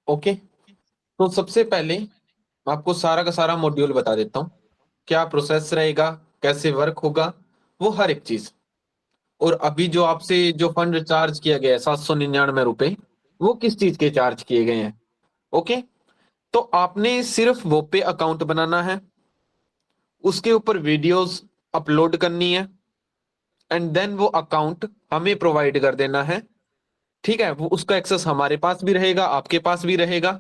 Okay. तो सबसे पहले मैं आपको सारा का सारा मॉड्यूल बता देता हूँ, क्या प्रोसेस रहेगा, कैसे वर्क होगा, वो हर एक चीज। और अभी जो आपसे जो फंड चार्ज किया गया है 799 रुपए, वो किस चीज के चार्ज किए गए हैं। ओके। तो आपने सिर्फ वो पे अकाउंट बनाना है, उसके ऊपर वीडियोस अपलोड करनी है, एंड देन वो अकाउंट हमें प्रोवाइड कर देना है। ठीक है, वो उसका एक्सेस हमारे पास भी रहेगा, आपके पास भी रहेगा।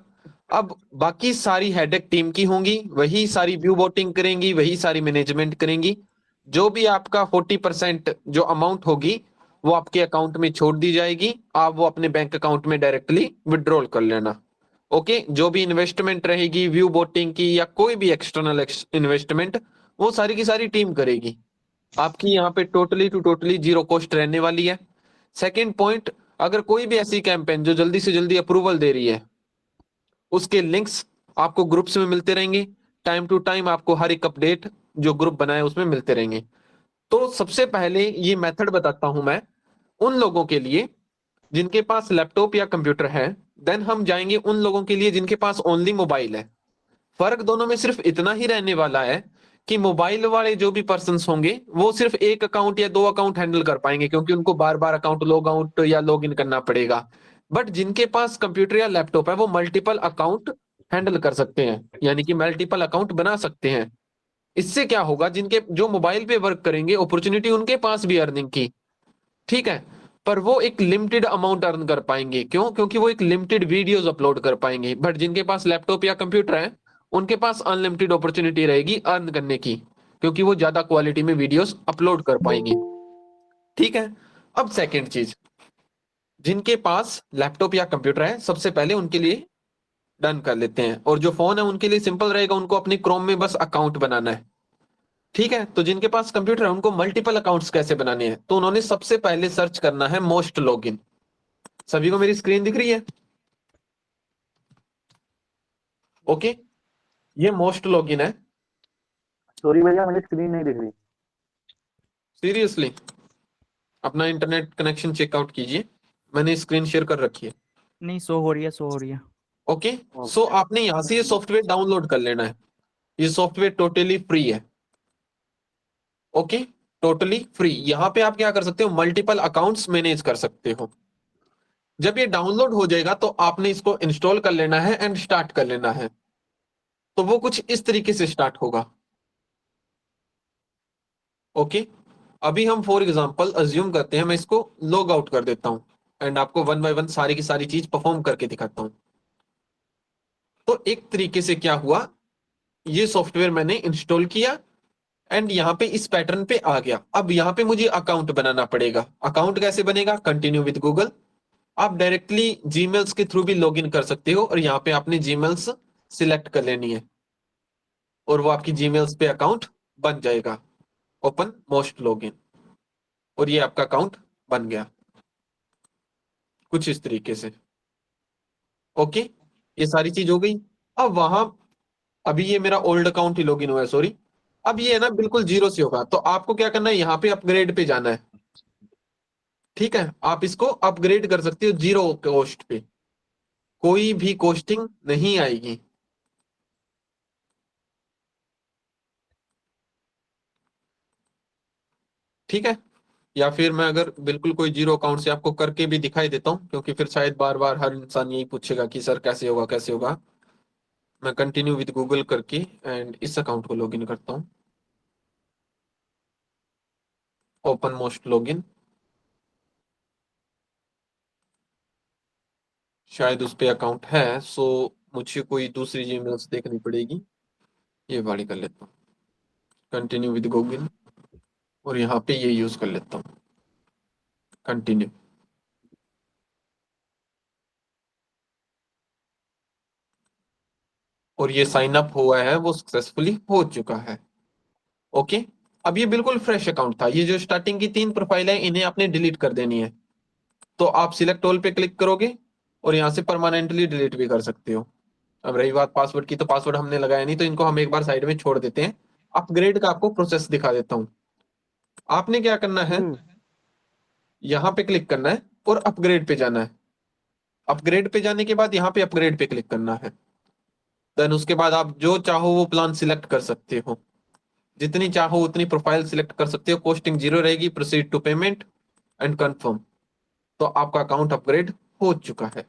अब बाकी सारी हेडेक टीम की होंगी, वही सारी व्यू बोटिंग करेंगी, वही सारी मैनेजमेंट करेंगी। जो भी आपका 40% जो अमाउंट होगी वो आपके अकाउंट में छोड़ दी जाएगी, आप वो अपने बैंक अकाउंट में डायरेक्टली विड्रॉल कर लेना। ओके। जो भी इन्वेस्टमेंट रहेगी व्यू बोटिंग की या कोई भी एक्सटर्नल इन्वेस्टमेंट, वो सारी की सारी टीम करेगी। आपकी यहाँ पे totally to totally zero cost रहने वाली है। सेकंड पॉइंट, अगर कोई भी ऐसी कैंपेन जो जल्दी से जल्दी अप्रूवल दे रही है, उसके लिंक्स आपको ग्रुप्स में मिलते रहेंगे। टाइम टू टाइम आपको हर एक अपडेट जो ग्रुप बनाए उसमें मिलते रहेंगे। तो सबसे पहले ये मेथड बताता हूं मैं उन लोगों के लिए जिनके पास लैपटॉप या कंप्यूटर है। देन हम जाएंगे उन लोगों के लिए जिनके पास ओनली मोबाइल है। फर्क दोनों में सिर्फ इतना ही रहने वाला है कि मोबाइल वाले जो भी पर्सन होंगे वो सिर्फ एक अकाउंट या दो अकाउंट हैंडल कर पाएंगे, क्योंकि उनको बार बार अकाउंट लॉग आउट या लॉग इन करना पड़ेगा। बट जिनके पास कंप्यूटर या लैपटॉप है वो मल्टीपल अकाउंट हैंडल कर सकते हैं, यानी कि मल्टीपल अकाउंट बना सकते हैं। इससे क्या होगा, जिनके जो मोबाइल पे वर्क करेंगे अपॉर्चुनिटी उनके पास भी अर्निंग की। ठीक है। पर वो एक लिमिटेड अमाउंट अर्न कर पाएंगे, क्यों? क्योंकि वो एक लिमिटेड वीडियोस अपलोड कर पाएंगे। बट जिनके पास लैपटॉप या कंप्यूटर है उनके पास अनलिमिटेड अपॉर्चुनिटी रहेगी अर्न करने की, क्योंकि वो ज्यादा क्वालिटी में वीडियोस अपलोड कर पाएंगे। ठीक है। अब सेकंड चीज, जिनके पास लैपटॉप या कंप्यूटर है सबसे पहले उनके लिए डन कर लेते हैं, और जो फोन है उनके लिए सिंपल रहेगा, उनको अपनी क्रोम में बस अकाउंट बनाना है। ठीक है। तो जिनके पास कंप्यूटर है उनको मल्टीपल अकाउंट्स कैसे बनाने हैं, तो उन्होंने सबसे पहले सर्च करना है मोस्ट लॉगिन। सभी को मेरी स्क्रीन दिख रही है? ओके। ये मोस्ट लॉगिन है। सॉरी भैया, मुझे स्क्रीन नहीं दिख रही। सीरियसली? अपना इंटरनेट कनेक्शन चेकआउट कीजिए, मैंने स्क्रीन शेयर कर रखी है। नहीं, शो हो रही है, शो हो रही है। ओके। So okay. आपने यहां से ये सॉफ्टवेयर डाउनलोड कर लेना है। ये सॉफ्टवेयर टोटली फ्री है। ओके। Totally free. यहां पे आप क्या कर सकते हो, मल्टीपल अकाउंट्स मैनेज कर सकते हो। जब ये डाउनलोड हो जाएगा तो आपने इसको इंस्टॉल कर लेना है एंड स्टार्ट कर लेना है। तो वो कुछ इस तरीके से स्टार्ट होगा। ओके। अभी हम फॉर एग्जांपल अज्यूम करते हैं, मैं इसको लॉग आउट कर देता हूं एंड आपको वन बाय वन सारी की सारी चीज परफॉर्म करके दिखाता हूं। तो एक तरीके से क्या हुआ, ये सॉफ्टवेयर मैंने इंस्टॉल किया एंड यहाँ पे इस पैटर्न पे आ गया। अब यहाँ पे मुझे अकाउंट बनाना पड़ेगा। अकाउंट कैसे बनेगा? Continue with Google. आप डायरेक्टली जीमेल्स के थ्रू भी लॉग इन कर सकते हो, और यहाँ पे आपने जीमेल्स सिलेक्ट कर लेनी है और वो आपकी जीमेल्स पे अकाउंट बन जाएगा। ओपन मोस्ट लॉगिन, और ये आपका अकाउंट बन गया कुछ इस तरीके से। ओके। ये सारी चीज हो गई। अब वहां, अभी ये मेरा ओल्ड अकाउंट ही लॉगिन हुआ है, सॉरी। अब ये है ना बिल्कुल जीरो से होगा, तो आपको क्या करना है, यहाँ पे अपग्रेड पे जाना है। ठीक है। आप इसको अपग्रेड कर सकते हो जीरो कॉस्ट पे, कोई भी कॉस्टिंग नहीं आएगी। ठीक है। या फिर मैं अगर बिल्कुल कोई जीरो अकाउंट से आपको करके भी दिखाई देता हूँ, क्योंकि फिर शायद बार बार हर इंसान यही पूछेगा कि सर कैसे होगा कैसे होगा। मैं कंटिन्यू विद गूगल करके एंड इस अकाउंट को लॉगिन करता हूँ। Open most login. शायद उस पे अकाउंट है, सो मुझे कोई दूसरी जीमेल्स देखनी पड़ेगी। ये वाली कर लेता हूँ, कंटिन्यू विद गूगल, और यहाँ पे ये यूज कर लेता हूँ, कंटिन्यू। और ये साइन अप हुआ है, वो सक्सेसफुली हो चुका है। ओके। अब ये बिल्कुल फ्रेश अकाउंट था। ये जो स्टार्टिंग की तीन प्रोफाइल है इन्हें आपने डिलीट कर देनी है। तो आप सिलेक्ट ऑल पे क्लिक करोगे और यहाँ से परमानेंटली डिलीट भी कर सकते हो। अब रही बात पासवर्ड की, तो पासवर्ड हमने लगाया नहीं, तो इनको हम एक बार साइड में छोड़ देते हैं। अपग्रेड का आपको प्रोसेस दिखा देता हूँ। आपने क्या करना है, यहाँ पे क्लिक करना है और अपग्रेड पे जाना है। अपग्रेड पे जाने के बाद यहाँ पे अपग्रेड पे क्लिक करना है। देन उसके बाद आप जो चाहो वो प्लान सिलेक्ट कर सकते हो, जितनी चाहो उतनी प्रोफाइल सिलेक्ट कर सकते हो। कॉस्टिंग 0 रहेगी। Proceed to payment and confirm. तो आपका अकाउंट अपग्रेड हो चुका है।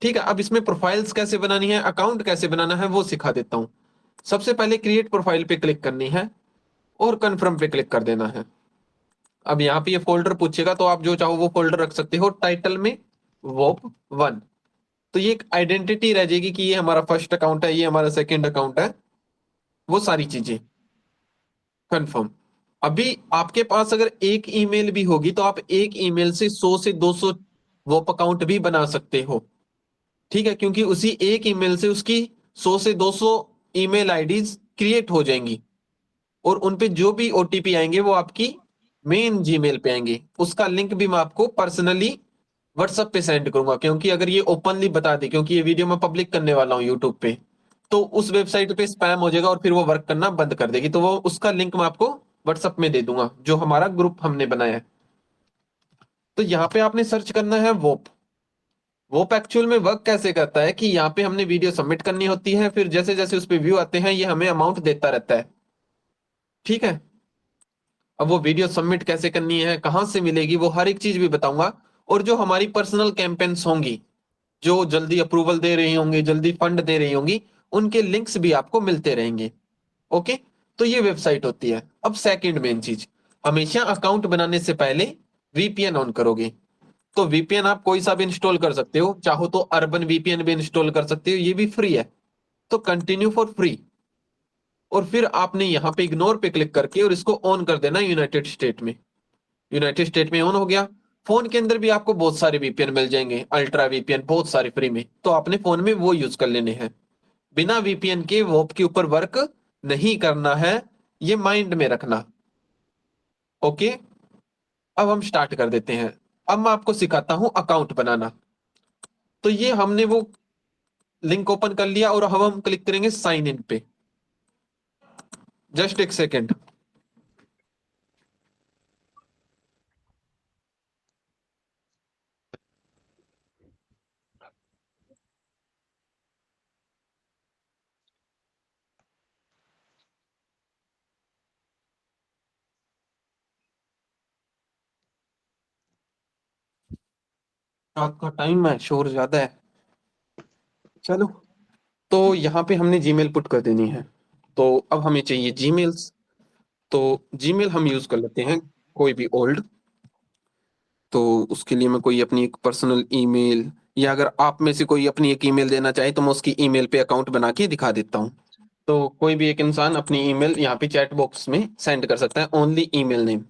ठीक है, अब इसमें प्रोफाइल्स कैसे बनानी है, अकाउंट कैसे बनाना है वो सिखा देता हूँ। सबसे पहले क्रिएट प्रोफाइल पे क्लिक करनी है और कन्फर्म पे क्लिक कर देना है। अब यहाँ पे ये फोल्डर पूछेगा तो आप जो चाहो वो फोल्डर रख सकते हो। टाइटल में WOP1, तो ये एक आइडेंटिटी रह जाएगी कि ये हमारा फर्स्ट अकाउंट है, ये हमारा सेकंड अकाउंट है, वो सारी चीजें। कंफर्म। अभी आपके पास अगर एक ईमेल भी होगी तो आप एक ईमेल से 100 से 200 WOP अकाउंट भी बना सकते हो। ठीक है, क्योंकि उसी एक ईमेल से उसकी 100 से 200 ईमेल आईडीज क्रिएट हो जाएंगी और उनपे जो भी ओटीपी आएंगे वो आपकी मेन जीमेल पे आएंगे। उसका लिंक भी मैं आपको पर्सनली व्हाट्सएप पे सेंड करूंगा, क्योंकि अगर ये ओपनली बता दे, क्योंकि ये वीडियो मैं पब्लिक करने वाला हूँ यूट्यूब पे, तो उस वेबसाइट पे स्पैम हो जाएगा और फिर वो वर्क करना बंद कर देगी। तो वो उसका लिंक मैं आपको व्हाट्सएप में दे दूंगा, जो हमारा ग्रुप हमने बनाया है। तो यहाँ पे आपने सर्च करना है वोप। वोप एक्चुअल में वर्क कैसे करता है कि यहाँ पे हमने वीडियो सबमिट करनी होती है, फिर जैसे जैसे उस पे व्यू आते हैं ये हमें अमाउंट देता रहता है। ठीक है, अब वो वीडियो सबमिट कैसे करनी है, कहाँ से मिलेगी, वो हर एक चीज भी बताऊंगा। और जो हमारी पर्सनल कैंपेन्स होंगी, जो जल्दी अप्रूवल दे रही होंगी, जल्दी फंड दे रही होंगी, उनके लिंक्स भी आपको मिलते रहेंगे। ओके, तो ये वेबसाइट होती है। अब सेकंड मेन चीज, हमेशा अकाउंट बनाने से पहले वीपीएन ऑन करोगे। तो वीपीएन आप कोई सा भी इंस्टॉल कर सकते हो, चाहो तो अर्बन वीपीएन भी इंस्टॉल कर सकते हो, ये भी फ्री है। तो कंटिन्यू फॉर फ्री, और फिर आपने यहाँ पे इग्नोर पे क्लिक करके और इसको ऑन कर देना यूनाइटेड स्टेट में। यूनाइटेड स्टेट में ऑन हो गया। फोन के अंदर भी आपको बहुत सारे वीपीएन मिल जाएंगे, अल्ट्रा वीपीएन बहुत सारे फ्री में, तो आपने फोन में वो यूज कर लेने हैं। बिना वीपीएन के वोप के ऊपर वर्क नहीं करना है, ये माइंड में रखना। ओके, अब हम स्टार्ट कर देते हैं। अब मैं आपको सिखाता हूं अकाउंट बनाना। तो ये हमने वो लिंक ओपन कर लिया और अब हम क्लिक करेंगे साइन इन पे। जस्ट एक सेकेंड। रात का टाइम है, शोर ज्यादा है। चलो, तो यहाँ पे हमने जीमेल पुट कर देनी है। तो अब हमें चाहिए जीमेल्स। तो जीमेल हम यूज कर लेते हैं कोई भी ओल्ड। तो उसके लिए मैं कोई अपनी एक पर्सनल ईमेल, या अगर आप में से कोई अपनी एक ईमेल देना चाहे तो मैं उसकी ईमेल पे अकाउंट बना के दिखा देता हूँ। तो कोई भी एक इंसान अपनी ईमेल यहाँ पे चैट बॉक्स में सेंड कर सकता है, ओनली ईमेल नेम।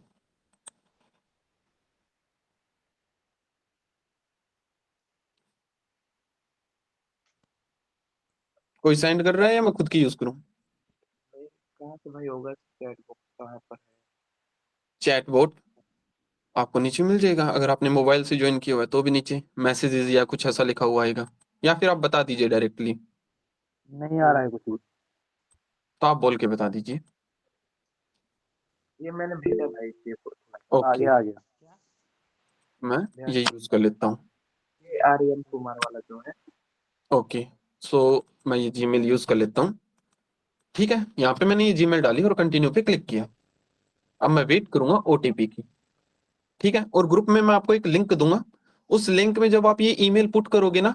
कोई सेंड कर रहा है या मैं खुद की यूज करूँ? भाई कहाँ से भाई होगा चैट बॉक्स कहाँ पर है? चैट बॉट आपको नीचे मिल जाएगा, अगर आपने मोबाइल से ज्वाइन किया हुआ है तो भी नीचे मैसेजेस या कुछ ऐसा लिखा हुआ आएगा, या फिर आप बता दीजिए डायरेक्टली। नहीं आ रहा है कुछ भी। तो आप बोल के बता दीजिए। ये मैंने भेजा भाई ये ओके, आ गया। मैं ध्यान ये यूज कर लेता हूँ। ये आर्यन कुमार वाला जो है। ओके, सो मैं ये जीमेल यूज कर लेता हूँ। ठीक है, यहाँ पे मैंने ये जीमेल डाली और कंटिन्यू पे क्लिक किया। अब मैं वेट करूंगा ओटीपी की। ठीक है, और ग्रुप में मैं आपको एक लिंक दूंगा। उस लिंक में जब आप ये ईमेल पुट करोगे ना,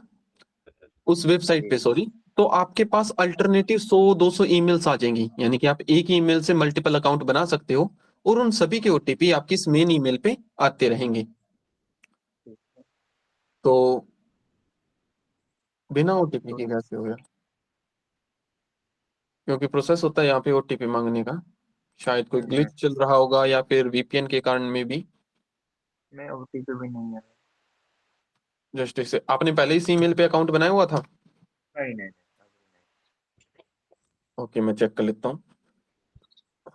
उस वेबसाइट पे, सॉरी, तो आपके पास अल्टरनेटिव 100-200 ईमेल्स आ जाएंगी, यानी कि आप एक ही ईमेल से मल्टीपल अकाउंट बना सकते हो और उन सभी के ओटीपी आपकी इस मेन ईमेल पे आते रहेंगे। तो बिना ओटीपी के कैसे हो गया? क्योंकि प्रोसेस होता है यहाँ पे ओटीपी मांगने का। शायद कोई ग्लिच चल रहा होगा या फिर वीपीएन के कारण में भी। मैं ओटीपी भी नहीं है। जस्ट इसे आपने पहले इस ईमेल पे अकाउंट बनाया हुआ था? नहीं नहीं ओके, मैं चेक कर लेता हूँ।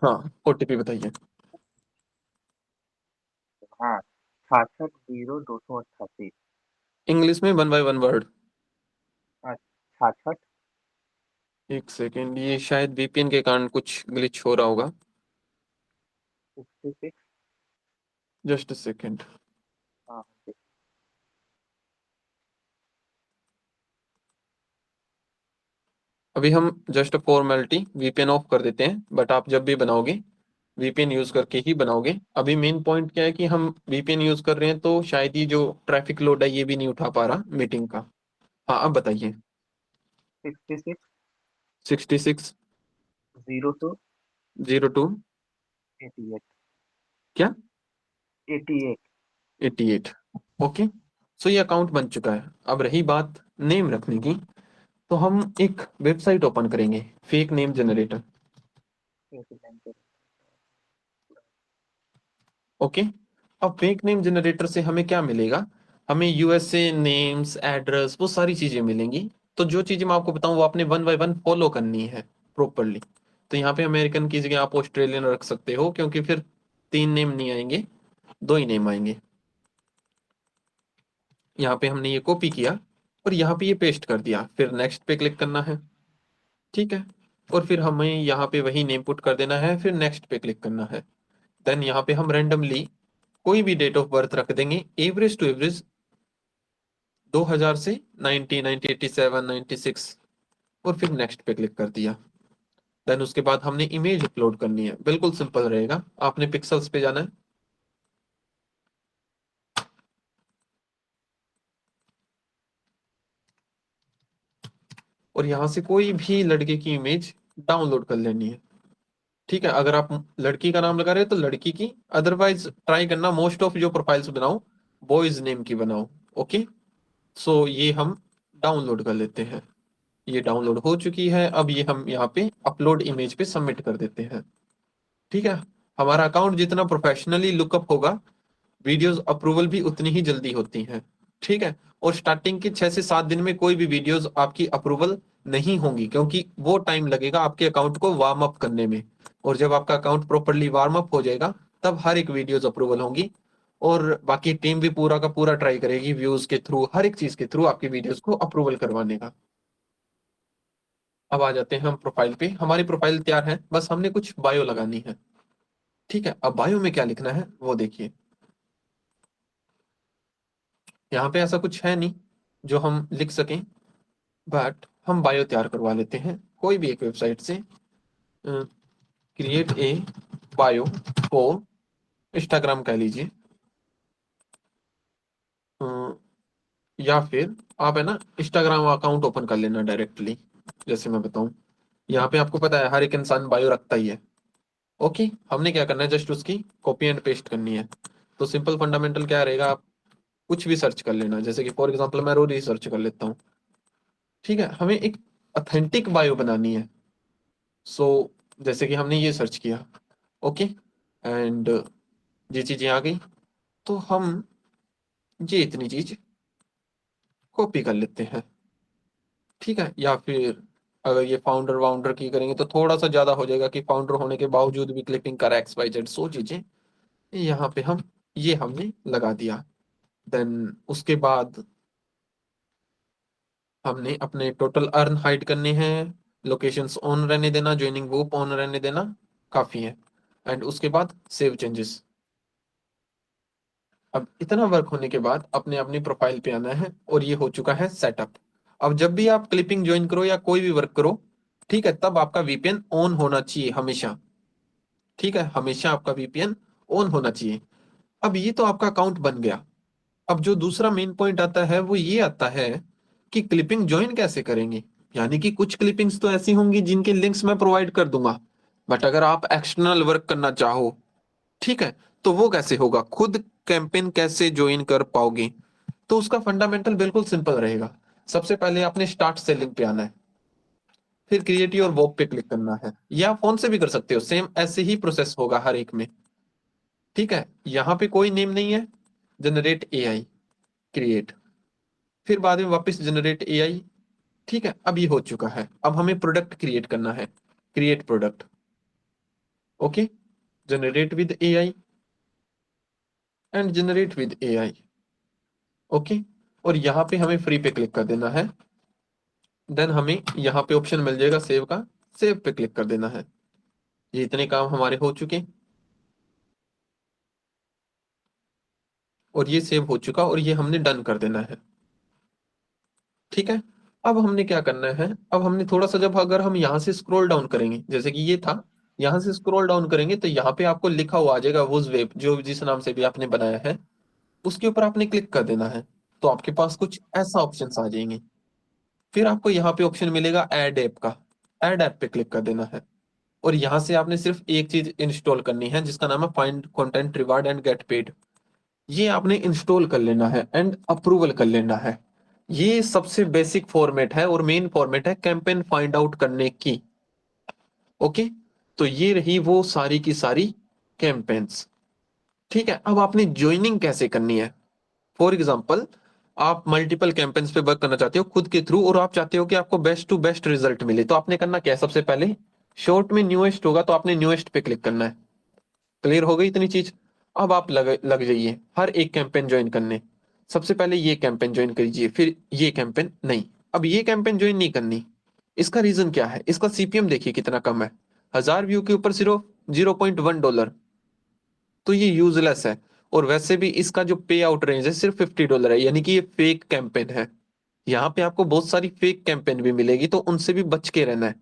हाँ, ओटीपी बताइए। हाँ 66 0 288। इंग्लिश में 1 by 1 वर्ड। 66 एक सेकेंड, ये शायद वीपीएन के कारण कुछ ग्लिच हो रहा होगा। 66। Just second. हाँ अभी हम जस्ट फॉर्मेलिटी वीपीएन ऑफ कर देते हैं, बट आप जब भी बनाओगे वीपीएन यूज करके ही बनाओगे। अभी मेन पॉइंट क्या है कि हम वीपीएन यूज कर रहे हैं तो शायद ये जो ट्रैफिक लोड है ये भी नहीं उठा पा रहा मीटिंग का। हाँ अब बताइए। 66 66 02 02 88 क्या 88। 88। ओके, सो ये अकाउंट बन चुका है। अब रही बात नेम रखने की, तो हम एक वेबसाइट ओपन करेंगे, फेक नेम जनरेटर। ओके, अब फेक नेम जनरेटर से हमें क्या मिलेगा? हमें यूएसए नेम्स, एड्रेस, वो सारी चीजें मिलेंगी। तो जो चीजें मैं आपको बताऊं वो आपने वन बाय वन फॉलो करनी है प्रॉपरली। तो यहाँ पे अमेरिकन की जगह आप ऑस्ट्रेलियन रख सकते हो, क्योंकि फिर 3 नेम नहीं आएंगे, 2 ही नेम आएंगे। यहाँ पे हमने ये कॉपी किया और यहाँ पे ये पेस्ट कर दिया, फिर नेक्स्ट पे क्लिक करना है। ठीक है, और फिर हमें यहाँ पे वही नेम पुट कर देना है, फिर नेक्स्ट पे क्लिक करना है। देन यहाँ पे हम रेंडमली कोई भी डेट ऑफ बर्थ रख देंगे, एवरेज टू एवरेज 2000 से 90, 1987, 96, और फिर नेक्स्ट पे क्लिक कर दिया। देन उसके बाद हमने इमेज अपलोड करनी है, बिल्कुल सिंपल रहेगा। आपने पिक्सल्स पे जाना है, और यहाँ से कोई भी लड़के की इमेज डाउनलोड कर लेनी है। ठीक है, अगर आप लड़की का नाम लगा रहे हो तो लड़की की, अदरवाइज ट्राई करना मोस्ट ऑफ जो प्रोफाइल्स बनाओ बॉयज नेम की बनाओ। ओके, सो ये हम डाउनलोड कर लेते हैं। ये डाउनलोड हो चुकी है। अब ये हम यहाँ पे अपलोड इमेज पे सबमिट कर देते हैं। ठीक है, हमारा अकाउंट जितना प्रोफेशनली लुकअप होगा, वीडियोस अप्रूवल भी उतनी ही जल्दी होती हैं। ठीक है, और स्टार्टिंग के 6 से 7 दिन में कोई भी वीडियोस आपकी अप्रूवल नहीं होंगी, क्योंकि वो टाइम लगेगा आपके अकाउंट को वार्म अप करने में। और जब आपका अकाउंट प्रॉपरली वार्म अप हो जाएगा तब हर एक वीडियोस अप्रूवल होंगी। और बाकी टीम भी पूरा का पूरा ट्राई करेगी व्यूज के थ्रू, हर एक चीज के थ्रू आपकी वीडियोस को अप्रूवल करवाने का। अब आ जाते हैं हम प्रोफाइल पे। हमारी प्रोफाइल तैयार है, बस हमने कुछ बायो लगानी है। ठीक है, अब बायो में क्या लिखना है वो देखिए। यहाँ पे ऐसा कुछ है नहीं जो हम लिख सकें, बट हम बायो तैयार करवा लेते हैं कोई भी एक वेबसाइट से। Create a bio for Instagram कह लीजिए, अ, या फिर आप है ना इंस्टाग्राम अकाउंट ओपन कर लेना डायरेक्टली। जैसे मैं बताऊं, यहाँ पे आपको पता है हर एक इंसान बायो रखता ही है। ओके, हमने क्या करना है, जस्ट उसकी कॉपी एंड पेस्ट करनी है। तो सिंपल फंडामेंटल क्या रहेगा, आप कुछ भी सर्च कर लेना। जैसे कि फॉर एग्जांपल मैं रोरी सर्च कर लेता हूँ। ठीक है, हमें एक ऑथेंटिक बायो बनानी है। सो जैसे कि हमने ये सर्च किया, ओके, एंड ये चीजें आ गई, तो हम ये इतनी चीज कॉपी कर लेते हैं। ठीक है, या फिर अगर ये फाउंडर वाउंडर की करेंगे तो थोड़ा सा ज्यादा हो जाएगा कि फाउंडर होने के बावजूद भी क्लिपिंग कर XYZ, सो चीजें यहाँ पे हम ये हमने लगा दिया। देन उसके बाद हमने अपने टोटल अर्न हाइड करने हैं, लोकेशंस ऑन रहने देना, ज्वाइनिंग ग्रुप ऑन रहने देना, काफी है। एंड उसके बाद सेव चेंजेस। अब इतना वर्क होने के बाद अपने अपनी प्रोफाइल पे आना है, और ये हो चुका है सेटअप। अब जब भी आप क्लिपिंग ज्वाइन करो या कोई भी वर्क करो, ठीक है, तब आपका वीपीएन ऑन होना चाहिए हमेशा। ठीक है, हमेशा आपका वीपीएन ऑन होना चाहिए। अब ये तो आपका अकाउंट बन गया। अब जो दूसरा मेन पॉइंट आता है वो ये आता है कि क्लिपिंग ज्वाइन कैसे करेंगे। यानी कि कुछ क्लिपिंग्स तो ऐसी होंगी जिनके लिंक्स मैं प्रोवाइड कर दूंगा, बट अगर आप एक्सटर्नल वर्क करना चाहो, ठीक है, तो वो कैसे होगा, खुद कैंपेन कैसे ज्वाइन कर पाओगे? तो उसका फंडामेंटल बिल्कुल सिंपल रहेगा। सबसे पहले आपने स्टार्ट सेलिंग पे आना है, फिर क्रिएटिव और वॉक पे क्लिक करना है, या फोन से भी कर सकते हो, सेम ऐसे ही प्रोसेस होगा हर एक में। ठीक है, यहाँ पे कोई नेम नहीं है, जनरेट एआई, क्रिएट, फिर बाद में वापस जनरेट एआई। ठीक है, अब ये हो चुका है। अब हमें प्रोडक्ट क्रिएट करना है, create product. Okay, generate with AI and generate with AI. Okay, और यहाँ पे हमें फ्री पे क्लिक कर देना है। देन हमें यहाँ पे ऑप्शन मिल जाएगा सेव का, सेव पे क्लिक कर देना है। ये इतने काम हमारे हो चुके, और ये सेव हो चुका, और ये हमने डन कर देना है। ठीक है, अब हमने क्या करना है, अब हमने थोड़ा सा जब अगर हम यहाँ से स्क्रॉल डाउन करेंगे, जैसे कि ये था, यहाँ से स्क्रॉल डाउन करेंगे तो यहाँ पे आपको लिखा हुआ आ जाएगा वुज वेब, जो जिस नाम से भी आपने बनाया है उसके ऊपर आपने क्लिक कर देना है। तो आपके पास कुछ ऐसा ऑप्शंस आ जाएंगे। फिर आपको यहाँ पे ऑप्शन मिलेगा ऐड ऐप का, ऐड ऐप पे क्लिक कर देना है। और यहाँ से आपने सिर्फ एक चीज इंस्टॉल करनी है जिसका नाम है find content reward and get paid. ये आपने इंस्टॉल कर लेना है एंड अप्रूवल कर लेना है। ये सबसे बेसिक फॉर्मेट है और मेन फॉर्मेट है कैंपेन फाइंड आउट करने की। ओके, तो ये रही वो सारी की सारी कैंपेन्स। ठीक है, अब आपने ज्वाइनिंग कैसे करनी है। फॉर एग्जाम्पल, आप मल्टीपल कैंपेन्स पे वर्क करना चाहते हो खुद के थ्रू और आप चाहते हो कि आपको बेस्ट टू बेस्ट रिजल्ट मिले, तो आपने करना क्या है, सबसे पहले शॉर्ट में न्यूएस्ट होगा तो आपने न्यूएस्ट पे क्लिक करना है। क्लियर हो गई इतनी चीज। अब आप लग जाइए हर एक कैंपेन ज्वाइन करने। सबसे पहले ये कैंपेन ज्वाइन कीजिए, फिर ये कैंपेन नहीं। अब ये कैंपेन ज्वाइन नहीं करनी, इसका रीजन क्या है, इसका सीपीएम देखिए कितना कम है, 1000 व्यू के ऊपर सिर्फ $0.1। तो ये यूजलेस है। और वैसे भी इसका जो पे आउट रेंज है सिर्फ $50 है, यानी कि ये फेक कैंपेन है। यहाँ पे आपको बहुत सारी फेक कैंपेन भी मिलेगी तो उनसे भी बच के रहना है।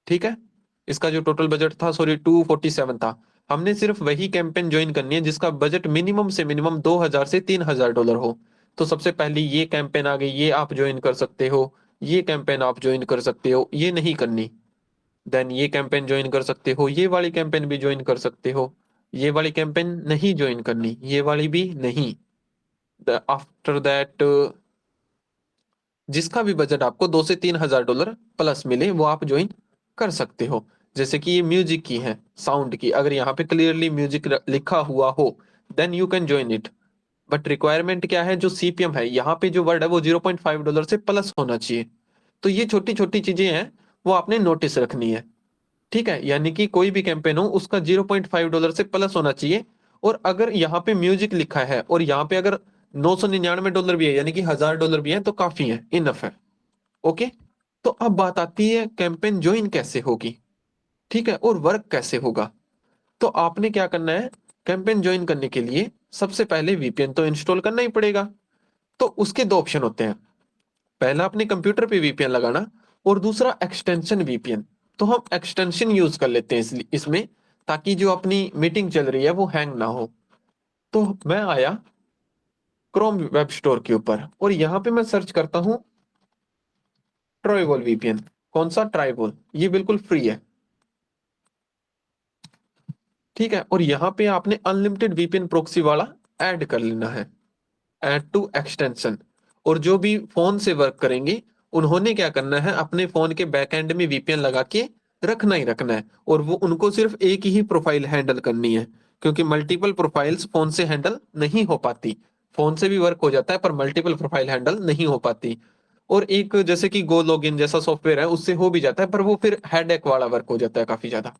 ठीक है, इसका जो टोटल बजट था, सॉरी, 247 था। हमने सिर्फ वही कैंपेन ज्वाइन करनी है जिसका बजट मिनिमम से मिनिमम $2000 से $3000 हो। तो सबसे पहली ये कैंपेन आ गई, ये आप ज्वाइन कर सकते हो। ये कैंपेन आप ज्वाइन कर सकते हो, ये नहीं करनी। देन ये कैंपेन ज्वाइन कर सकते हो, ये वाली कैंपेन भी ज्वाइन कर सकते हो। ये वाली कैंपेन नहीं ज्वाइन करनी, ये वाली भी नहीं। आफ्टर दैट जिसका भी बजट आपको $2 से $3000 प्लस मिले वो आप ज्वाइन कर सकते हो। जैसे कि ये म्यूजिक की है, साउंड की, अगर यहाँ पे क्लियरली म्यूजिक लिखा हुआ हो then you can join it. But requirement क्या है, जो सीपीएम है यहाँ पे जो वर्ड है वो $0.5 से प्लस होना चाहिए। तो ये छोटी छोटी चीजें हैं, वो आपने नोटिस रखनी है। ठीक है, यानी कि कोई भी कैंपेन हो उसका $0.5 से प्लस होना चाहिए। और अगर यहाँ पे म्यूजिक लिखा है और यहाँ पे अगर $999 भी है, यानी कि $1000 भी है, तो काफी है, इनफ है। ओके, तो अब बात आती है कैंपेन ज्वाइन कैसे होगी। ठीक है, और वर्क कैसे होगा। तो आपने क्या करना है, कैंपेन ज्वाइन करने के लिए सबसे पहले वीपीएन तो इंस्टॉल करना ही पड़ेगा। तो उसके दो ऑप्शन होते हैं, पहला अपने कंप्यूटर पे वीपीएन लगाना और दूसरा एक्सटेंशन वीपीएन। तो हम एक्सटेंशन यूज कर लेते हैं इसमें, ताकि जो अपनी मीटिंग चल रही है वो हैंग ना हो। तो मैं आया क्रोम वेब स्टोर के ऊपर और यहाँ पे मैं सर्च करता हूँ ट्राइवल वीपीएन। कौन सा, ट्राइवल, ये बिल्कुल फ्री है। ठीक है, और यहाँ पे आपने अनलिमिटेड वीपीएन प्रोक्सी वाला ऐड कर लेना है, ऐड टू एक्सटेंशन। और जो भी फोन से वर्क करेंगे उन्होंने क्या करना है, अपने फोन के बैकएंड में वीपीएन लगा के रखना ही रखना है। और वो उनको सिर्फ एक ही प्रोफाइल हैंडल करनी है, क्योंकि मल्टीपल प्रोफाइल्स फोन से हैंडल नहीं हो पाती। फोन से भी वर्क हो जाता है पर मल्टीपल प्रोफाइल हैंडल नहीं हो पाती। और एक जैसे कि गो लॉगिन जैसा सॉफ्टवेयर है उससे हो भी जाता है, पर वो फिर हेडेक वाला वर्क हो जाता है काफी ज्यादा।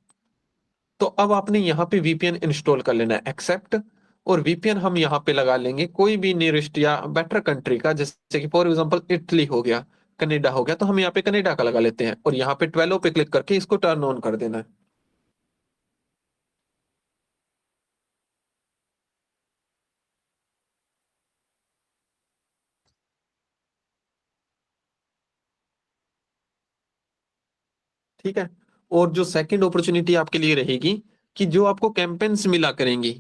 तो अब आपने यहाँ पे वीपीएन इंस्टॉल कर लेना है, एक्सेप्ट। और वीपीएन हम यहाँ पे लगा लेंगे कोई भी नियरेस्ट या बेटर कंट्री का, जैसे कि फॉर एग्जांपल इटली हो गया, कनाडा हो गया, तो हम यहाँ पे कनाडा का लगा लेते हैं और यहाँ पे 12 पे क्लिक करके इसको टर्न ऑन कर देना है। ठीक है, और जो सेकंड अपॉर्चुनिटी आपके लिए रहेगी कि जो आपको कैंपेन्स मिला करेंगी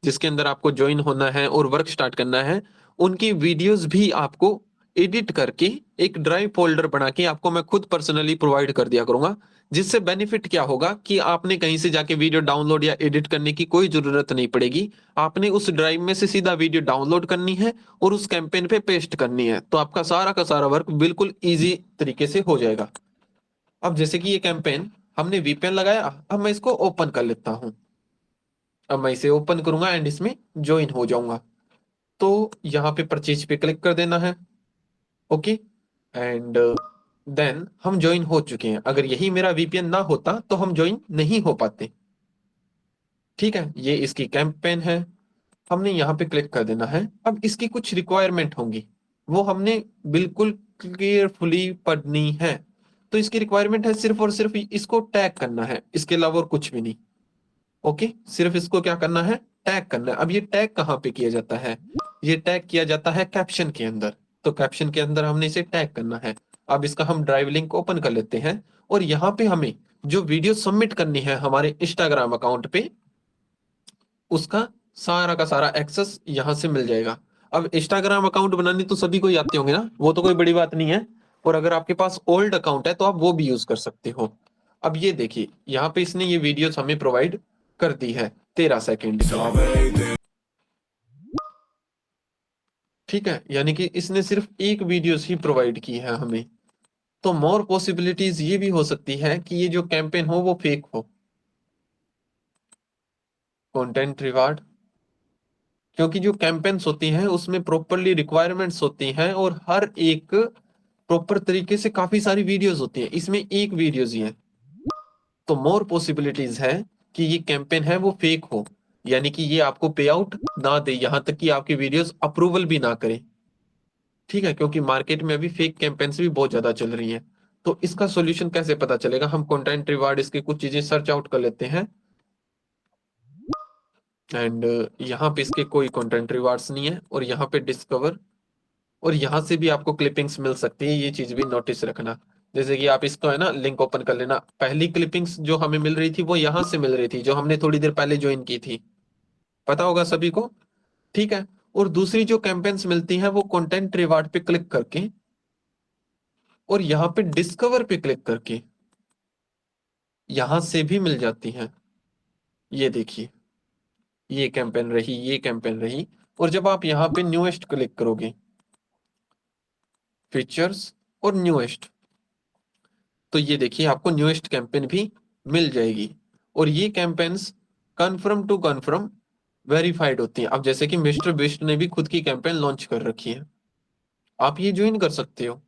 जिसके अंदर आपको ज्वाइन होना है और वर्क स्टार्ट करना है, उनकी वीडियोस भी आपको एडिट करके एक ड्राइव फोल्डर बना के आपको मैं खुद पर्सनली प्रोवाइड कर दिया करूंगा। जिससे बेनिफिट क्या होगा कि आपने कहीं से जाके वीडियो डाउनलोड या एडिट करने की कोई जरूरत नहीं पड़ेगी। आपने उस ड्राइव में से सीधा वीडियो डाउनलोड करनी है और उस कैंपेन पे पेस्ट करनी है, तो आपका सारा का सारा वर्क बिल्कुल इजी तरीके से हो जाएगा। अब जैसे कि ये कैंपेन हमने वीपीएन लगाया, अब मैं इसको ओपन कर लेता हूं। अब मैं इसे ओपन करूंगा एंड इसमें ज्वाइन हो जाऊंगा। तो यहाँ पे परचेज पे क्लिक कर देना है। ओके, एंड देन हम ज्वाइन हो चुके हैं। अगर यही मेरा वीपीएन ना होता तो हम ज्वाइन नहीं हो पाते। ठीक है, ये इसकी कैंपेन है, हमने यहाँ पे क्लिक कर देना है। अब इसकी कुछ रिक्वायरमेंट होंगी, वो हमने बिल्कुल क्लियरफुली पढ़नी है। तो इसकी रिक्वायरमेंट है सिर्फ और सिर्फ इसको टैग करना है, इसके अलावा और कुछ भी नहीं। ओके, सिर्फ इसको क्या करना है, टैग करना है। अब ये टैग कहाँ पे किया जाता है, ये टैग किया जाता है कैप्शन के अंदर। तो कैप्शन के अंदर हमने इसे टैग करना है। अब इसका हम ड्राइव लिंक ओपन कर लेते हैं और यहाँ पे हमें जो वीडियो सबमिट करनी है हमारे इंस्टाग्राम अकाउंट पे, उसका सारा का सारा एक्सेस यहाँ से मिल जाएगा। अब इंस्टाग्राम अकाउंट बनाने तो सभी को ही आते होंगे ना, वो तो कोई बड़ी बात नहीं है। और अगर आपके पास ओल्ड अकाउंट है तो आप वो भी यूज कर सकते हो। अब ये देखिए यहाँ पे इसने ये वीडियोस हमें प्रोवाइड कर दी है 13 सेकेंड की। ठीक है, यानी कि इसने सिर्फ एक वीडियोस ही प्रोवाइड की है हमें। तो मोर पॉसिबिलिटीज ये भी हो सकती है कि ये जो कैंपेन हो वो फेक हो। कंटेंट रिवार्ड, क्योंकि जो कैंपेन्स होती हैं उसमें प्रॉपरली रिक्वायरमेंट्स होती हैं और हर एक प्रॉपर तरीके से काफी सारी वीडियोस होती हैं, इसमें एक वीडियोस ही है। तो मोर पॉसिबिलिटीज है कि ये कैंपेन है वो फेक हो, यानी कि ये आपको पे आउट ना दे, यहां तक कि आपकी वीडियोस अप्रूवल भी ना करे। ठीक है, क्योंकि मार्केट में अभी फेक कैंपेन्स भी बहुत ज्यादा चल रही हैं। तो इसका सॉल्यूशन कैसे पता चलेगा? हम कंटेंट रिवार्ड इसके कुछ चीजें सर्च आउट कर लेते हैं एंड यहाँ पे इसके कोई कंटेंट रिवार्ड्स नहीं है और यहाँ पे डिस्कवर, और यहाँ से भी आपको क्लिपिंग्स मिल सकती है, ये चीज भी नोटिस रखना। जैसे कि आप इसको है ना लिंक ओपन कर लेना, पहली क्लिपिंग्स जो हमें मिल रही थी वो यहाँ से मिल रही थी जो हमने थोड़ी देर पहले ज्वाइन की थी, पता होगा सभी को। ठीक है, और दूसरी जो कैंपेन्स मिलती हैं वो कंटेंट रिवार्ड पे क्लिक करके और यहाँ पे डिस्कवर पे क्लिक करके यहां से भी मिल जाती हैं। ये देखिए ये कैंपेन रही, ये कैंपेन रही। और जब आप यहाँ पे न्यूएस्ट क्लिक करोगे, फीचर्स और न्यूएस्ट, तो ये देखिए आपको न्यूएस्ट कैंपेन भी मिल जाएगी। और ये campaigns confirm to confirm verified होती हैं। अब जैसे कि मिस्टर बिस्ट ने भी खुद की कैंपेन लॉन्च कर रखी है, आप ये ज्वाइन कर सकते हो,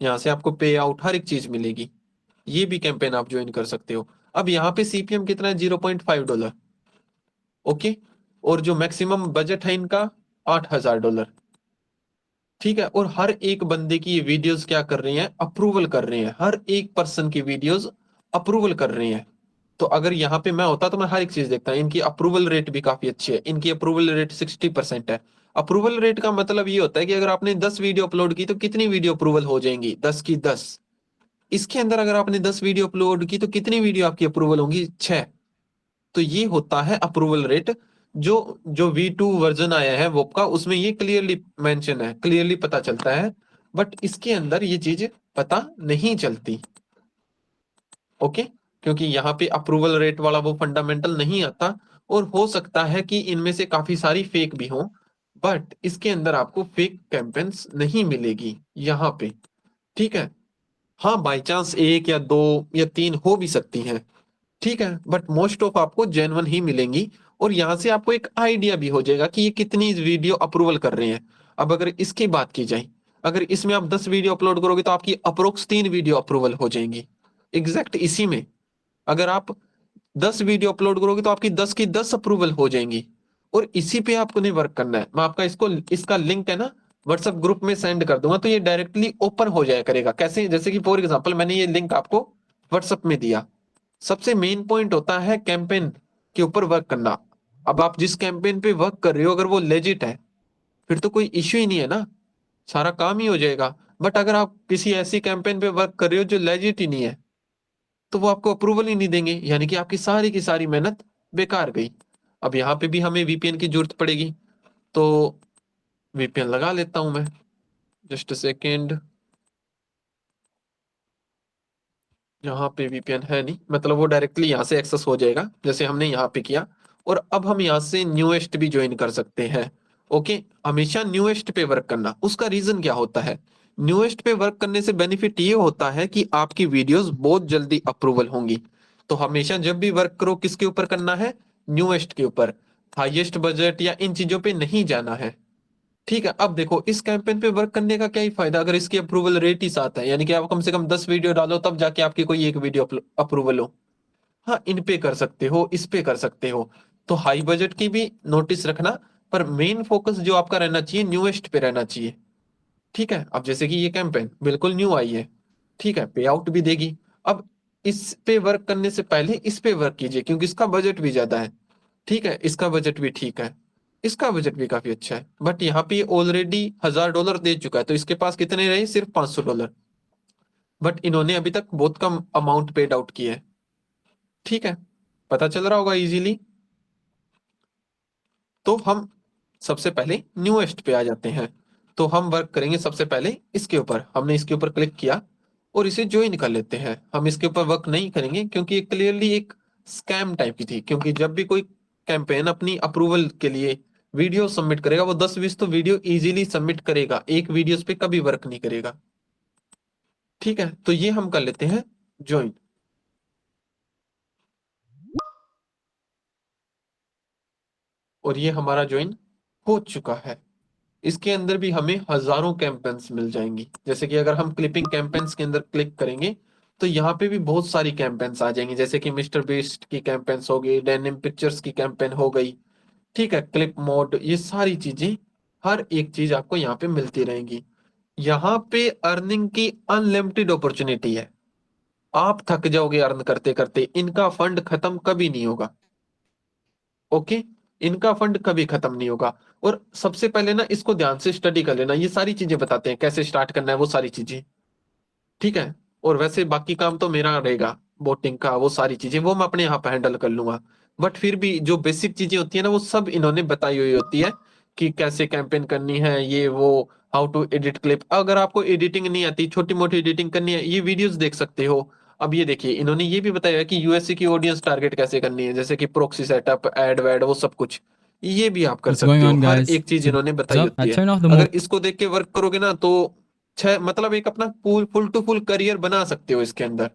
यहाँ से आपको पे आउट हर एक चीज मिलेगी। ये भी कैंपेन आप ज्वाइन कर सकते हो। अब यहाँ पे सीपीएम कितना है? $0.5। ओके, और जो मैक्सिमम बजट है इनका $8,000। ठीक है, और हर एक बंदे की ये वीडियोस क्या कर रही हैं? अप्रूवल कर रहे हैं, हर एक पर्सन की वीडियोस अप्रूवल कर रहे हैं। तो अगर यहाँ पे मैं होता तो मैं हर एक चीज देखता। इनकी अप्रूवल रेट भी काफी अच्छी है, इनकी अप्रूवल रेट 60% है। अप्रूवल रेट का मतलब ये होता है कि अगर आपने 10 वीडियो अपलोड की तो कितनी वीडियो अप्रूवल हो जाएंगी? 10 की 10। इसके अंदर अगर आपने 10 वीडियो अपलोड की तो कितनी वीडियो आपकी अप्रूवल होंगी? 6। तो ये होता है अप्रूवल रेट। जो जो V2 वर्जन आया है वो का, उसमें ये क्लियरली मेंशन है, क्लियरली पता चलता है। बट इसके अंदर ये चीज पता नहीं चलती। ओके, क्योंकि यहाँ पे अप्रूवल रेट वाला वो फंडामेंटल नहीं आता। और हो सकता है कि इनमें से काफी सारी फेक भी हो, बट इसके अंदर आपको फेक कैंपेन्स नहीं मिलेगी यहाँ पे। ठीक है, हाँ बाई चांस एक या दो या तीन हो भी सकती हैं। ठीक है, बट मोस्ट ऑफ आपको जेन्युइन ही मिलेंगी। और यहां से आपको एक आइडिया भी हो जाएगा कि ये कितनी वीडियो अप्रूवल कर रहे हैं। अब अगर इसकी बात की जाए, अगर इसमें आप 10 वीडियो अपलोड करोगे तो आपकी अप्रोक्स 3 वीडियो अप्रूवल हो जाएंगी। एग्जैक्ट इसी में अगर आप 10 वीडियो अपलोड करोगे तो आपकी 10 की 10 अप्रूवल हो जाएंगी। और इसी पे आपको नहीं वर्क करना है। मैं आपका इसको इसका लिंक है ना व्हाट्सएप ग्रुप में सेंड कर दूंगा, तो ये डायरेक्टली ओपन हो जाया करेगा। कैसे? जैसे कि फॉर एग्जाम्पल मैंने ये लिंक आपको व्हाट्सएप में दिया। सबसे मेन पॉइंट होता है कैंपेन के ऊपर वर्क करना। अब आप जिस कैंपेन पे वर्क कर रहे हो अगर वो लेजिट है फिर तो कोई इश्यू ही नहीं है ना, सारा काम ही हो जाएगा। बट अगर आप किसी ऐसी कैंपेन पे वर्क कर रहे हो जो लेजिट ही नहीं है तो वो आपको अप्रूवल ही नहीं देंगे, यानी कि आपकी सारी मेहनत बेकार गई। अब यहाँ पे भी हमें वीपीएन की जरूरत पड़ेगी, तो वीपीएन लगा लेता हूं मैं। जस्ट सेकेंड, यहाँ पे वीपीएन है नहीं, मतलब वो डायरेक्टली यहाँ से एक्सेस हो जाएगा जैसे हमने यहाँ पे किया। और अब हम यहाँ से न्यूएस्ट भी ज्वाइन कर सकते हैं। ओके, हमेशा न्यूएस्ट पे वर्क करना। उसका रीजन क्या होता है? न्यूएस्ट पे वर्क करने से बेनिफिट ये होता है कि आपकी वीडियोस बहुत जल्दी अप्रूवल होंगी। तो हमेशा जब भी वर्क करो किसके ऊपर करना है? न्यूएस्ट के ऊपर। हाईएस्ट बजट या इन चीजों पे नहीं जाना है। ठीक है, अब देखो इस कैंपेन पे वर्क करने का क्या ही फायदा अगर इसकी अप्रूवल रेट ही 7 है, यानी कि आप कम से कम 10 वीडियो डालो तब जाके आपकी कोई एक वीडियो अप्रूवल हो। हाँ, इन पे कर सकते हो, इस पे कर सकते हो। तो हाई बजट की भी नोटिस रखना, पर मेन फोकस जो आपका रहना चाहिए न्यूएस्ट पे रहना चाहिए। ठीक है, अब जैसे कि ये कैंपेन बिल्कुल न्यू आई है, ठीक है, पे आउट भी देगी। अब इस पे वर्क करने से पहले इस पे वर्क कीजिए क्योंकि इसका बजट भी ज्यादा है। ठीक है, इसका बजट भी ठीक है। इसका बजट भी काफी अच्छा है, बट यहाँ पे ऑलरेडी $1000 दे चुका है, तो इसके पास कितने रहे, सिर्फ $500। बट इन्होंने अभी तक बहुत कम अमाउंट पेड आउट किया है। ठीक है, पता चल रहा होगा इजीली। तो हम सबसे पहले न्यूएस्ट पे आ जाते हैं। तो हम वर्क करेंगे सबसे पहले इसके ऊपर। हमने इसके ऊपर क्लिक किया और इसे ज्वाइन कर लेते हैं। हम इसके ऊपर वर्क नहीं करेंगे क्योंकि ये क्लियरली एक स्कैम टाइप की थी, क्योंकि जब भी कोई कैंपेन अपनी अप्रूवल के लिए वीडियो सबमिट करेगा, वो 10-20 तो वीडियो इजीली सबमिट करेगा, एक वीडियोस पे कभी वर्क नहीं करेगा। ठीक है, तो ये हम कर लेते हैं ज्वाइन। और ये हमारा ज्वाइन हो चुका है। इसके अंदर भी हमें हजारों कैंपेन्स मिल जाएंगी। जैसे कि अगर हम क्लिपिंग कैंपेन्स के अंदर क्लिक करेंगे तो यहाँ पे भी बहुत सारी कैंपेन्स आ जाएंगी, जैसे कि मिस्टर बीस्ट की कैंपेन्स हो गई, डेनिम पिक्चर्स की कैंपेन हो गई। ठीक है, क्लिप मोड, ये सारी चीजें, हर एक चीज आपको यहाँ पे मिलती रहेंगी। यहाँ पे अर्निंग की अनलिमिटेड अपॉर्चुनिटी है। आप थक जाओगे अर्न करते करते, इनका फंड खत्म कभी नहीं होगा। ओके, इनका फंड कभी खत्म नहीं होगा। और सबसे पहले ना इसको ध्यान से स्टडी कर लेना, ये सारी चीजें बताते हैं कैसे स्टार्ट करना है, वो सारी चीजें। ठीक है, और वैसे बाकी काम तो मेरा रहेगा, बोटिंग का वो सारी चीजें वो मैं अपने यहाँ पे हैंडल कर लूंगा। बट फिर भी जो बेसिक चीजें होती है ना, वो सब इन्होंने बताई हुई होती है कि कैसे कैंपेन करनी है, ये वो, हाउ टू एडिट क्लिप। अगर आपको एडिटिंग नहीं आती, छोटी मोटी एडिटिंग करनी है, ये वीडियोस देख सकते हो। अब ये देखिए, इन्होंने ये भी बताया है कि यूएसए की ऑडियंस टारगेट कैसे करनी है, जैसे कि प्रोक्सी सेटअप, एड वैड, वो सब कुछ ये भी आप कर What's going सकते हो। on, her guys? एक चीज So, इन्होंने बताई I होती है। turned off the अगर इसको देख के वर्क करोगे ना तो मतलब एक अपना फुल टू फुल करियर बना सकते हो इसके अंदर।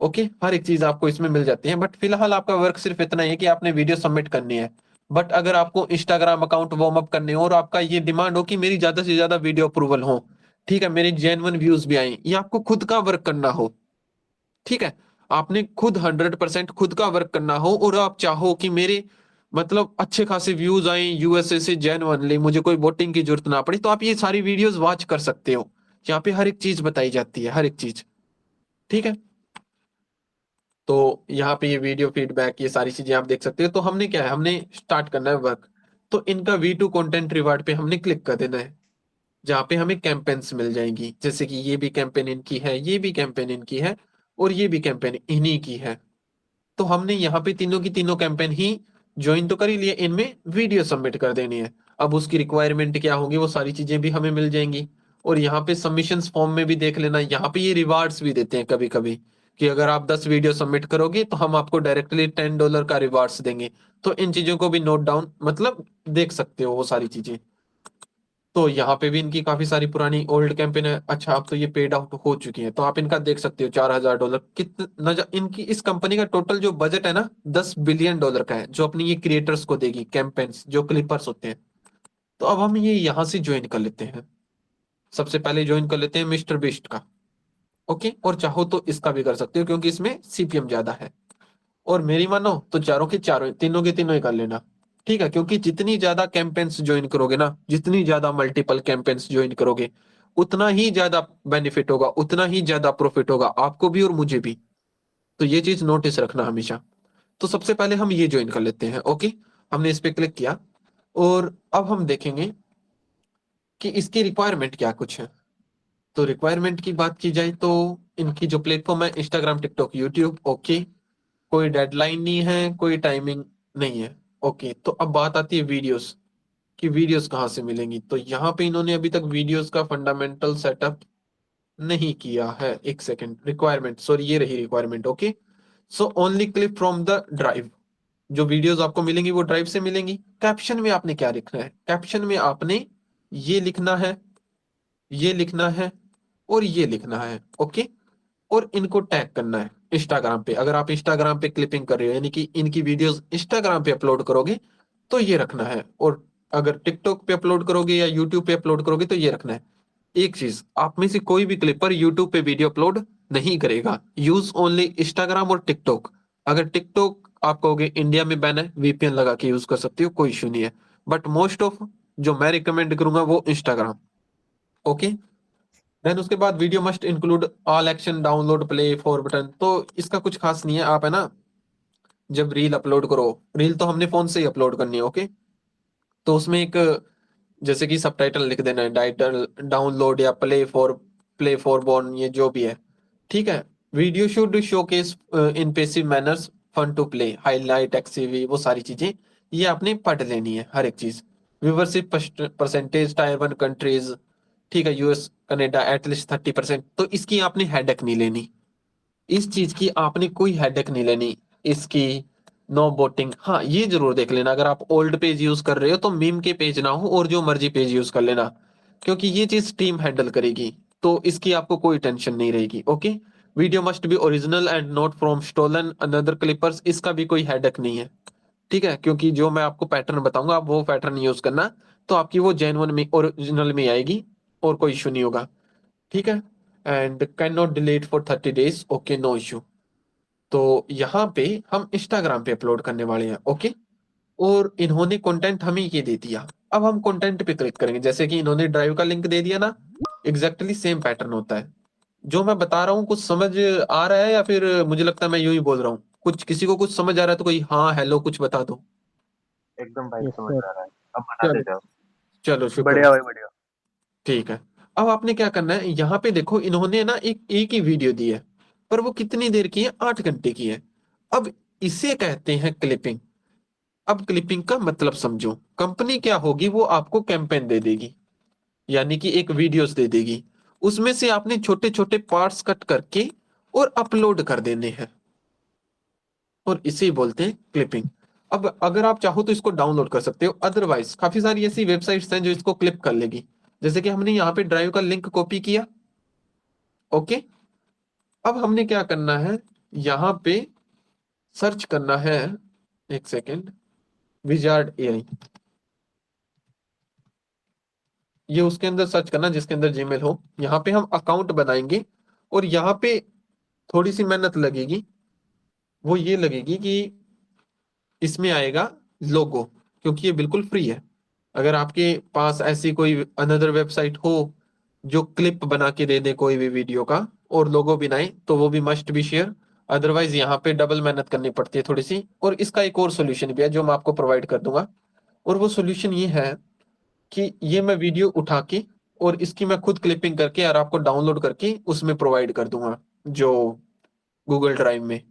ओके, हर एक चीज आपको इसमें मिल जाती है। बट फिलहाल आपका वर्क सिर्फ इतना ही है कि आपने वीडियो सबमिट करनी है। बट अगर आपको इंस्टाग्राम अकाउंट वार्म अप करने हो और आपका ये डिमांड हो कि मेरी ज्यादा से ज्यादा वीडियो अप्रूवल हो, ठीक है, मेरी जेन्युइन व्यूज भी आए, ये आपको खुद का वर्क करना हो, ठीक है, आपने खुद 100% खुद का वर्क करना हो और आप चाहो कि मेरे मतलब अच्छे खासे व्यूज आए यूएसए से जेन्युइनली, मुझे कोई वोटिंग की जरूरत ना पड़ी, तो आप ये सारी वीडियोस वॉच कर सकते हो। यहाँ पे हर एक चीज बताई जाती है, हर एक चीज। ठीक है, तो यहाँ पे ये वीडियो फीडबैक, ये सारी चीजें आप देख सकते हो। तो हमने क्या है, हमने स्टार्ट करना है वर्क। तो इनका V2 कंटेंट रिवार्ड पे हमने क्लिक कर देना है, जहाँ पे हमें कैंपेन्स मिल जाएंगी, जैसे कि ये भी कैंपेन इनकी है, ये भी कैंपेन इनकी है, और ये भी कैंपेन इन्हीं की है। तो हमने यहाँ पे तीनों की तीनों कैंपेन ही ज्वाइन तो कर ही लिए, इनमें वीडियो सबमिट कर देनी है। अब उसकी रिक्वायरमेंट क्या होगी, वो सारी चीजें भी हमें मिल जाएंगी। और यहाँ पे सबमिशंस फॉर्म में भी देख लेना, यहाँ पे ये रिवार्ड्स भी देते हैं कभी कभी, कि अगर आप 10 वीडियो सबमिट करोगे तो हम आपको डायरेक्टली $10 का रिवार्ड्स देंगे। तो इन चीजों को भी नोट डाउन मतलब देख सकते हो वो सारी चीजें। तो यहाँ पे भी इनकी काफी सारी पुरानी ओल्ड कैंपेन है। अच्छा, अब तो ये पेड आउट हो चुकी है, तो आप इनका देख सकते हो $4000 कितना। इनकी इस कंपनी का टोटल जो बजट है ना, $10 बिलियन का है, जो अपनी ये क्रिएटर्स को देगी, कैंपेन्स जो क्लिपर्स होते हैं। तो अब हम ये यहाँ से ज्वाइन कर लेते हैं। सबसे पहले ज्वाइन कर लेते हैं मिस्टर बीस्ट का। ओके, और चाहो तो इसका भी कर सकते हो क्योंकि इसमें सीपीएम ज्यादा है। और मेरी मानो तो चारों के चारों, तीनों के तीनों ही कर लेना। ठीक है, क्योंकि जितनी ज्यादा कैंपेन्स ज्वाइन करोगे ना, जितनी ज्यादा मल्टीपल कैंपेन्स ज्वाइन करोगे, उतना ही ज्यादा बेनिफिट होगा, उतना ही ज्यादा प्रॉफिट होगा आपको भी और मुझे भी। तो ये चीज नोटिस रखना हमेशा। तो सबसे पहले हम ये ज्वाइन कर लेते हैं। ओके, हमने इस पे क्लिक किया और अब हम देखेंगे कि इसकी रिक्वायरमेंट क्या कुछ है। तो रिक्वायरमेंट की बात की जाए तो इनकी जो प्लेटफॉर्म है, इंस्टाग्राम, टिकटॉक, यूट्यूब। ओके, कोई डेडलाइन नहीं है, कोई टाइमिंग नहीं है। ओके, तो अब बात आती है वीडियोस कि वीडियोस कहाँ से मिलेंगी। तो यहाँ पे इन्होंने अभी तक वीडियोस का फंडामेंटल सेटअप नहीं किया है। एक सेकंड, रिक्वायरमेंट, सॉरी, ये रही requirement. Okay, so only clip from the drive. जो वीडियोस आपको मिलेंगी वो ड्राइव से मिलेंगी। कैप्शन में आपने क्या लिखना है, कैप्शन में आपने ये लिखना है, ये लिखना है और ये लिखना है। ओके, और इनको टैग करना है इंस्टाग्राम पे। अगर आप इंस्टाग्राम पे क्लिपिंग कर रहे हो, यानी कि इनकी वीडियोस इंस्टाग्राम पे अपलोड करोगे तो ये रखना है, और अगर टिकटॉक पे अपलोड करोगे या यूट्यूब पे अपलोड करोगे तो ये रखना है। एक चीज, आप में से कोई भी क्लिपर यूट्यूब पे वीडियो अपलोड नहीं करेगा। यूज ओनली इंस्टाग्राम और टिकटॉक। अगर टिकटॉक आप कहोगे इंडिया में बैन है, वीपीएन लगा के यूज कर सकते हो, कोई इशू नहीं है। बट मोस्ट ऑफ जो मैं रिकमेंड करूंगा वो इंस्टाग्राम। ओके, देन उसके बाद video must include all action, download, play, for button. तो इसका कुछ खास नहीं है। आप है ना, जब रील अपलोड करो, रील तो हमने फोन से ही अपलोड करनी है। ओके, तो उसमें एक जैसे कि सबटाइटल लिख देना है, टाइटल डाउनलोड या प्ले फॉर बॉर्न, ये जो भी है, ठीक है। Video should showcase in passive manners, fun to play, highlight एक्ससीवी, वो सारी चीजें ये आपने पढ़ लेनी है हर एक चीज। व्यूवरशिप परसेंटेज टायर 1 कंट्रीज, ठीक है, यूएस कनाडा एटलीस्ट 30%, तो इसकी आपने हेडेक नहीं लेनी, इस चीज की आपने कोई हेडेक नहीं लेनी इसकी। नो बोटिंग, हाँ ये जरूर देख लेना, अगर आप ओल्ड पेज यूज कर रहे हो तो मीम के पेज ना हो और जो मर्जी पेज यूज कर लेना, क्योंकि ये चीज टीम हैंडल करेगी, तो इसकी आपको कोई टेंशन नहीं रहेगी। Okay. Video must be original and not from stolen another clippers, इसका भी कोई हेडेक नहीं है, ठीक है, क्योंकि जो मैं आपको पैटर्न बताऊंगा आप वो पैटर्न यूज करना, तो आपकी वो जेन्युइन में ओरिजिनल में आएगी और कोई इशू नहीं होगा, ठीक है। And can not delete for 30 days, okay, no issue. तो यहाँ पे हम इंस्टाग्राम पे अपलोड करने वाले हैं, ओके। और इन्होंने कंटेंट हमें ये दे दिया, अब हम कंटेंट पे क्लिक करेंगे, जैसे कि इन्होंने ड्राइव का लिंक दे दिया ना, एग्जैक्टली सेम पैटर्न होता है। जो मैं बता रहा हूँ कुछ समझ आ रहा है या फिर मुझे लगता है मैं यूं ही बोल रहा हूँ, कुछ किसी को कुछ समझ आ रहा है तो कोई हाँ हेलो कुछ बता दो। एकदम भाई यस समझ सर। आ रहा है, अब बनाते चलो, जाओ। चलो शुक्र है। बढ़िया भाई बढ़िया। ठीक है। अब आपने क्या करना है, यहाँ पे देखो इन्होंने ना एक ही वीडियो दी है, पर वो कितनी देर की है, 8 घंटे की है। अब इसे कहते हैं क्लिपिंग। अब क्लिपिंग का मतलब समझो, कंपनी क्या होगी, वो आपको कैंपेन दे देगी, यानी कि एक वीडियोस दे देगी, उसमें से आपने छोटे छोटे पार्ट्स कट करके और अपलोड कर देने हैं, और इसे बोलते हैं क्लिपिंग। अब अगर आप चाहो तो इसको डाउनलोड कर सकते हो, अदरवाइज काफी सारी ऐसी वेबसाइट्स हैं जो इसको क्लिप कर लेगी, जैसे कि हमने यहाँ पे ड्राइव का लिंक कॉपी किया, ओके। अब हमने क्या करना है, यहाँ पे सर्च करना है, एक सेकेंड, विजार्ड एआई, ये उसके अंदर सर्च करना जिसके अंदर जीमेल हो। यहाँ पे हम अकाउंट बनाएंगे, और यहाँ पे थोड़ी सी मेहनत लगेगी, वो ये लगेगी कि इसमें आएगा लोगो, क्योंकि ये बिल्कुल फ्री है। अगर आपके पास ऐसी कोई अनदर वेबसाइट हो जो क्लिप बना के दे दे कोई भी वीडियो का और लोगो बनाए, तो वो भी मस्ट बी शेयर, अदरवाइज यहाँ पे डबल मेहनत करनी पड़ती है थोड़ी सी। और इसका एक और सोल्यूशन भी है जो मैं आपको प्रोवाइड कर दूंगा, और वो सोल्यूशन ये है कि ये मैं वीडियो उठा के और इसकी मैं खुद क्लिपिंग करके और आपको डाउनलोड करके उसमें प्रोवाइड कर दूंगा, जो गूगल ड्राइव में,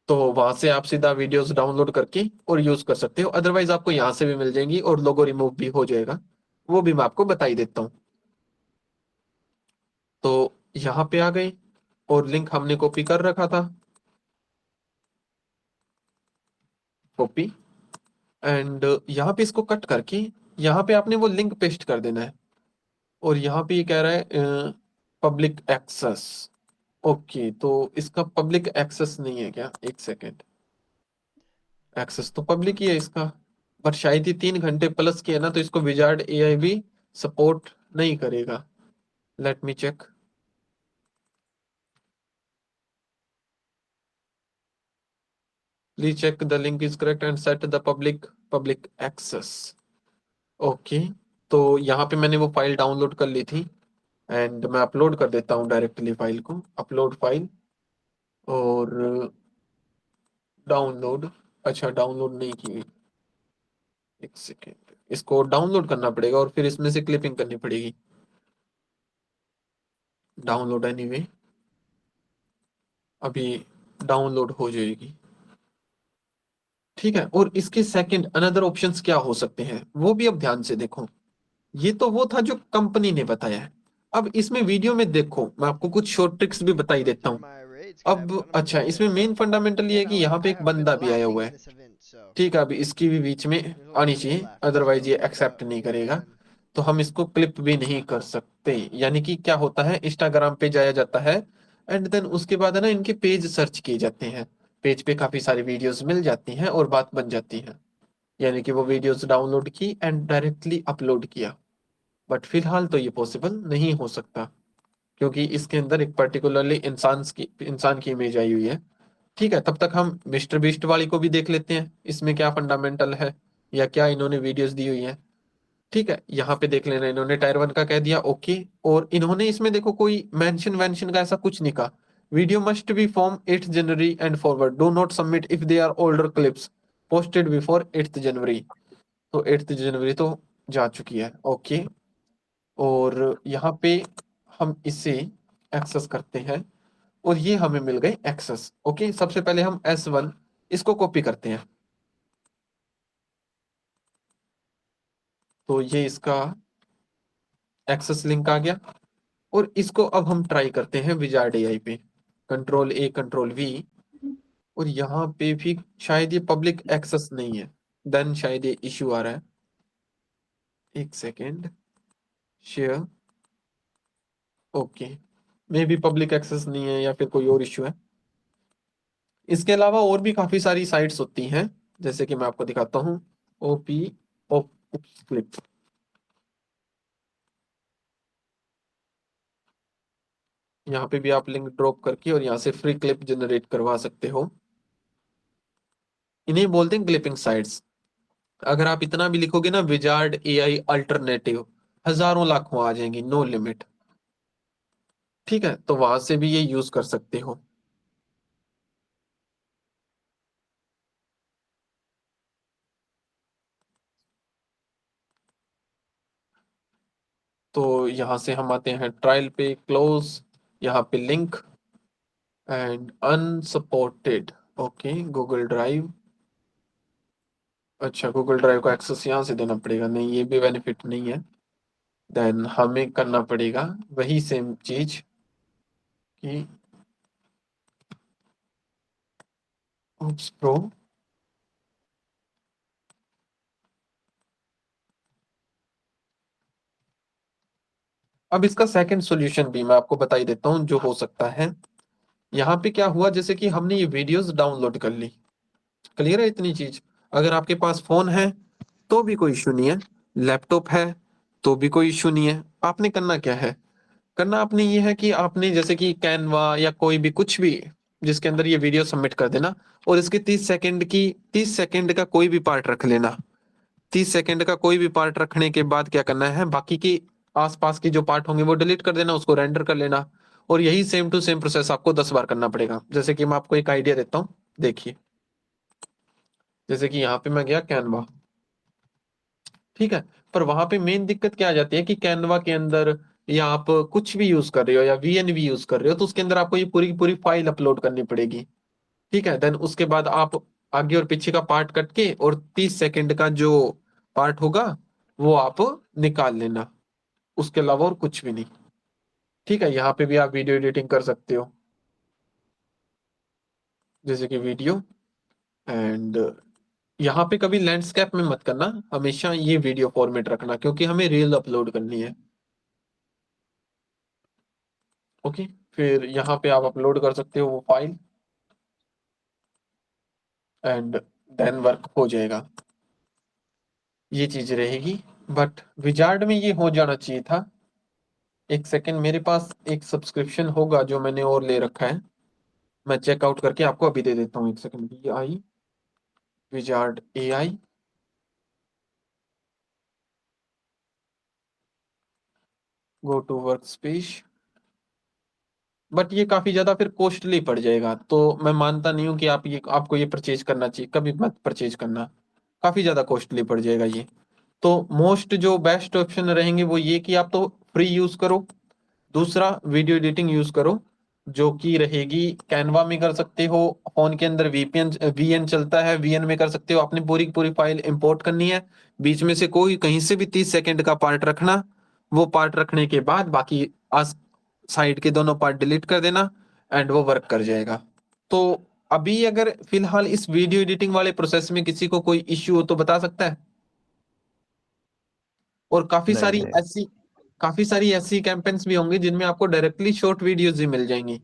तो वहां से आप सीधा वीडियोस डाउनलोड करके और यूज कर सकते हो। अदरवाइज आपको यहाँ से भी मिल जाएंगी और लोगो रिमूव भी हो जाएगा, वो भी मैं आपको बता ही देता हूँ। तो यहाँ पे आ गए, और लिंक हमने कॉपी कर रखा था, कॉपी, एंड यहाँ पे इसको कट करके यहाँ पे आपने वो लिंक पेस्ट कर देना है, और यहाँ पे ये कह रहा है पब्लिक एक्सेस, ओके, तो इसका पब्लिक एक्सेस नहीं है क्या, एक सेकेंड, एक्सेस तो पब्लिक ही है इसका, पर शायद ही 3 घंटे प्लस की है ना, तो इसको विजार्ड एआई भी सपोर्ट नहीं करेगा। Let me check, please check the link is correct and set the public access, okay. तो यहाँ पे मैंने वो फाइल डाउनलोड कर ली थी, एंड मैं अपलोड कर देता हूँ डायरेक्टली फाइल को, अपलोड फाइल, और डाउनलोड, अच्छा डाउनलोड नहीं की, एक सेकेंड, इसको डाउनलोड करना पड़ेगा और फिर इसमें से क्लिपिंग करनी पड़ेगी, डाउनलोड एनीवे, अभी डाउनलोड हो जाएगी, ठीक है। और इसके सेकंड अनदर ऑप्शंस क्या हो सकते हैं, वो भी अब ध्यान से देखो। ये तो वो था जो कंपनी ने बताया है, अब इसमें वीडियो में देखो, मैं आपको कुछ शॉर्ट ट्रिक्स भी बता ही देता हूँ। अब अच्छा, इसमें मेन फंडामेंटल ये है कि यहाँ पे एक बंदा भी आया हुआ है, ठीक है, अभी इसकी भी बीच में आनी चाहिए, अदरवाइज ये एक्सेप्ट नहीं करेगा, तो हम इसको क्लिप भी नहीं कर सकते। यानी कि क्या होता है, इंस्टाग्राम पे जाया जाता है, एंड देन उसके बाद है ना इनके पेज सर्च किए जाते हैं, पेज पे काफी सारी वीडियोस मिल जाती हैं और बात बन जाती है, यानी कि वो वीडियोस डाउनलोड की एंड डायरेक्टली अपलोड किया। बट फिलहाल तो ये पॉसिबल नहीं हो सकता, क्योंकि इसके अंदर एक पर्टिकुलरली इंसान की इमेज आई हुई है, ठीक है। तब तक हम मिस्टर बीस्ट वाली को भी देख लेते हैं, इसमें क्या फंडामेंटल है या क्या इन्होंने वीडियोस दी हुई है, ठीक है। यहाँ पे देख लेना, इन्होंने टायर 1 का कह दिया, ओके। और इन्होंने इसमें देखो कोई मेंशन वेंशन का ऐसा कुछ नहीं कहा, video must be from 8 January and forward, do not submit if they are older clips posted before 8 January. तो 8 जनवरी तो जा चुकी है, ओके। और यहाँ पे हम इसे एक्सेस करते हैं और ये हमें मिल गए एक्सेस, ओके। सबसे पहले हम S1 इसको कॉपी करते हैं, तो ये इसका एक्सेस लिंक आ गया। और इसको अब हम ट्राई करते हैं विजार्ड एआई पे, Ctrl+A Ctrl+V। और यहाँ पे भी शायद ये पब्लिक एक्सेस नहीं है, देन शायद ये इश्यू आ रहा है। एक सेकेंड, शेयर, ओके, मे भी पब्लिक एक्सेस नहीं है या फिर कोई और इश्यू है। इसके अलावा और भी काफी सारी साइट्स होती हैं, जैसे कि मैं आपको दिखाता हूँ। ओपी क्लिप, यहाँ पे भी आप लिंक ड्रॉप करके और यहाँ से फ्री क्लिप जनरेट करवा सकते हो। इन्हें बोलते हैं क्लिपिंग साइट्स। अगर आप इतना भी लिखोगे ना, विजार्ड एआई अल्टरनेटिव, हजारों लाखों आ जाएंगी, नो लिमिट। ठीक है, तो वहां से भी ये यूज कर सकते हो। तो यहां से हम आते हैं ट्रायल पे, क्लोज, यहाँ पे link and unsupported, okay. Google drive, अच्छा, गूगल ड्राइव को एक्सेस यहाँ से देना पड़ेगा, नहीं ये भी बेनिफिट नहीं है। देन हमें करना पड़ेगा वही सेम चीज कि ओप्स प्रो, अब इसका सेकंड सॉल्यूशन भी मैं आपको बता ही देता हूँ जो हो सकता है। यहाँ पे क्या हुआ, जैसे कि हमने ये वीडियोस डाउनलोड कर ली, क्लियर है इतनी चीज। अगर आपके पास फोन है तो भी कोई इशू नहीं है, लैपटॉप है तो भी कोई इशू नहीं है। आपने करना क्या है, करना आपने ये है कि आपने जैसे कि कैनवा या कोई भी कुछ भी जिसके अंदर ये वीडियो सबमिट कर देना, और इसके 30 सेकंड का कोई भी पार्ट रख लेना। 30 सेकंड का कोई भी पार्ट रखने के बाद क्या करना है, बाकी की आसपास की जो पार्ट होंगे वो डिलीट कर देना, उसको रेंडर कर लेना। और यही सेम टू सेम प्रोसेस आपको 10 बार करना पड़ेगा। जैसे कि मैं आपको एक आइडिया देता हूँ, देखिए। जैसे कि यहाँ पे मैं गया कैनवा, ठीक है। पर वहां पे मेन दिक्कत क्या आ जाती है कि कैनवा के अंदर, या आप कुछ भी यूज कर रहे हो या वीएनवी यूज कर रहे हो, तो उसके अंदर आपको ये पूरी की पूरी फाइल अपलोड करनी पड़ेगी। ठीक है, देन उसके बाद आप आगे और पीछे का पार्ट कट के और 30 सेकंड का जो पार्ट होगा वो आप निकाल लेना, उसके अलावा और कुछ भी नहीं। ठीक है, यहाँ पे भी आप वीडियो एडिटिंग कर सकते हो, जैसे कि वीडियो। एंड यहाँ पे कभी लैंडस्केप में मत करना, हमेशा ये वीडियो फॉर्मेट रखना, क्योंकि हमें रील अपलोड करनी है। ओके, फिर यहाँ पे आप अपलोड कर सकते हो वो फाइल, एंड देन वर्क हो जाएगा। ये चीज रहेगी, बट विजार्ड में ये हो जाना चाहिए था। एक सेकंड, मेरे पास एक सब्सक्रिप्शन होगा जो मैंने और ले रखा है, मैं चेकआउट करके आपको अभी दे देता हूँ। एक second, VI wizard AI, go to work space. But ये काफी ज्यादा फिर कॉस्टली पड़ जाएगा, तो मैं मानता नहीं हूँ कि आपको ये परचेज करना चाहिए, कभी मत परचेज करना, काफी ज्यादा कॉस्टली पड़ जाएगा ये। तो मोस्ट जो बेस्ट ऑप्शन रहेंगे वो ये कि आप तो फ्री यूज करो, दूसरा वीडियो एडिटिंग यूज करो, जो कि रहेगी कैनवा में कर सकते हो, फोन के अंदर वीपीएन वीएन चलता है, वीएन में कर सकते हो। अपनी पूरी की पूरी फाइल इंपोर्ट करनी है, बीच में से कोई कहीं से भी 30 सेकंड का पार्ट रखना, वो पार्ट रखने के बाद बाकी साइड के दोनों पार्ट डिलीट कर देना, एंड वो वर्क कर जाएगा। तो अभी अगर फिलहाल इस वीडियो एडिटिंग वाले प्रोसेस में किसी को कोई इश्यू हो तो बता सकता है। और नहीं नहीं। काफी सारी ऐसी कैंपेन्स भी होंगी जिनमें आपको डायरेक्टली शॉर्ट वीडियोस ही मिल जाएंगी,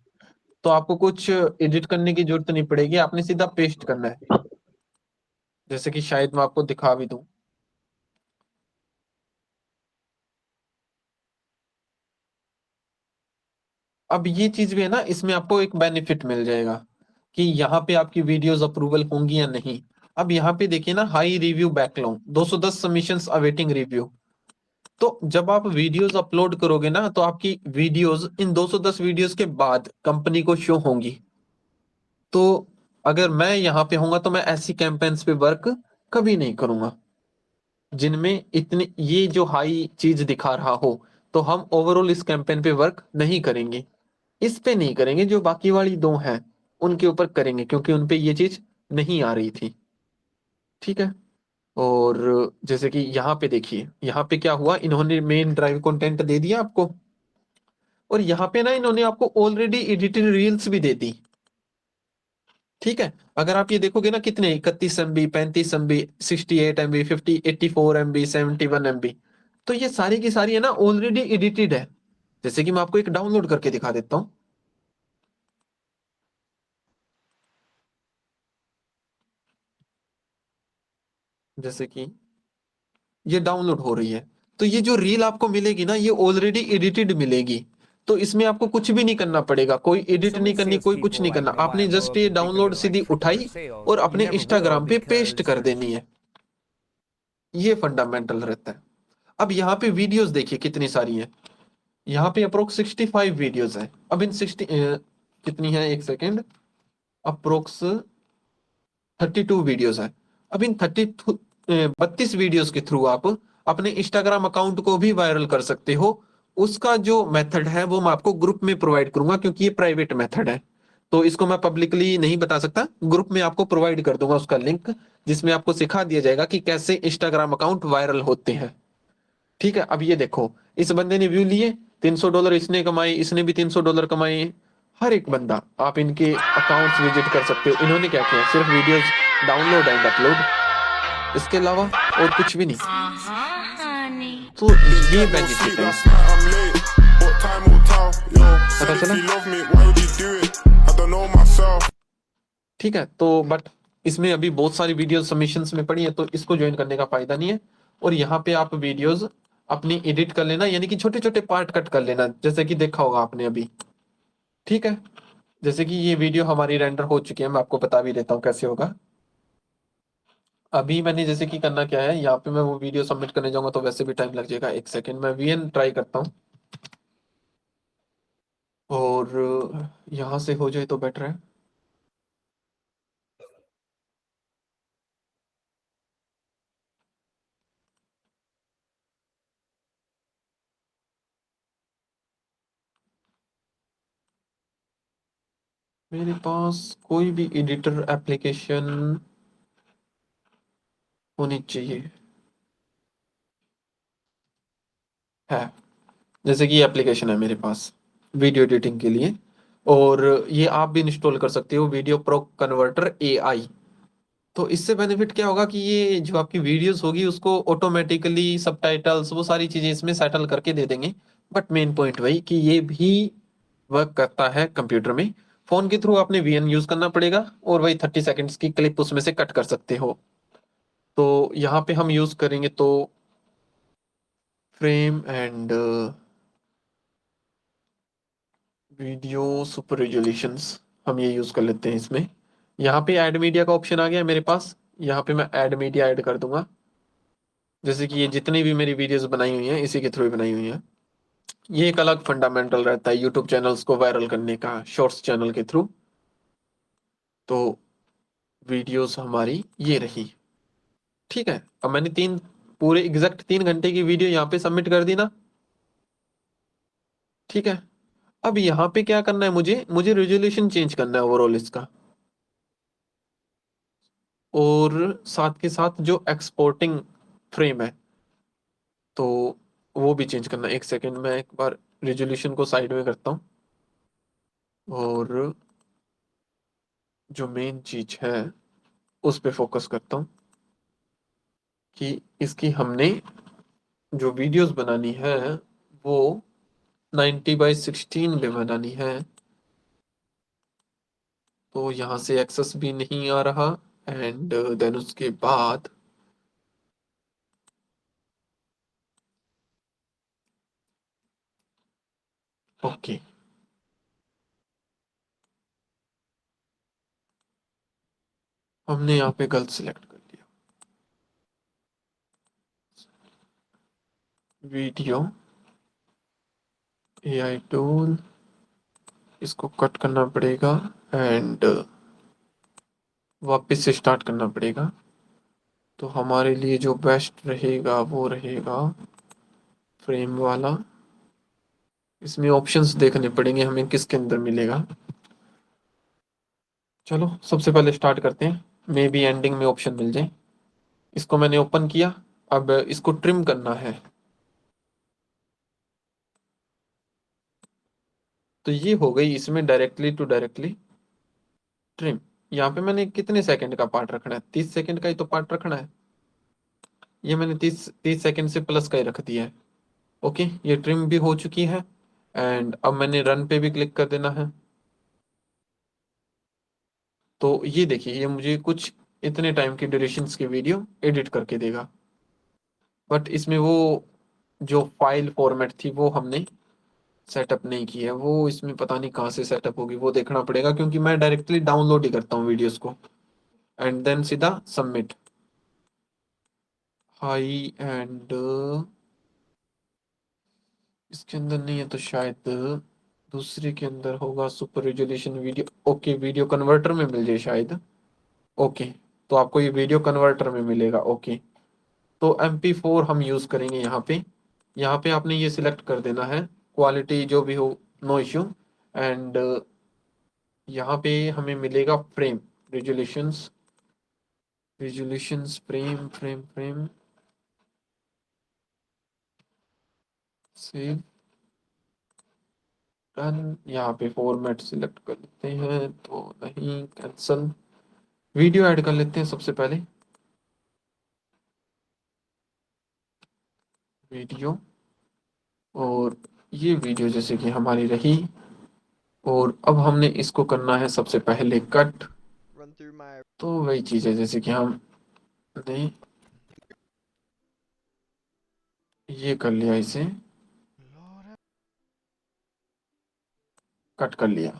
तो आपको कुछ एडिट करने की जरूरत नहीं पड़ेगी, आपने सीधा पेस्ट करना है। जैसे कि शायद मैं आपको दिखा भी दूं, अब ये चीज भी है ना, इसमें आपको एक बेनिफिट मिल जाएगा कि यहाँ पे आपकी वीडियोस अप्रूवल होंगी या नहीं। अब यहाँ पे देखिए ना, high review backlog, 210 submissions awaiting review. तो जब आप वीडियोस अपलोड करोगे ना, तो आपकी वीडियोस इन 210 वीडियोस के बाद कंपनी को शो होंगी। तो अगर मैं यहाँ पे होऊंगा तो मैं ऐसी कैंपेन्स पे वर्क कभी नहीं करूंगा। जिनमें इतनी ये जो हाई चीज दिखा रहा हो, तो हम ओवरऑल इस कैंपेन पे वर्क नहीं करेंगे, इस पे नहीं करेंगे। जो बाकी वाली दो हैं उनके ऊपर करेंगे, क्योंकि उनपे ये चीज नहीं आ रही थी। ठीक है। और जैसे कि यहाँ पे देखिए, यहाँ पे क्या हुआ, इन्होंने मेन ड्राइव कंटेंट दे दिया आपको, और यहाँ पे ना इन्होंने आपको ऑलरेडी एडिटेड रील्स भी दे दी। ठीक है। अगर आप ये देखोगे ना, कितने 31 MB, 35 MB, 68 MB, 84 MB, 71 MB, तो ये सारी की सारी है ना ऑलरेडी एडिटेड है। जैसे कि मैं आपको एक डाउनलोड करके दिखा देता हूँ। जैसे कि ये डाउनलोड हो रही है, तो ये जो रील आपको मिलेगी ना, ये ऑलरेडी एडिटेड मिलेगी। तो इसमें आपको कुछ भी नहीं करना पड़ेगा, कोई एडिट So नहीं many करनी, कोई कुछ नहीं salespeople करना। ask me why आपने I'm जस्ट loyal ये to download particular Sidhi like particular उठाई sales. और You अपने never इंस्टाग्राम will पे पेस्ट because कर there's देनी है। ये फंडामेंटल रहता है। अब यहाँ पे वीडियोस देखिए कितनी सारी हैं। यहाँ पे अप्रोक्स 65 वीडियोस हैं। अब इन 60 कितनी है, एक सेकेंड, अप्रोक्स 32 वीडियोस है। अब इन 32 वीडियोस के थ्रू आप अपने इंस्टाग्राम अकाउंट को भी वायरल कर सकते हो। उसका जो मेथड है वो मैं आपको ग्रुप में प्रोवाइड करूंगा, क्योंकि ये प्राइवेट मेथड है, तो इसको मैं पब्लिकली नहीं बता सकता। ग्रुप में आपको प्रोवाइड कर दूंगा उसका लिंक, जिसमें आपको सिखा दिया जाएगा कि कैसे इंस्टाग्राम अकाउंट वायरल होते हैं। ठीक है। अब ये देखो, इस बंदे ने व्यू लिए, $300 इसने कमाए, इसने भी $300 कमाए। हर एक बंदा, आप इनके अकाउंट्स विजिट कर सकते हो। इन्होंने क्या किया, सिर्फ वीडियोस डाउनलोड एंड अपलोड, इसके अलावा और कुछ भी नहीं। तो ये बेनिफिट है इसका। पता चला। ठीक है। तो बट इसमें अभी बहुत सारी वीडियो सबमिशंस में पड़ी है, तो इसको ज्वाइन करने का फायदा नहीं है। और यहाँ पे आप वीडियोस अपनी एडिट कर लेना, यानी कि छोटे छोटे पार्ट कट कर लेना, जैसे कि देखा होगा आपने अभी। ठीक है। जैसे कि ये वीडियो हमारी रेंडर हो चुकी है, मैं आपको बता भी देता हूँ कैसे होगा। अभी मैंने जैसे कि करना क्या है, यहाँ पे मैं वो वीडियो सबमिट करने जाऊंगा तो वैसे भी टाइम लग जाएगा। एक सेकेंड, मैं वीएन ट्राई करता हूँ, और यहाँ से हो जाए तो बेटर है। मेरे पास कोई भी एडिटर एप्लीकेशन होनी चाहिए है। जैसे कि ये एप्लीकेशन है मेरे पास वीडियो एडिटिंग के लिए, और ये आप भी इंस्टॉल कर सकते हो, वीडियो प्रो कन्वर्टर एआई। तो इससे बेनिफिट क्या होगा कि ये जो आपकी वीडियोस होगी उसको ऑटोमेटिकली सबटाइटल्स वो सारी चीजें इसमें सेटल करके दे देंगे। बट मेन पॉइंट वही कि ये भी वर्क करता है कंप्यूटर में। फोन के थ्रू आपने वीएन यूज करना पड़ेगा, और वही 30 सेकेंड्स की क्लिप उसमें से कट कर सकते हो। तो यहाँ पे हम यूज करेंगे तो frame and video super resolutions, हम ये यूज कर लेते हैं इसमें। यहाँ पे ऐड मीडिया का ऑप्शन आ गया है मेरे पास, यहाँ पे मैं ऐड मीडिया ऐड कर दूंगा। जैसे कि ये जितनी भी मेरी वीडियोस बनाई हुई हैं इसी के थ्रू ही बनाई हुई हैं। ये एक अलग फंडामेंटल रहता है यूट्यूब चैनल्स को वायरल करने का, शॉर्ट्स चैनल के थ्रू। तो वीडियोस हमारी ये रही। ठीक है। अब मैंने पूरे एग्जैक्ट 3 घंटे की वीडियो यहाँ पे सबमिट कर दी ना। ठीक है। अब यहाँ पे क्या करना है, मुझे मुझे रेजोल्यूशन चेंज करना है ओवरऑल इसका, और साथ के साथ जो एक्सपोर्टिंग फ्रेम है तो वो भी चेंज करना है। एक सेकेंड, मैं एक बार रेजोल्यूशन को साइड में करता हूँ, और जो मेन चीज है उस पे फोकस करता हूँ कि इसकी हमने जो वीडियोस बनानी है वो 90/16 में बनानी है। तो यहाँ से एक्सेस भी नहीं आ रहा, एंड देन उसके बाद ओके, हमने यहाँ पे गलत सिलेक्ट कर लिया। वीडियो एआई टूल, इसको कट करना पड़ेगा एंड वापस से स्टार्ट करना पड़ेगा। तो हमारे लिए जो बेस्ट रहेगा वो रहेगा फ्रेम वाला। इसमें ऑप्शंस देखने पड़ेंगे हमें किसके अंदर मिलेगा। चलो सबसे पहले स्टार्ट करते हैं, मे बी एंडिंग में ऑप्शन मिल जाए। इसको मैंने ओपन किया, अब इसको ट्रिम करना है। तो ये हो गई इसमें डायरेक्टली टू डायरेक्टली ट्रिम। यहाँ पे मैंने कितने सेकंड का पार्ट रखना है, 30 सेकंड का ही तो पार्ट रखना है। ये मैंने 30 सेकंड से प्लस का ही रख दिया है। ओके, ये ट्रिम भी हो चुकी है। एंड अब मैंने रन पे भी क्लिक कर देना है। तो ये देखिए, ये मुझे कुछ इतने टाइम की ड्यूरेशन की वीडियो एडिट करके देगा। बट इसमें वो जो फाइल फॉर्मेट थी वो हमने सेटअप नहीं की है। वो इसमें पता नहीं कहाँ से सेटअप होगी, वो देखना पड़ेगा, क्योंकि मैं डायरेक्टली डाउनलोड ही करता हूँ वीडियोस को एंड देन सीधा सबमिट। हाई एंड इसके अंदर नहीं है तो शायद दूसरे के अंदर होगा, super resolution video. Okay, video converter में मिल जाए शायद। ओके, तो आपको ये वीडियो कन्वर्टर में मिलेगा। ओके, तो MP4 हम यूज करेंगे यहाँ पे। यहाँ पे आपने ये सिलेक्ट कर देना है, क्वालिटी जो भी हो नो इश्यू। एंड यहाँ पे हमें मिलेगा frame resolutions, resolutions frame frame frame save done. यहाँ पे फॉर्मेट सिलेक्ट कर लेते हैं, तो नहीं, कैंसल। वीडियो ऐड कर लेते हैं सबसे पहले, वीडियो। और ये वीडियो जैसे कि हमारी रही, और अब हमने इसको करना है सबसे पहले कट। Run through my तो वही चीज है, जैसे कि हम ने ये कर लिया, इसे Lord. कट कर लिया।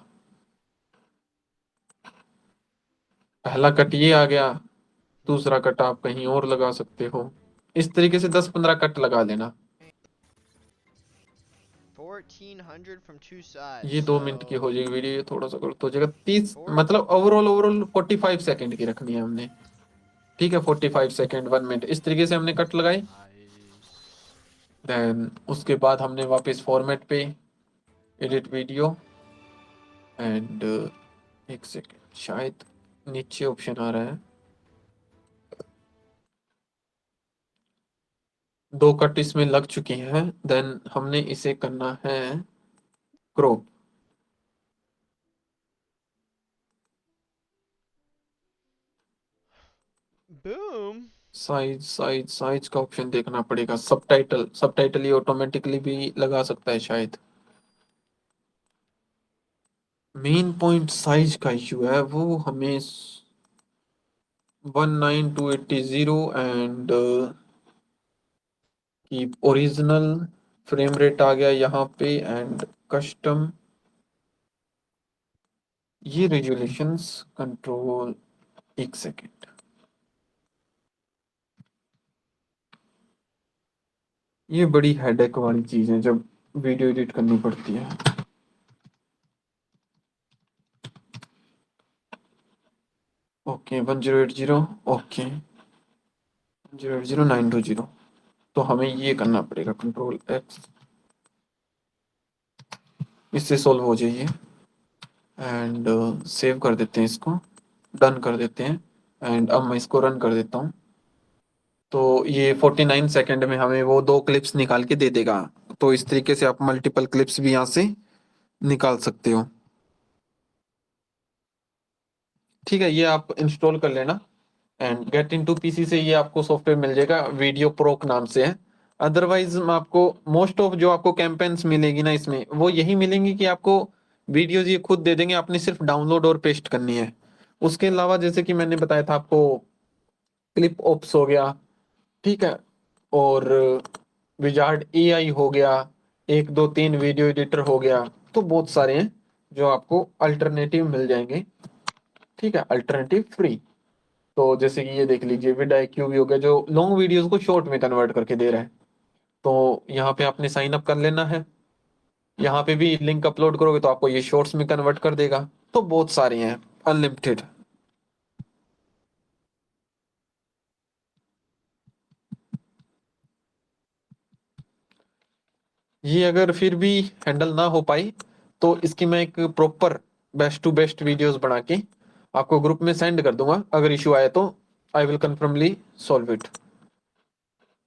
पहला कट ये आ गया, दूसरा कट आप कहीं और लगा सकते हो। इस तरीके से 10-15 कट लगा लेना। 1400 from two sides. ये 2 मिनट की हो so जाएगी वीडियो, ये थोड़ा सा कर तो हो जाएगा 30, Four- मतलब ओवरऑल 45 सेकंड की रखनी है हमने। ठीक है, 45 सेकंड 1 मिनट इस तरीके से हमने कट लगाए। Nice. देन उसके बाद हमने वापस फॉर्मेट पे एडिट वीडियो एंड एक सेकेंड, शायद नीचे ऑप्शन आ रहा है। 2 कट इसमें लग चुकी हैं। देन हमने इसे करना है crop. Boom. Size size size का ऑप्शन देखना पड़ेगा। सबटाइटल, सबटाइटल ये ऑटोमेटिकली भी लगा सकता है शायद। मेन पॉइंट साइज का इशू है, वो हमें 19280 एंड की ओरिजिनल फ्रेम रेट आ गया यहाँ पे एंड कस्टम। ये रेजुलेशंस कंट्रोल, एक सेकेंड। ये बड़ी हेडेक वाली चीज है जब वीडियो एडिट करनी पड़ती है। Okay 1080, okay 1080 920। तो हमें ये करना पड़ेगा Ctrl+X, इससे सॉल्व हो जाइए एंड सेव कर देते हैं इसको, डन कर देते हैं। एंड अब मैं इसको रन कर देता हूँ। तो ये 49 सेकंड में हमें वो 2 क्लिप्स निकाल के दे देगा। तो इस तरीके से आप मल्टीपल क्लिप्स भी यहाँ से निकाल सकते हो। ठीक है, ये आप इंस्टॉल कर लेना एंड गेट इनटू पीसी से ये आपको सॉफ्टवेयर मिल जाएगा, वीडियो प्रो के नाम से है। अदरवाइज आपको मोस्ट ऑफ जो आपको कैंपेन्स मिलेगी ना इसमें, वो यही मिलेंगी कि आपको वीडियोस ये खुद दे देंगे, आपने सिर्फ डाउनलोड और पेस्ट करनी है। उसके अलावा जैसे कि मैंने बताया था आपको, क्लिप ओप्स हो गया, ठीक है, और विजार्ड एआई हो गया, 1 2 3 वीडियो एडिटर हो गया। तो बहुत सारे हैं जो आपको अल्टरनेटिव मिल जाएंगे। ठीक है, अल्टरनेटिव फ्री। तो जैसे कि ये देख लीजिए, विड IQ भी हो गया, जो लॉन्ग वीडियोस को शॉर्ट में कन्वर्ट करके दे रहा है। तो यहाँ पे आपने साइन अप कर लेना है। यहाँ पे भी लिंक अपलोड करोगे तो आपको ये शॉर्ट्स में कन्वर्ट कर देगा। तो बहुत सारे हैं, अनलिमिटेड। ये अगर फिर भी हैंडल ना हो पाई तो इसकी मैं एक proper best to best videos बना के आपको ग्रुप में सेंड कर दूंगा। अगर इशू आए तो I will confirmly solve it.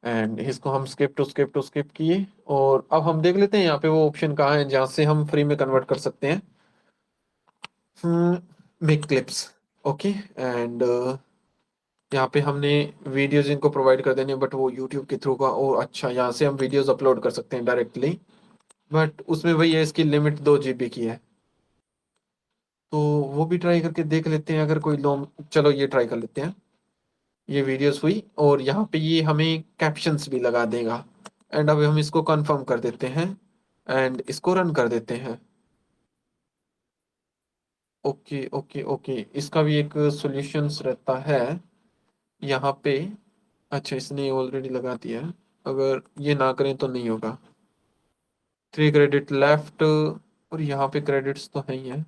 And इसको हम स्किप किए और अब हम देख लेते हैं यहाँ पे वो ऑप्शन कहाँ है जहाँ से हम फ्री में कन्वर्ट कर सकते हैं। Make clips. ओके। एंड यहाँ पे हमने वीडियोज इनको प्रोवाइड कर देने बट वो यूट्यूब के थ्रू का। ओ अच्छा, यहाँ से हम वीडियोज अपलोड कर सकते हैं डायरेक्टली, बट उसमें वही है, इसकी लिमिट 2 GB की है। तो वो भी ट्राई करके देख लेते हैं अगर कोई लॉन्ग। चलो ये ट्राई कर लेते हैं। ये वीडियोस हुई और यहाँ पे ये हमें कैप्शंस भी लगा देगा। एंड अब हम इसको कंफर्म कर देते हैं एंड इसको रन कर देते हैं। ओके ओके ओके, इसका भी एक सॉल्यूशंस रहता है यहाँ पे। अच्छा, इसने ऑलरेडी लगा दिया है, अगर ये ना करें तो नहीं होगा। 3 क्रेडिट लेफ्ट, और यहाँ पे क्रेडिट्स तो है ही है।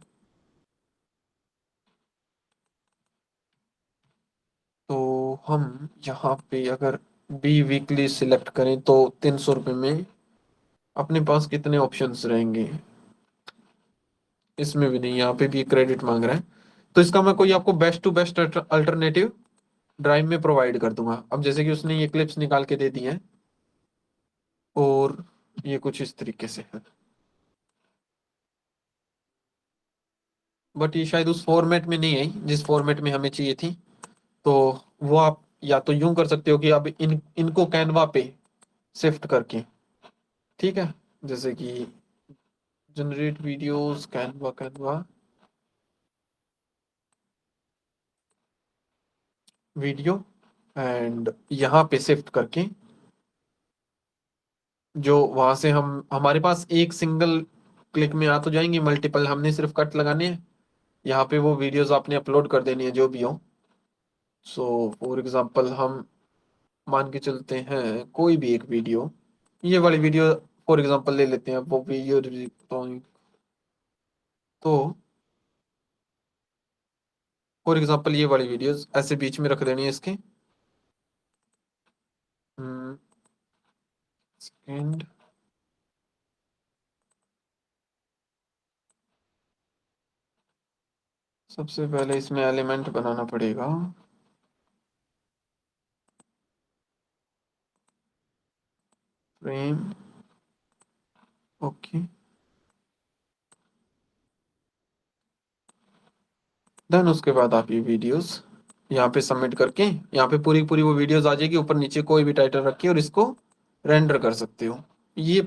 तो हम यहाँ पे अगर बी वीकली सिलेक्ट करें तो 300 रुपये में अपने पास कितने ऑप्शंस रहेंगे। इसमें भी नहीं, यहाँ पे भी क्रेडिट मांग रहा है। तो इसका मैं कोई आपको best to best alternative drive में प्रोवाइड कर दूंगा। अब जैसे कि उसने ये क्लिप्स निकाल के दे दी हैं और ये कुछ इस तरीके से है, बट ये शायद उस फॉर्मेट में नहीं आई जिस फॉर्मेट में हमें चाहिए थी। तो वो आप या तो यूं कर सकते हो कि अब इनको कैनवा पे शिफ्ट करके, ठीक है, जैसे कि generate videos Canva Canva video, and यहाँ पे शिफ्ट करके जो वहां से हम हमारे पास एक सिंगल क्लिक में आ तो जाएंगे, मल्टीपल हमने सिर्फ कट लगाने हैं। यहाँ पे वो वीडियोस आपने अपलोड कर देनी है जो भी हो। सो फॉर एग्जांपल हम मान के चलते हैं कोई भी एक वीडियो, ये वाली वीडियो फॉर एग्जांपल ले लेते हैं। वो वीडियो तो फॉर एग्जांपल ये वाली वीडियोस ऐसे बीच में रख देनी है इसके। सेकंड, सबसे पहले इसमें एलिमेंट बनाना पड़ेगा। फ्रेम, ओके, देन उसके बाद आप ये वीडियोस यहाँ पे सबमिट करके यहाँ पे पूरी पूरी वो वीडियोस आ जाएगी, ऊपर नीचे कोई भी टाइटल रखिए और इसको रेंडर कर सकते हो। ये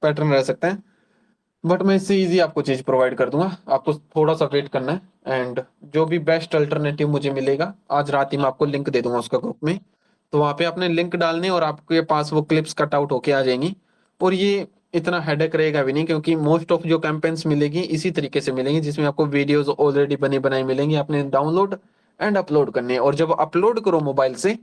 पैटर्न रह सकता है, बट मैं इससे इजी आपको चीज प्रोवाइड कर दूंगा। आपको थोड़ा सा वेट करना है एंड जो भी बेस्ट अल्टरनेटिव मुझे मिलेगा आज रात ही मैं आपको लिंक दे दूंगा उसका ग्रुप में। तो वहां पे आपने लिंक डालने और आपके पास वो क्लिप्स कट आउट होके आ जाएंगी। और ये इतना हेडेक रहेगा भी नहीं, क्योंकि मोस्ट ऑफ जो कैंपेन्स मिलेगी इसी तरीके से मिलेंगी जिसमें आपको वीडियोस ऑलरेडी बनी बनाई मिलेंगी, आपने डाउनलोड एंड अपलोड करने हैं। और जब अपलोड करो मोबाइल से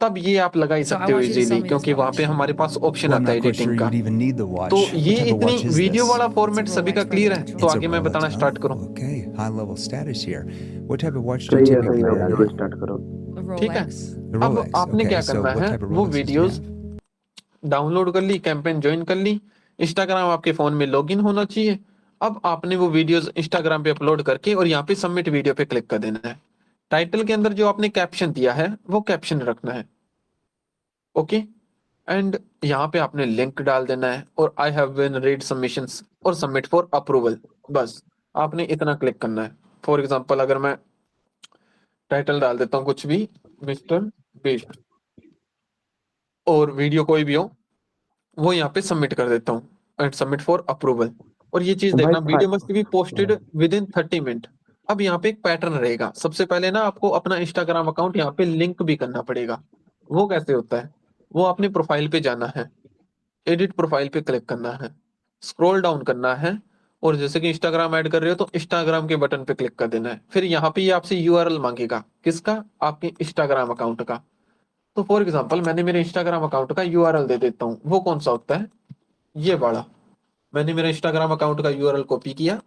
तब ये आप लगा ही So I सकते हो want you to easily, sell me this क्योंकि वहां पे watch. हमारे पास ऑप्शन Well, I'm आता है not quite sure एडिटिंग का। you'd even need the watch. तो What ये type of इतनी watch is वीडियो this? वाला फॉर्मेट It's a सभी का Rolex क्लियर है, Rolex. तो It's a आगे मैं Rolex, बताना huh? स्टार्ट करूं। Okay, high level status here. What type of watch do you सही है typically भाई, wear? आगे स्टार्ट करो। A ठीक है, Rolex. The अब Rolex. आपने Okay, क्या so करना what है, type of वो Rolexes do you videos have? Download कर ली, कैंपेन ज्वाइन कर ली, इंस्टाग्राम आपके फोन में लॉगिन होना चाहिए। अब आपने वो वीडियोस इंस्टाग्राम पे अपलोड करके और यहाँ पे सबमिट वीडियो पे क्लिक कर देना है। टाइटल के अंदर जो आपने कैप्शन दिया है वो कैप्शन रखना है, ओके। एंड यहाँ पे आपने लिंक डाल देना है और I have been read submissions और सबमिट फॉर अप्रूवल। बस आपने इतना क्लिक करना है। फॉर एग्जांपल अगर मैं टाइटल डाल देता हूँ कुछ भी, मिस्टर बेस्ट, और वीडियो कोई भी हो, वो यहाँ पे सबमिट कर देता हूँ एंड सबमिट फॉर अप्रूवल। और ये चीज भाई देखना, video must be posted with in 30 minute. अब यहाँ पे एक पैटर्न रहेगा, सबसे पहले ना आपको अपना इंस्टाग्राम अकाउंट यहाँ पे लिंक भी करना पड़ेगा। वो कैसे होता है, वो अपने प्रोफाइल पे जाना है, एडिट प्रोफाइल पे क्लिक करना है, स्क्रॉल डाउन करना है, और जैसे कि इंस्टाग्राम ऐड कर रहे हो तो इंस्टाग्राम के बटन पे क्लिक कर देना है। फिर यहाँ पे ये आपसे यूआरएल मांगेगा, किसका, आपके इंस्टाग्राम अकाउंट का। तो फॉर एग्जांपल मैंने मेरे इंस्टाग्राम अकाउंट का यूआरएल दे देता हूँ। वो कौन सा होता है, ये वाला। मैंने मेरे इंस्टाग्राम अकाउंट का यूआरएल कॉपी किया,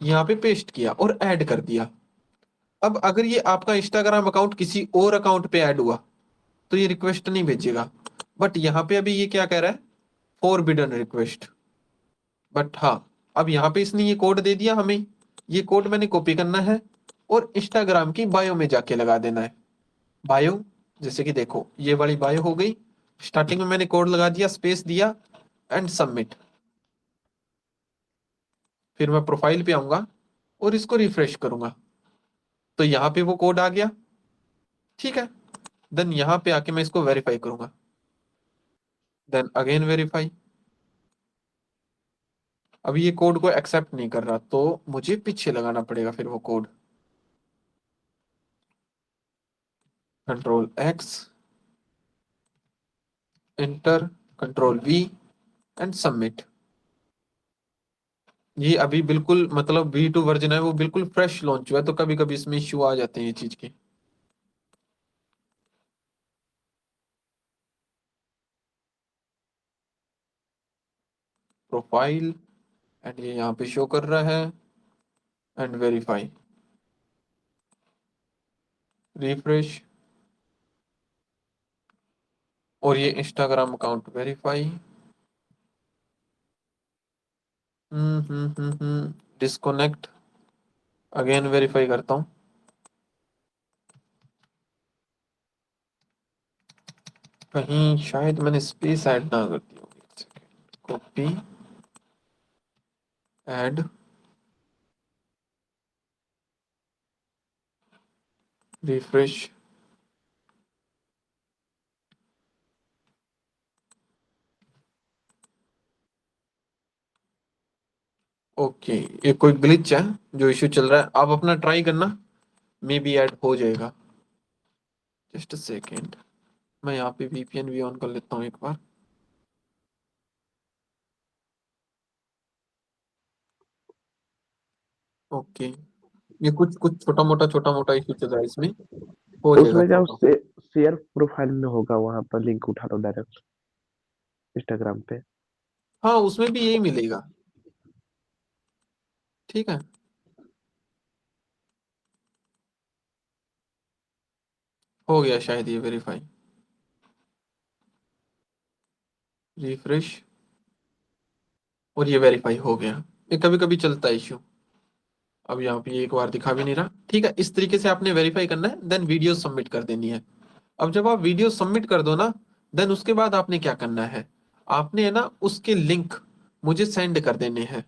यहाँ पे पेस्ट किया और ऐड कर दिया। अब अगर ये आपका इंस्टाग्राम अकाउंट किसी और अकाउंट पे ऐड हुआ तो ये रिक्वेस्ट नहीं भेजेगा। बट यहाँ पे अभी ये क्या कह रहा है, फॉरबिडन रिक्वेस्ट। बट हाँ, अब यहाँ पे इसने ये कोड दे दिया हमें, ये कोड मैंने कॉपी करना है और इंस्टाग्राम की बायो में जाके लगा देना है। बायो, जैसे कि देखो ये वाली बायो हो गई, स्टार्टिंग में मैंने कोड लगा दिया, स्पेस दिया एंड सबमिट। फिर मैं प्रोफाइल पे आऊंगा और इसको रिफ्रेश करूंगा तो यहाँ पे वो कोड आ गया, ठीक है। देन यहाँ पे आके मैं इसको वेरीफाई करूंगा, देन अगेन वेरीफाई। अभी ये कोड को एक्सेप्ट नहीं कर रहा तो मुझे पीछे लगाना पड़ेगा फिर वो code, control x, enter, control we and submit. ये अभी बिल्कुल मतलब V2 वर्जन है, वो बिल्कुल फ्रेश लॉन्च हुआ है, तो कभी कभी इसमें इश्यू आ जाते हैं ये चीज के। प्रोफाइल एंड ये यहाँ पे शो कर रहा है एंड वेरीफाई, रिफ्रेश, और ये Instagram account verify. Disconnect, again verify करता हूँ। कहीं शायद मैंने स्पेस ऐड ना कर दी होगी, कॉपी ऐड रिफ्रेश, ओके। ये कोई ग्लिच है जो इश्यू चल रहा है, आप अपना ट्राई करना, मे बी ऐड हो जाएगा। जस्ट अ सेकेंड, मैं यहाँ पे VPN भी ऑन कर लेता हूँ एक बार। ओके, ये कुछ कुछ छोटा मोटा इश्यू चल रहा है इसमें, हो जाएगा उसमें जाओ सॉर्ट आउट। से शेयर प्रोफाइल में होगा, वहां पर लिंक उठा लो डायरेक्ट इंस्टाग्राम पे। हाँ उसमें भी यही मिलेगा, ठीक है। हो गया शायद ये वेरीफाई, रिफ्रेश, और ये वेरीफाई हो गया। ये कभी कभी चलता है इश्यू, अब यहाँ पे एक बार दिखा भी नहीं रहा, ठीक है। इस तरीके से आपने वेरीफाई करना है, देन वीडियो सबमिट कर देनी है। अब जब आप वीडियो सबमिट कर दो ना, देन उसके बाद आपने क्या करना है, आपने है ना उसके लिंक मुझे सेंड कर देने हैं।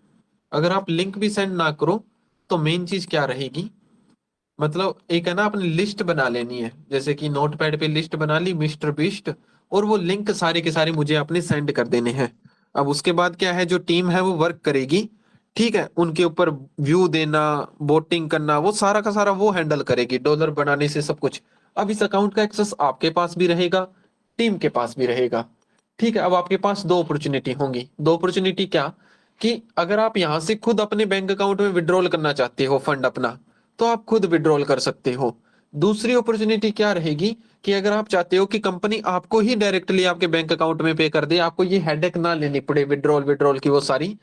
अगर आप लिंक भी सेंड ना करो तो मेन चीज क्या रहेगी, मतलब एक है ना अपनी लिस्ट बना लेनी है, जैसे कि नोटपैड पे लिस्ट बना ली मिस्टर बीस्ट, और वो लिंक सारे के सारे मुझे अपने सेंड कर देने हैं। अब उसके बाद क्या है, जो टीम है वो वर्क करेगी, ठीक है। उनके ऊपर व्यू देना, वोटिंग करना, वो सारा का सारा वो हैंडल करेगी, डॉलर बनाने से सब कुछ। अब इस अकाउंट का एक्सेस आपके पास भी रहेगा, टीम के पास भी रहेगा, ठीक है। अब आपके पास दो अपॉर्चुनिटी होंगी। दो अपॉर्चुनिटी क्या, कि अगर आप यहां से खुद अपने बैंक अकाउंट में विड्रॉल करना चाहते हो फंड अपना, तो आप खुद विड्रॉल कर सकते हो। दूसरी अपॉर्चुनिटी क्या रहेगी, कि अगर आप चाहते हो कि कंपनी आपको ही डायरेक्टली आपके बैंक अकाउंट में पे कर दे, आपको ये हेडेक ना लेनी पड़े विड्रॉल विड्रॉल की वो सारी,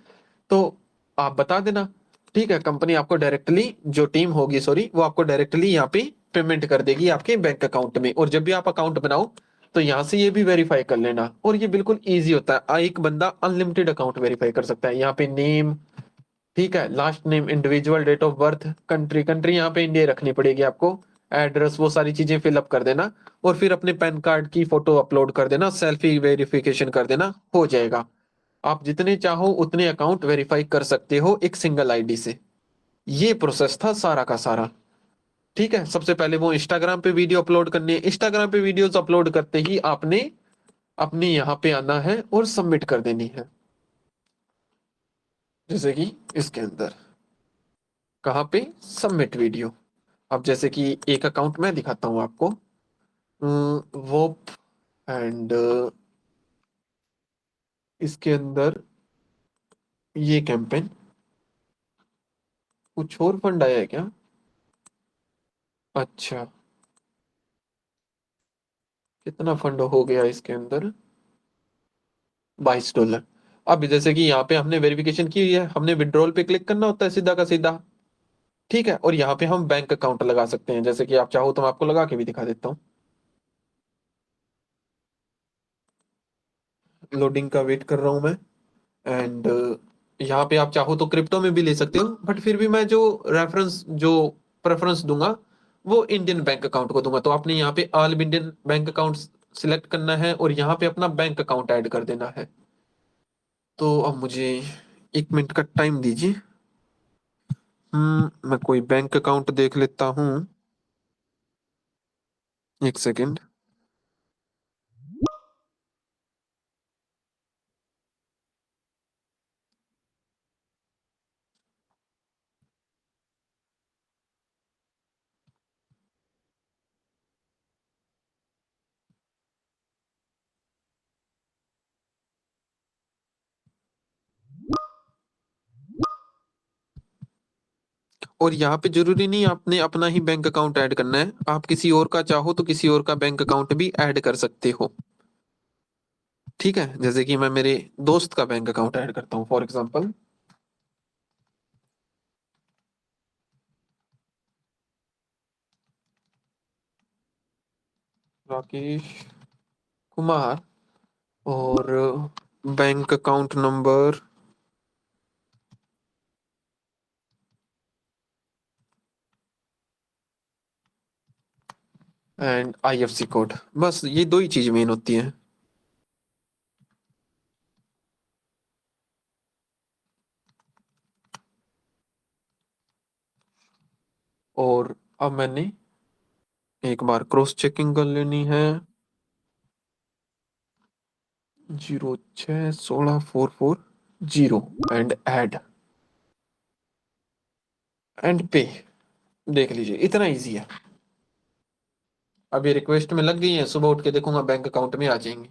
तो आप बता देना, ठीक है। कंपनी आपको डायरेक्टली, जो टीम होगी सॉरी, वो आपको डायरेक्टली यहाँ पे पेमेंट कर देगी आपके बैंक अकाउंट में। और जब भी आप अकाउंट बनाओ तो यहाँ से ये भी वेरीफाई कर लेना, और ये बिल्कुल ईजी होता है। एक बंदा अनलिमिटेड अकाउंट वेरीफाई कर सकता है। यहाँ पे नेम, ठीक है, last name, individual, date of birth, country, country यहाँ पे इंडिया रखनी पड़ेगी आपको, एड्रेस, वो सारी चीजें फिलअप कर देना, और फिर अपने पैन कार्ड की फोटो अपलोड कर देना, सेल्फी वेरिफिकेशन कर देना, हो जाएगा। आप जितने चाहो उतने अकाउंट वेरीफाई कर सकते हो एक सिंगल आईडी से। ये प्रोसेस था सारा का सारा, ठीक है। सबसे पहले वो इंस्टाग्राम पे वीडियो अपलोड करनी है, इंस्टाग्राम पे वीडियोस अपलोड करते ही आपने अपने यहाँ पे आना है और सबमिट कर देनी है, जैसे कि इसके अंदर कहाँ पे, सबमिट वीडियो। अब जैसे कि एक अकाउंट मैं दिखाता हूँ आपको, वो एंड इसके अंदर ये कैंपेन, कुछ और फंड आया है क्या, अच्छा कितना फंड हो गया इसके अंदर, $22। अब जैसे कि यहाँ पे हमने वेरिफिकेशन की है, हमने विड्रॉल पे क्लिक करना होता है सीधा का सीधा, ठीक है। और यहाँ पे हम बैंक अकाउंट लगा सकते हैं, जैसे कि आप चाहो तो मैं आपको लगा के भी दिखा देता हूँ। लोडिंग का वेट कर रहा हूँ मैं। एंड यहाँ पे आप चाहो तो क्रिप्टो में भी ले सकते हो, बट फिर भी मैं जो प्रेफरेंस दूंगा वो इंडियन बैंक अकाउंट को दूंगा। तो आपने यहाँ पे all Indian bank account select करना है और यहाँ पे अपना बैंक अकाउंट ऐड कर देना है। तो अब मुझे 1 मिनट का टाइम दीजिए। मैं कोई बैंक अकाउंट देख लेता हूँ, 1 सेकेंड। और यहाँ पे जरूरी नहीं आपने अपना ही बैंक अकाउंट ऐड करना है, आप किसी और का चाहो तो किसी और का बैंक अकाउंट भी ऐड कर सकते हो। ठीक है, जैसे कि मैं मेरे दोस्त का बैंक अकाउंट ऐड करता हूँ फॉर एग्जांपल। राकेश कुमार, और bank account number and IFC code, बस ये दो ही चीज मेन होती है। और अब मैंने एक बार क्रॉस चेकिंग कर लेनी है। 0616440 एंड एंड पे। देख लीजिए इतना इजी है। अब ये रिक्वेस्ट में लग गई है, सुबह उठ के देखूंगा बैंक अकाउंट में आ जाएंगे।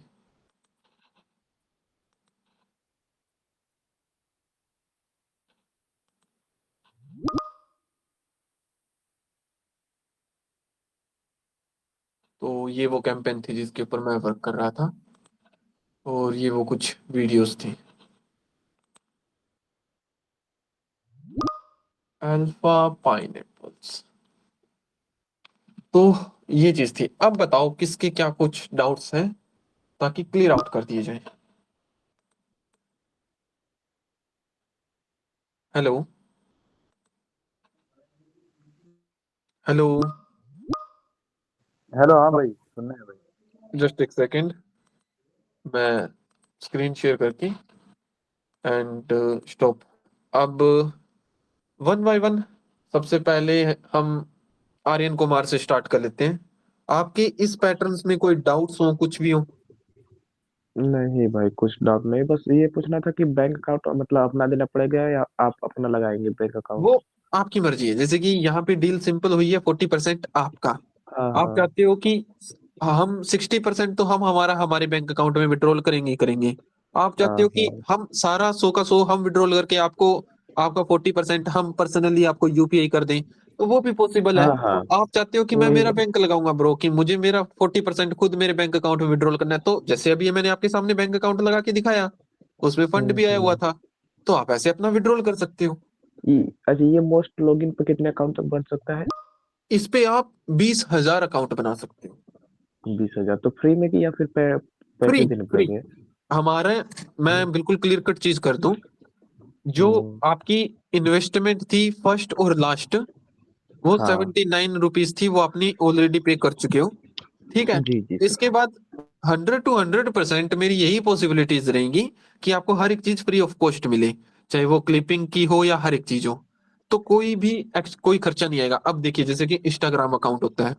तो ये वो कैंपेन थी जिसके ऊपर मैं वर्क कर रहा था, और ये वो कुछ वीडियोस थी। अल्फा पाइनएप्पल्स, तो ये चीज थी। अब बताओ किसके क्या कुछ डाउट्स हैं ताकि क्लियर आउट कर दिए जाए। हेलो हेलो, हेलो, हाँ भाई, सुनना है भाई। जस्ट 1 सेकेंड, मैं स्क्रीन शेयर करके एंड स्टॉप। अब वन बाय वन, सबसे पहले हम आर्यन कुमार से स्टार्ट कर लेते हैं। आपके इस पैटर्न्स में कोई डाउट्स हो, कुछ भी हो? नहीं भाई, कुछ डाउट नहीं, बस ये पूछना था कि बैंक अकाउंट मतलब अपना देना पड़ेगा या आप अपना लगाएंगे बैंक अकाउंट? वो आपकी मर्जी है। जैसे कि यहाँ पे डील सिंपल हुई है, 40% आपका। हाँ आप हाँ चाहते हो कि हम 60% तो हम हमारे बैंक अकाउंट में विड्रॉल करेंगे ही करेंगे। आप चाहते हाँ हो कि हाँ हम सारा 100 का 100 हम विड्रॉल करके आपको आपका 40% हम पर्सनली आपको यूपीआई कर दें, तो वो भी पॉसिबल है। हाँ हाँ। आप चाहते हो कि मैं वही मेरा बैंक लगाऊंगा ब्रो, कि मुझे मेरा 40% खुद मेरे बैंक अकाउंट में विड्रॉल करना है, तो जैसे अभी ये मैंने आपके सामने बैंक अकाउंट लगा के दिखाया, उसमें फंड भी आया हुआ हम्म। था, तो आप ऐसे अपना विड्रॉल कर सकते हो। अच्छा, ये मोस्ट लॉगिन पे कितने अकाउंट तक बन सकता है? इस पे आप 20,000 अकाउंट बना सकते हो। 20,000 तो फ्री में कि या फिर पैसे फ्री देने फ्री पड़ेंगे? हमारे, मैं बिल्कुल क्लियर कट चीज कर दूं, जो हम्म, आपकी इन्वेस्टमेंट थी फर्स्ट और लास्ट, वो हाँ 79 रुपीज थी, वो आपने ऑलरेडी पे कर चुके हो। ठीक है, जी जी सर। इसके बाद 100 to 100% मेरी यही पॉसिबिलिटीज रहेंगी कि आपको हर एक चीज फ्री ऑफ कॉस्ट मिले, चाहे वो क्लिपिंग की हो या हर एक चीज हो। तो कोई भी कोई खर्चा नहीं आएगा। अब देखिए, जैसे कि इंस्टाग्राम अकाउंट होता है,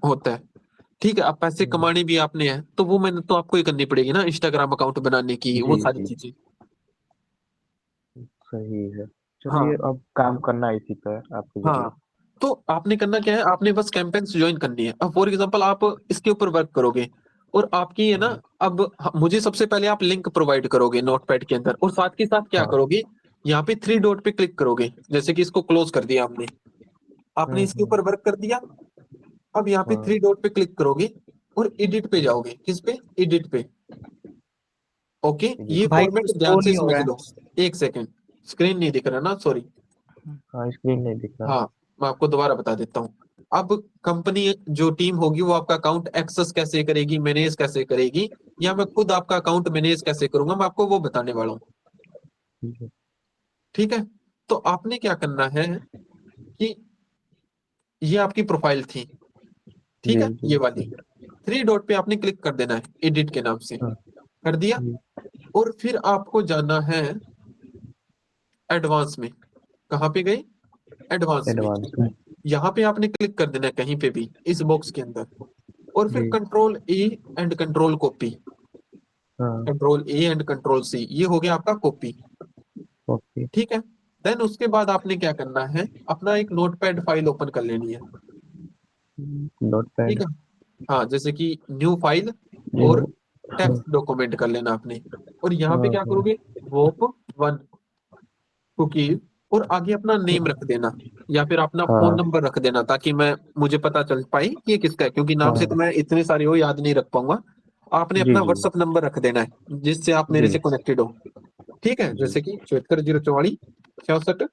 ठीक है, अब पैसे हम्म, कमाने भी आपने हैं, तो वो मैंने तो आपको ही करनी पड़ेगी ना, इंस्टाग्राम अकाउंट बनाने की जी वो सारी जी चीजें। सही है। चलिए, हाँ अब काम करना है इसी पर आपके जरिए। हाँ, तो आपने करना क्या है, आपने बस कैंपेन्स ज्वाइन करनी है। अब फॉर एग्जांपल आप इसके ऊपर वर्क करोगे, और आपकी है ना, हम्म, अब मुझे सबसे पहले आप लिंक प्रोवाइड करोगे नोटपैड के अंदर, और साथ के साथ क्या हाँ। करोगे, यहाँ पे 3 डॉट पे क्लिक करोगे, जैसे कि इसको क्लोज कर दिया आपने, आपने इसके ऊपर हम्म। वर्क कर दिया। अब यहाँ पे हाँ 3 डॉट पे क्लिक करोगे और एडिट पे जाओगे। किस पे? एडिट पे। ओके, जी। ये भाई फॉर्मेट कुछ ध्यान शो से नहीं हो समझ रहा है। लो। 1 सेकेंड, स्क्रीन नहीं दिख रहा ना, सॉरी। हाँ, स्क्रीन नहीं दिख रहा। हाँ, मैं आपको दोबारा बता देता हूँ। अब कंपनी जो टीम होगी वो आपका अकाउंट एक्सेस कैसे करेगी, मैनेज कैसे करेगी, या मैं खुद आपका अकाउंट मैनेज कैसे करूंगा, मैं आपको वो बताने वाला हूँ। जी ठीक है, तो आपने क्या करना है कि ये आपकी प्रोफाइल थी, ठीक जी है, जी ये वाली 3 डॉट पे आपने क्लिक कर देना है एडिट के नाम से, हाँ कर दिया। जी और फिर आपको जाना है एडवांस में। कहाँ पे गए? एडवांस में। एडवांस में यहाँ पे आपने क्लिक कर देना है कहीं पे भी इस बॉक्स के अंदर, और फिर जी control A and control copy, हाँ control A and control C, ये हो गया आपका कॉपी। ओके ठीक है, देन उसके बाद आपने क्या करना है, अपना एक नोटपैड फाइल ओपन कर लेनी है। नोट ठीक पैड है, हाँ, जैसे कि न्यू फाइल और न्यू हाँ टेक्स्ट डॉक्यूमेंट कर लेना आपने। और यहाँ पे हाँ क्या हाँ करोगे, वोप 1 कुकी, और आगे अपना नेम रख देना, या फिर अपना फोन हाँ नंबर रख देना, ताकि मैं मुझे पता चल पाए कि ये किसका है, क्योंकि नाम से तो हाँ मैं इतने सारे हो याद नहीं रख पाऊंगा। आपने जी अपना जी व्हाट्सअप नंबर रख देना है जिससे आप मेरे जी से कनेक्टेड हो। ठीक है, जी जैसे कि 74 044 66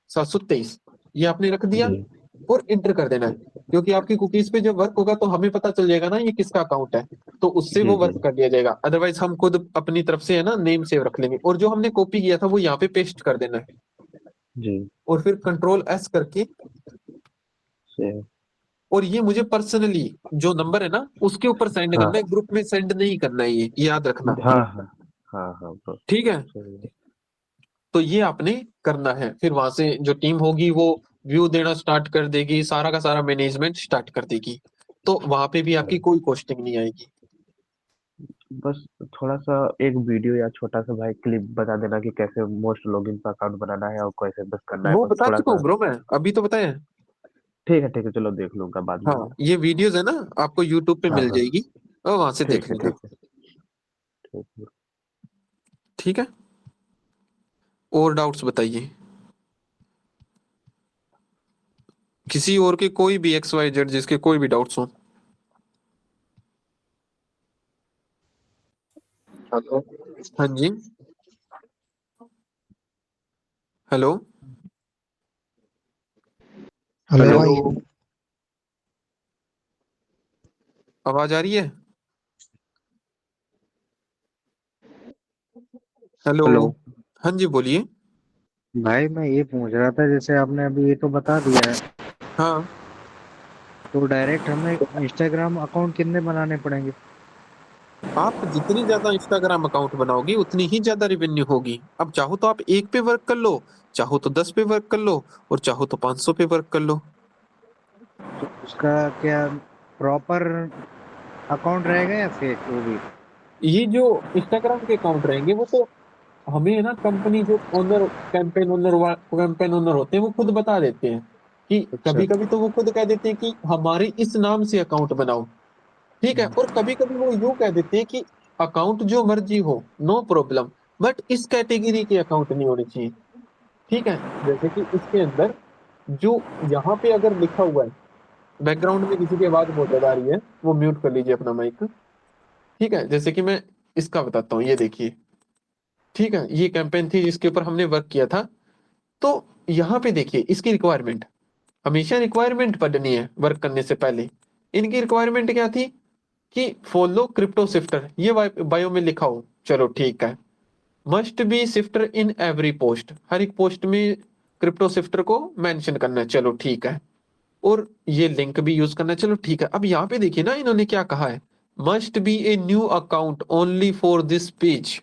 723, ये आपने रख दिया जी और इंटर कर देना है। क्योंकि आपकी कुकीज पे जब वर्क होगा तो हमें पता चल जाएगा ना ये किसका अकाउंट है, तो उससे जी वो जी वर्क कर दिया जाएगा। अदरवाइज हम खुद अपनी तरफ से है ना नेम सेव रख लेंगे, और जो हमने कॉपी किया था वो यहाँ पे पेस्ट कर देना है, जी और फिर कंट्रोल एस करके, सेव और ये मुझे पर्सनली जो नंबर है ना उसके ऊपर सेंड हाँ करना है, ग्रुप में सेंड नहीं करना है, ये याद रखना। हाँ हाँ हाँ हाँ bro, ठीक है, सही है। तो ये आपने करना है, फिर वहां से जो टीम होगी वो व्यू देना स्टार्ट कर देगी, सारा का सारा मैनेजमेंट स्टार्ट कर देगी, तो वहां पे भी आपकी कोई कॉस्टिंग नहीं आएगी। बस थोड़ा सा एक वीडियो या छोटा सा भाई क्लिप बता देना कि कैसे मोस्ट लॉगिन का अकाउंट बनाना है और कैसे बस करना है, वो बस बता थोड़ा चुका हूँ सा। ब्रो, मैं अभी तो बताया। ठीक है चलो देख लूंगा बाद में हाँ, मैं। ये वीडियोस है ना, आपको यूट्यूब पे हाँ मिल हाँ जाएगी, और वहां से देख लेना। ठीक है ठीक है। ठीक है, और डाउट्स बताइए, किसी और के कोई भी XYZ जिसके कोई भी डाउट्स हो। हेलो, हाँ जी, हेलो, हेलो हेलो, भाई। आवाज आ रही है? हेलो, हेलो हाँ जी बोलिए। भाई, मैं ये पूछ रहा था, जैसे आपने अभी ये तो बता दिया है, हाँ, तो डायरेक्ट हमें इंस्टाग्राम अकाउंट कितने बनाने पड़ेंगे? आप जितनी ज्यादा इंस्टाग्राम अकाउंट बनाओगे उतनी ही ज्यादा रेवेन्यू होगी। अब चाहो तो आप एक पे वर्क कर लो, चाहो तो 10 पे वर्क कर लो, और चाहो तो 500 पे वर्क कर लो। तो उसका क्या प्रॉपर अकाउंट रहेगा या फेक वो भी? ये जो इंस्टाग्राम के अकाउंट रहेंगे वो तो हमें है ना, कंपनी जो ओनर, कैंपेन ओनर होते हैं वो खुद बता देते हैं, कि अच्छा कभी कभी तो वो खुद कह देते हैं कि हमारे इस नाम से अकाउंट बनाओ। ठीक है, और कभी कभी वो यूं कह देते हैं कि अकाउंट जो मर्जी हो, नो प्रॉब्लम, बट इस कैटेगरी के अकाउंट नहीं होने चाहिए। ठीक है, जैसे कि इसके अंदर जो यहाँ पे अगर लिखा हुआ है, बैकग्राउंड में किसी की आवाज बहुत ज्यादा आ रही है, वो म्यूट कर लीजिए अपना माइक। ठीक है, जैसे कि मैं इसका बताता हूँ, ये देखिए। ठीक है, ये कैंपेन थी जिसके ऊपर हमने वर्क किया था। तो यहाँ पे देखिए इसकी रिक्वायरमेंट, हमेशा रिक्वायरमेंट पढ़नी है वर्क करने से पहले। इनकी रिक्वायरमेंट क्या थी कि फॉलो क्रिप्टो शिफ्टर, ये बायो में लिखा हो, चलो ठीक है। Must be shifter in every post, हर एक पोस्ट में क्रिप्टो शिफ्टर को मेंशन करना है, चलो ठीक है। और ये लिंक भी यूज करना है, चलो ठीक है। अब यहाँ पे देखिए ना इन्होंने क्या कहा है, must B a new account only for this page,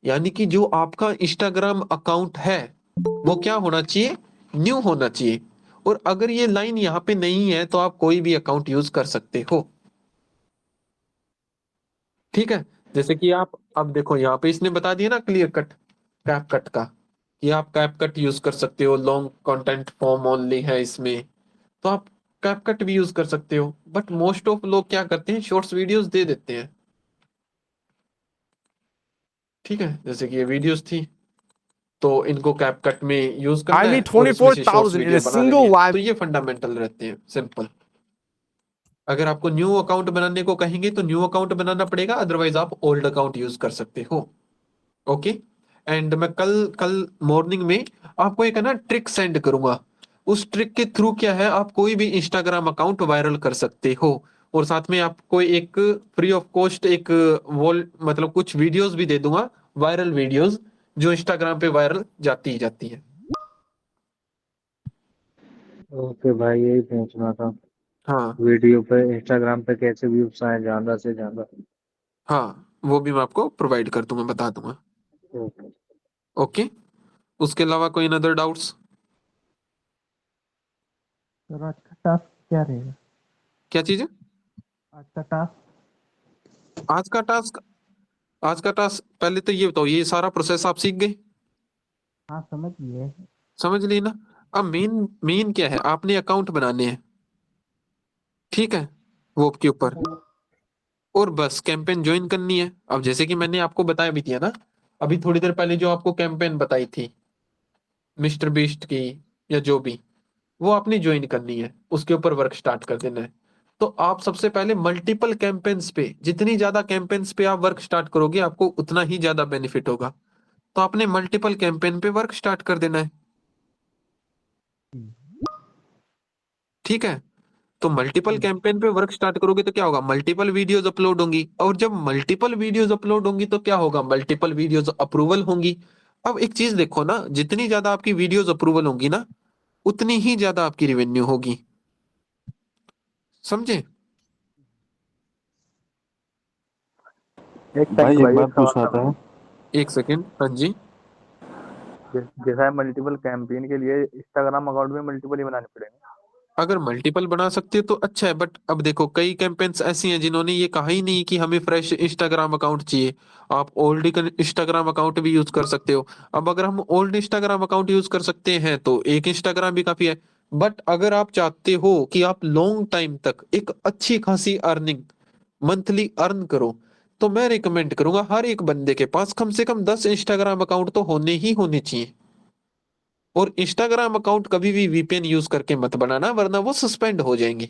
यानी कि जो आपका इंस्टाग्राम अकाउंट है वो क्या होना चाहिए, न्यू होना चाहिए। और अगर ये लाइन यहाँ पे नहीं है तो आप कोई भी अकाउंट यूज कर सकते हो। ठीक है, जैसे कि आप अब देखो यहाँ पे इसने बता दिया ना क्लियर कट, कैप कट का, कि आप कैप कट यूज कर सकते हो, लॉन्ग कंटेंट फॉर्म ओनली है इसमें, तो आप कैप कट भी यूज कर सकते हो। बट मोस्ट ऑफ लोग क्या करते हैं, शॉर्ट्स वीडियोस दे देते हैं। ठीक है, जैसे कि ये वीडियोस थी, तो इनको कैपकट में यूज I करना है need और इसमें से शॉर्ट्स 24,000 in वीडियो a बना लेनी single है, live. तो ये फंडामेंटल रहते हैं, सिंपल। अगर आपको न्यू अकाउंट बनाने को कहेंगे तो न्यू अकाउंट बनाना पड़ेगा, अदरवाइज आप ओल्ड अकाउंट यूज कर सकते हो। ओके, एंड मैं कल कल मॉर्निंग में आपको एक है ना ट्रिक सेंड करूंगा। उस ट्रिक के थ्रू क्या है, आप कोई भी इंस्टाग्राम अकाउंट वायरल कर सकते हो। और साथ में आपको एक फ्री ऑफ कॉस्ट एक वॉल मतलब कुछ वीडियोस भी दे दूंगा, वायरल वीडियोस जो इंस्टाग्राम पे वायरल जाती ही जाती है। ओके भाई, यही पूछना था। हाँ वीडियो पे इंस्टाग्राम पे कैसे व्यूज आए ज्यादा से ज्यादा। हाँ, वो भी मैं आपको प्रोवाइड कर दूंगा, बता दूंगा। ओके। ओके, उसके अलावा कोई अदर डाउट्स? सर आज का टास्क क्या रहेगा? क्या चीज है? आज का टास्क आज का टास्क? आज का टास्क पहले तो ये बताओ, ये सारा प्रोसेस आप सीख गए? हाँ समझ लिए। समझ ली ना? अब मेन मेन क्या है, आपने अकाउंट बनाने हैं, ठीक है, वो आपके ऊपर, और बस कैंपेन ज्वाइन करनी है। अब जैसे कि मैंने आपको बताया भी दिया ना अभी थोड़ी देर पहले, जो आपको कैंपेन बताई थी मिस्टर बीस्ट की या जो भी, वो आपने ज्वाइन करनी है, उसके ऊपर वर्क स्टार्ट कर देना है। तो आप सबसे पहले मल्टीपल कैंपेन्स पे, जितनी ज्यादा कैंपेन्स पे आप वर्क स्टार्ट करोगे आपको उतना ही ज्यादा बेनिफिट होगा। तो आपने मल्टीपल कैंपेन पे वर्क स्टार्ट कर देना है, ठीक है। तो मल्टीपल कैंपेन पे वर्क स्टार्ट करोगे तो क्या होगा, मल्टीपल वीडियोस अपलोड होंगी, और जब मल्टीपल वीडियोस अपलोड होंगी तो क्या होगा, मल्टीपल वीडियोस अप्रूवल होंगी। अब एक चीज देखो ना, जितनी ज्यादा आपकी वीडियोस अप्रूवल होंगी ना उतनी ही ज्यादा आपकी रेवेन्यू होगी, समझे? एक सेकंड भाई एक भाई, एक बात सवाल पूछना था। था। एक सेकेंड, हाँ जी। जैसा मल्टीपल कैंपेन के लिए इंस्टाग्राम अकाउंट में मल्टीपल ही बनाने पड़ेंगे। अगर मल्टीपल बना सकते हो तो अच्छा है, बट अब देखो कई कैंपेन्स ऐसी हैं जिन्होंने ये कहा ही नहीं कि हमें फ्रेश इंस्टाग्राम अकाउंट चाहिए। आप ओल्ड इंस्टाग्राम अकाउंट भी यूज कर सकते हो। अब अगर हम ओल्ड इंस्टाग्राम अकाउंट यूज कर सकते हैं तो एक इंस्टाग्राम भी काफी है। बट अगर आप चाहते हो कि आप लॉन्ग टाइम तक एक अच्छी खासी अर्निंग मंथली अर्न करो, तो मैं रिकमेंड करूंगा हर एक बंदे के पास कम से कम 10 इंस्टाग्राम अकाउंट तो होने ही होने चाहिए। और इंस्टाग्राम अकाउंट कभी भी वीपीएन यूज करके मत बनाना, वरना वो सस्पेंड हो जाएंगे।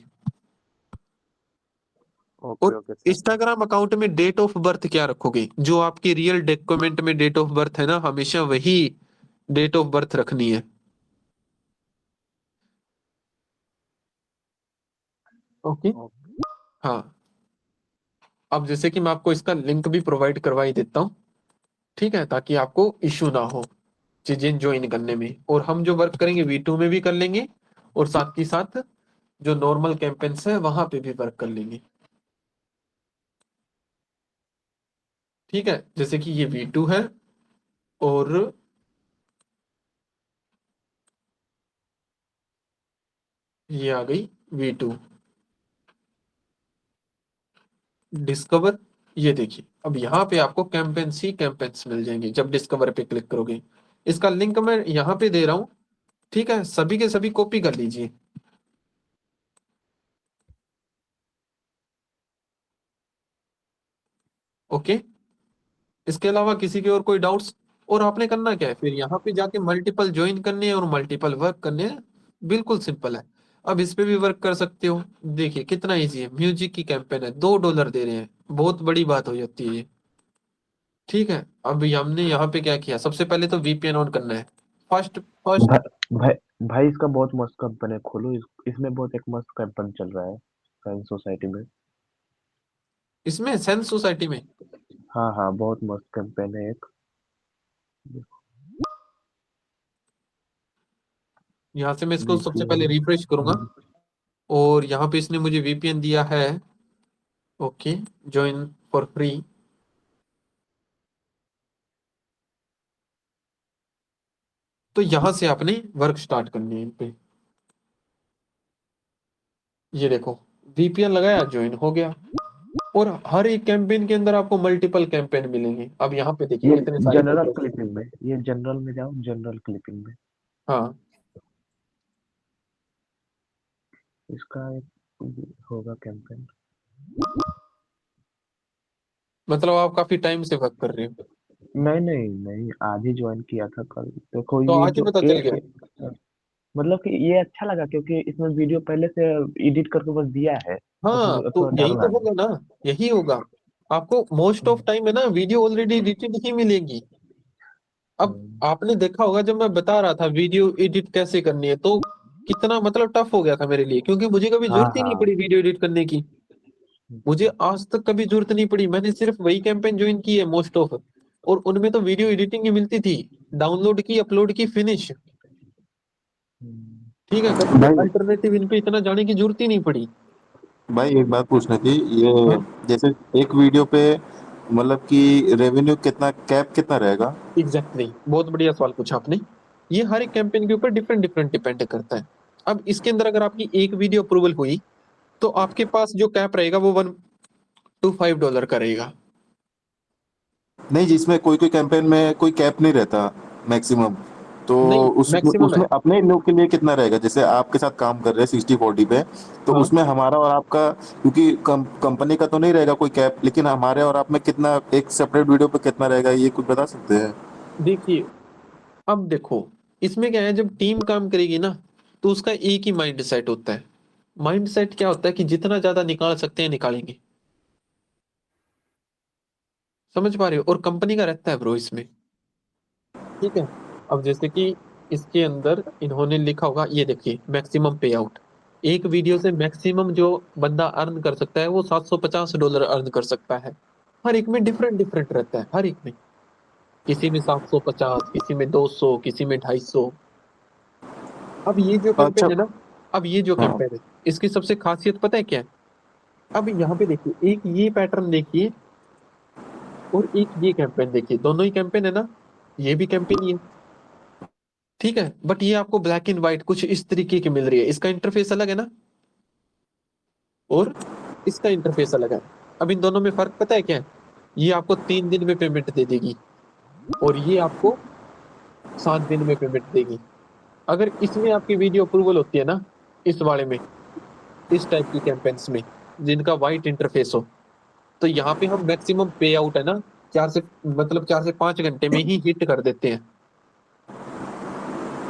ओके और ओके सर। इंस्टाग्राम अकाउंट में डेट ऑफ बर्थ क्या रखोगे, जो आपकी रियल डॉक्यूमेंट में डेट ऑफ बर्थ है ना, हमेशा वही डेट ऑफ बर्थ रखनी है। ओके। हाँ, अब जैसे कि मैं आपको इसका लिंक भी प्रोवाइड करवा ही देता हूँ, ठीक है, ताकि आपको इश्यू ना हो चीजें ज्वाइन करने में। और हम जो वर्क करेंगे V2 में भी कर लेंगे, और साथ ही साथ जो नॉर्मल कैंपेन्स है वहां पे भी वर्क कर लेंगे, ठीक है। जैसे कि ये V2 है, और ये आ गई V2 डिस्कवर। ये देखिए, अब यहाँ पे आपको कैंपेन्स ही कैंपेन्स मिल जाएंगे जब डिस्कवर पे क्लिक करोगे। इसका लिंक मैं यहाँ पे दे रहा हूँ, ठीक है, सभी के सभी कॉपी कर लीजिए। ओके, इसके अलावा किसी के और कोई डाउट्स? और आपने करना क्या है फिर, यहाँ पे जाके मल्टीपल ज्वाइन करने हैं और मल्टीपल वर्क करने हैं, बिल्कुल सिंपल है। अब इस पे भी वर्क कर सकते हो, देखिए कितना इजी है। म्यूजिक की कैंपेन है, $2 दे रहे हैं, बहुत बड़ी बात हो जाती है ये, ठीक है। अब हमने यहाँ पे क्या किया, सबसे पहले तो वीपीएन ऑन करना है, फर्स्ट फर्स्ट। भाई भाई इसका बहुत मस्त कंपनी है, खोलो इसमें बहुत एक मस्त कंपनी चल रहा है साइंस सोसाइटी में। इसमें सेंस सोसाइटी में, हाँ हाँ, बहुत मस्त कैंपेन है एक। यहाँ से मैं इसको सबसे पहले VPN। रिफ्रेश करूंगा, और यहाँ पे इसने मुझे वीपीएन दिया है। Okay, join for free. तो यहाँ से आपने वर्क स्टार्ट करनी है इन पे। ये देखो, वीपीएन लगाया, ज्वाइन हो गया। और हर एक कैंपेन के अंदर आपको मल्टीपल कैंपेन मिलेंगे। अब यहाँ पे देखिए ये कितने सारे जनरल कैंपेन। क्लिपिंग में, ये जनरल में जाओ, जनरल क्लिपिंग में हाँ, इसका एक होगा कैंपेन। मतलब आप काफी टाइम से वर्क कर रहे हो, नहीं नहीं नहीं, आज ही ज्वाइन किया था कल। देखो तो ये आज ही जो पता चल गया। मतलब कि ये अच्छा लगा क्योंकि इसमें वीडियो पहले से एडिट करके बस दिया है, हाँ, उसमें तो थोड़ा यही डालना तो है। होगा ना, यही होगा। आपको मोस्ट ऑफ टाइम है ना वीडियो ऑलरेडी एडिटेड ही मिलेगी। अब हम्म, आपने देखा होगा जब मैं बता रहा था वीडियो एडिट कैसे करनी है, तो कितना मतलब टफ हो गया था मेरे लिए, क्योंकि मुझे कभी हाँ जरूरत ही नहीं हाँ पड़ी वीडियो एडिट करने की। मुझे आज तक कभी जरूरत नहीं पड़ी, मैंने सिर्फ वही कैंपेन ज्वाइन की है मोस्ट ऑफ, और उनमें तो वीडियो एडिटिंग ही मिलती थी, डाउनलोड की अपलोड की फिनिश। ठीक है, कभी भाई अल्टरनेटिव इन पे इतना जाने की जरूरत ही नहीं पड़ी। भाई एक बात पूछनी थी ये, हाँ जैसे एक वीडियो पे मतलब कि रेवेन्यू कितना, कैप कितना रहेगा? एग्जैक्टली, बहुत बढ़िया सवाल पूछा आपने। ये हर एक कैंपेन के ऊपर डिफरेंट डिफरेंट डिपेंड करता है। अब इसके अंदर अगर आपकी एक वीडियो अप्रूवल हुई तो आपके पास जो कैप रहेगा वो $1 to $5 का रहेगा। नहीं, जिसमें कोई कोई कैंपेन में कोई कैप नहीं रहता मैक्सिमम, तो नहीं, उस मैक्सिमम है। उसमें अपने लोग के लिए कितना रहेगा? जैसे आपके साथ काम कर रहे हैं 60-40 पे, तो हाँ उसमें हमारा और आपका, क्योंकि कंपनी का तो नहीं रहेगा कोई कैप, लेकिन हमारे और आप में कितना, एक सेपरेट वीडियो पे कितना रहेगा, ये कुछ बता सकते हैं? देखिए, अब देखो, इसमें क्या है, जब टीम काम करेगी ना तो उसका एक ही माइंड सेट होता है। माइंड सेट क्या होता है कि जितना ज्यादा निकाल सकते हैं निकालेंगे। समझ पा रहे हो? और कंपनी का रहता है ब्रो इसमें। ठीक है, अब जैसे कि इसके अंदर इन्होंने लिखा होगा, ये देखिए मैक्सिमम पे आउट, एक वीडियो से मैक्सिमम जो बंदा अर्न कर सकता है वो $750 अर्न कर सकता है। हर एक में डिफरेंट डिफरेंट रहता है, हर एक में, किसी में 750, किसी में 200, किसी में 250। अब ये जो अच्छा। कैंपेन है ना, अब ये जो हाँ। कैंपेन है, इसकी सबसे खासियत पता है क्या है? अब यहाँ पे देखिए, एक ये पैटर्न देखिए और एक ये कैंपेन देखिए, दोनों ही कैंपेन है ना, ये भी कैंपेन ही है। ठीक है, बट ये आपको ब्लैक एंड व्हाइट कुछ इस तरीके की मिल रही है, इसका इंटरफेस अलग है ना, और इसका इंटरफेस अलग है। अब इन दोनों में फर्क पता है क्या है? ये आपको 3 दिन में पेमेंट दे देगी और ये आपको 7 दिन में पेमेंट देगी। अगर इसमें आपकी वीडियो अप्रूवल होती है ना, इस वाले में, इस टाइप की कैंपेन्स में जिनका वाइट इंटरफेस हो, तो यहाँ पे हम मैक्सिमम पे आउट है ना, 4 से 5 घंटे में ही हिट कर देते हैं।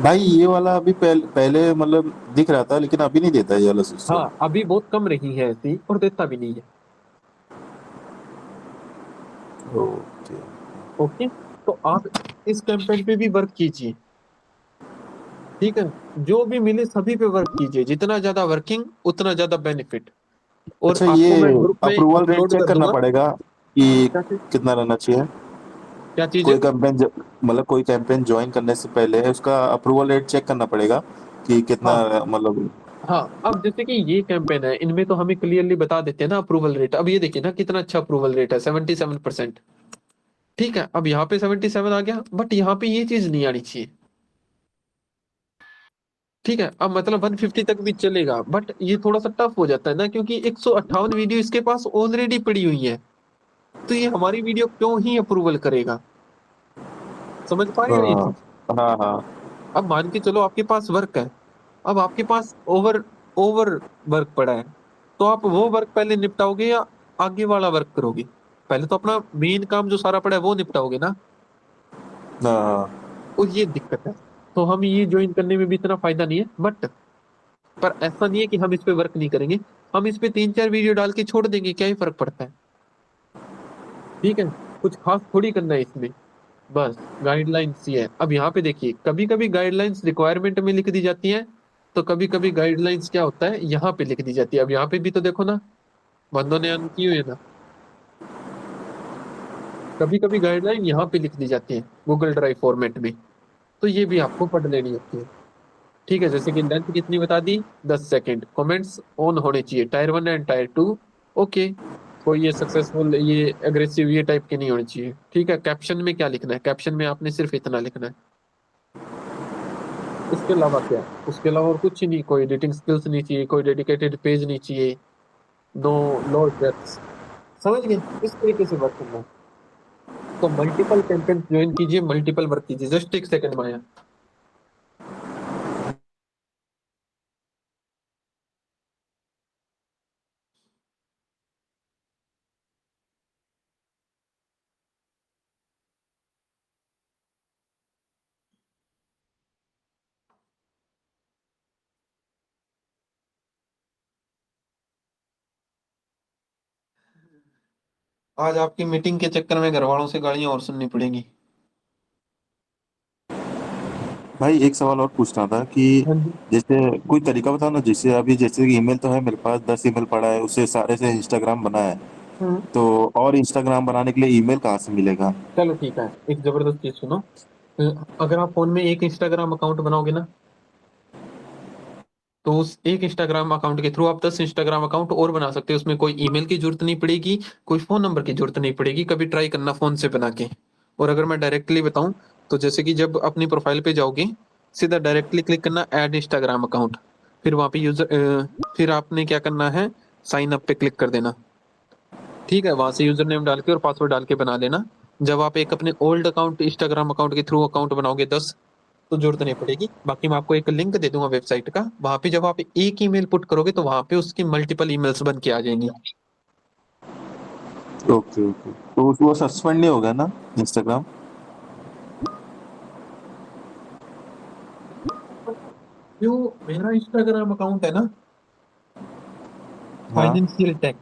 भाई ये वाला अभी पहले मतलब दिख रहा था, लेकिन अभी नहीं देता ये वाला सिस्टम। हाँ, अभी बहुत कम रही है ऐसी, और देता भी नहीं है। ओके। ओके, तो आप इस कैंपेन पे भी वर्क कीजिए। ठीक है, जो भी मिले सभी पे वर्क कीजिए, जितना ज्यादा वर्किंग उतना ज्यादा बेनिफिट। और अच्छा, ये आपको मैं ग्रुप में अप्रूवल रेट अपलोड चेक कर करना दूंगा। पड़ेगा कि क्या चीज? कितना रहना चाहिए? क्या चीज है? कोई कैंपेन मतलब कोई कैंपेन ज्वाइन करने से पहले उसका अप्रूवल रेट चेक करना पड़ेगा कि कितना, हाँ मतलब। हाँ, अब जैसे कि ये कैंपेन है, इनमें तो हमें क्लियरली बता देते हैं ना अप्रूवल रेट। अब ये देखिए ना कितना अच्छा अप्रूवल रेट है, 77%। ठीक है, अब यहाँ पे 77 आ गया, बट यहाँ पे ये चीज नहीं आनी चाहिए। ठीक है, अब मतलब 150 तक भी चलेगा, बट ये थोड़ा सा टफ हो जाता है ना, क्योंकि 158 वीडियो इसके पास ऑलरेडी पड़ी हुई है, तो ये हमारी वीडियो क्यों ही अप्रूवल करेगा? समझ पा रहे हो ये चीज? हाँ हाँ। अब मान के चलो आपके पास वर्क है, अब आपके पास ओवर ओवर वर्क पड़ा है, तो आप वो वर्क पहले निपटाओगे या आगे वाला वर्क करोगे? पहले तो अपना मेन काम जो सारा पड़ा है वो निपटाओगे ना। हाँ। और ये दिक्कत है, तो हम ये ज्वाइन करने में भी इतना फायदा नहीं है, बट पर ऐसा नहीं है कि हम इस पे वर्क नहीं करेंगे। हम इस पे 3-4 वीडियो डाल के छोड़ देंगे, क्या ही फर्क पड़ता है? ठीक है, कुछ खास थोड़ी करना है इसमें, बस गाइडलाइंस ही है। अब यहाँ पे देखिए, कभी कभी गाइडलाइंस रिक्वायरमेंट में लिख दी जाती है, तो कभी कभी गाइडलाइंस क्या होता है यहाँ पे लिख दी जाती है। अब यहाँ पे भी तो देखो ना, बंदों ने अन की हुई है ना, कभी कभी गाइडलाइन यहाँ पे लिख दी जाती है गूगल ड्राइव फॉर्मेट में, तो ये भी आपको पढ़ लेनी होती है। ठीक है, जैसे कि लेंथ कितनी बता दी, 10 सेकेंड, कमेंट्स ऑन होने चाहिए, टायर 1 एंड टायर 2। ओके, कोई ये सक्सेसफुल, ये एग्रेसिव, ये टाइप के नहीं होने चाहिए। ठीक है, कैप्शन में क्या लिखना है, कैप्शन में आपने सिर्फ इतना लिखना है, उसके अलावा क्या, उसके अलावा और कुछ ही नहीं, कोई एडिटिंग स्किल्स नहीं चाहिए, कोई डेडिकेटेड पेज नहीं चाहिए, नो लो डेप्थ। समझ गए? इस तरीके से वर्क करना है। तो मल्टीपल कैंपेन ज्वाइन कीजिए, मल्टीपल वर्क कीजिए। जस्ट एक सेकंड माया। आज आपकी मीटिंग के चक्कर में घर वालों से गालियां और सुननी पड़ेंगी। भाई एक सवाल और पूछना था कि हाँ जी। जैसे कोई तरीका बताओ ना, जैसे अभी जैसे कि ईमेल तो है मेरे पास, 10 ईमेल पड़ा है, उससे सारे से इंस्टाग्राम बना है, हम्म। तो और इंस्टाग्राम बनाने के लिए ईमेल कहाँ से मिलेगा? चलो ठीक है, एक जबरदस्त चीज सुनो। अगर आप फोन में एक इंस्टाग्राम अकाउंट बनाओगे ना, तो उस एक इंस्टाग्राम अकाउंट के थ्रू आप 10 इंस्टाग्राम अकाउंट और बना सकते हो। उसमें कोई ईमेल की जरूरत नहीं पड़ेगी, कोई फोन नंबर की जरूरत नहीं पड़ेगी। कभी ट्राई करना फोन से बना के। और अगर मैं डायरेक्टली बताऊं, तो जैसे कि जब अपनी प्रोफाइल पे जाओगे, सीधा डायरेक्टली क्लिक करना ऐड इंस्टाग्राम अकाउंट। फिर वहां पे फिर आपने क्या करना है, साइन अप पे क्लिक कर देना। ठीक है, वहां से यूजर नेम डाल के और पासवर्ड डाल के बना लेना। जब आप एक अपने ओल्ड अकाउंट इंस्टाग्राम अकाउंट के थ्रू अकाउंट बनाओगे 10, तो जरूरत नहीं पड़ेगी। बाकी मैं आपको एक लिंक दे दूंगा वेबसाइट का, वहां पे जब आप एक ईमेल पुट करोगे तो वहां पे उसकी मल्टीपल ईमेल्स बन के आ जाएंगी। ओके ओके, तो वो सस्पेंड नहीं होगा ना इंस्टाग्राम? जो मेरा इंस्टाग्राम अकाउंट है ना, हाँ। फाइनेंशियल टेक,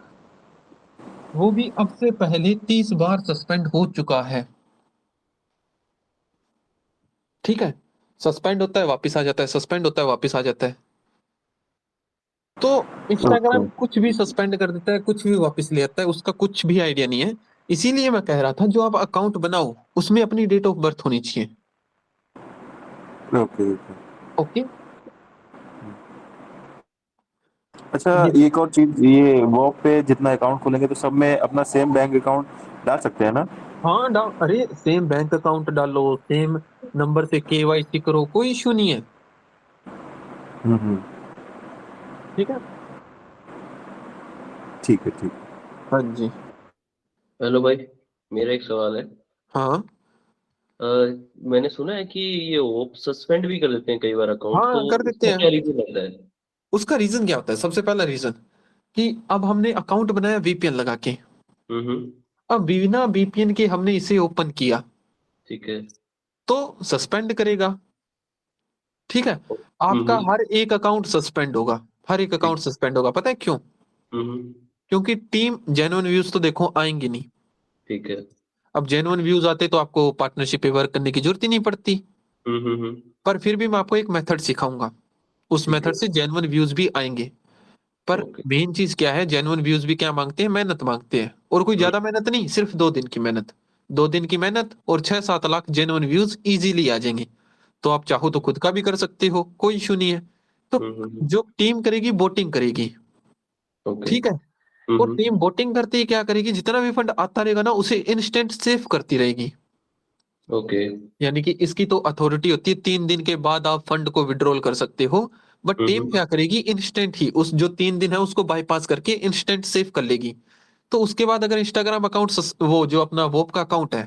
वो भी अब से पहले 30 बार सस्पेंड हो चुका है। ठीक है, सस्पेंड होता है वापिस आ जाता है, सस्पेंड होता है वापिस आ जाता है। तो ओके। इंस्टाग्राम कुछ भी सस्पेंड कर देता है, कुछ भी वापस ले आता है, उसका कुछ भी आइडिया नहीं है। इसीलिए मैं कह रहा था, जो आप अकाउंट बनाओ उसमें अपनी डेट ऑफ बर्थ होनी चाहिए। Okay okay. ओके। अच्छा, ये एक और चीज, ये वो पे जितना अकाउंट खोलेंगे तो सब में अपना सेम बैंक अकाउंट डाल सकते हैं ना? हाँ, डाल, अरे सेम बैंक अकाउंट डालो, सेम नंबर से केवाईसी करो, कोई इशू नहीं है। हम्म। ठीक है। ठीक है ठीक। हाँ जी। हेलो भाई, मेरा एक सवाल है। हाँ अ, मैंने सुना है कि ये वो सस्पेंड भी कर देते हैं कई बार अकाउंट, हाँ, तो कर देते उसका हैं। क्या रीजन रहता है? उसका रीजन क्या होता है? सबसे पहला रीजन कि अब हमने अकाउंट बनाया वीपीएन लगा के। हम्म। अब बिना वीपीएन के हमने इसे ओपन किया, ठीक है। तो सस्पेंड करेगा। ठीक है। आपका हम्म। हर एक अकाउंट सस्पेंड होगा, हर एक ठीक। अकाउंट सस्पेंड होगा। पता है क्यों? हम्म। क्योंकि टीम जेन्युइन व्यूज तो देखो आएंगी नहीं। ठीक है। अब जेन्युइन व्यूज आते तो आपको पार्टनरशिप पे वर्क करने की जरूरत ही नहीं पड़ती। हम्म। पर फिर भी मैं आपको एक मेथड सिखाऊंगा, उस ठीक है। मेथड से जेन्युइन व्यूज भी आएंगे। पर ओके। मेन चीज क्या है, जेन्युइन व्यूज भी क्या मांगते हैं, मेहनत मांगते हैं। और कोई हम्म। ज्यादा मेहनत नहीं, सिर्फ 2 दिन की मेहनत। 2 दिन की मेहनत और 6-7 लाख जेन्युइन व्यूज इजीली आ जाएंगे। तो आप चाहो तो खुद का भी कर सकते हो, कोई इशू नहीं है। तो जो टीम करेगी वोटिंग करेगी। ओके। ठीक है। और हम्म। टीम वोटिंग करते ही क्या करेगी, जितना भी फंड आता रहेगा ना उसे इंस्टेंट सेव करती रहेगी। ओके। यानी कि इसकी तो अथॉरिटी होती है, 3 दिन के बाद आप फंड को विड्रॉल कर सकते हो। बट टीम हम्म। क्या करेगी, इंस्टेंट ही उस जो 3 दिन है उसको बाईपास करके इंस्टेंट सेव कर लेगी। तो उसके बाद अगर इंस्टाग्राम अकाउंट, वो जो अपना वोप का अकाउंट है,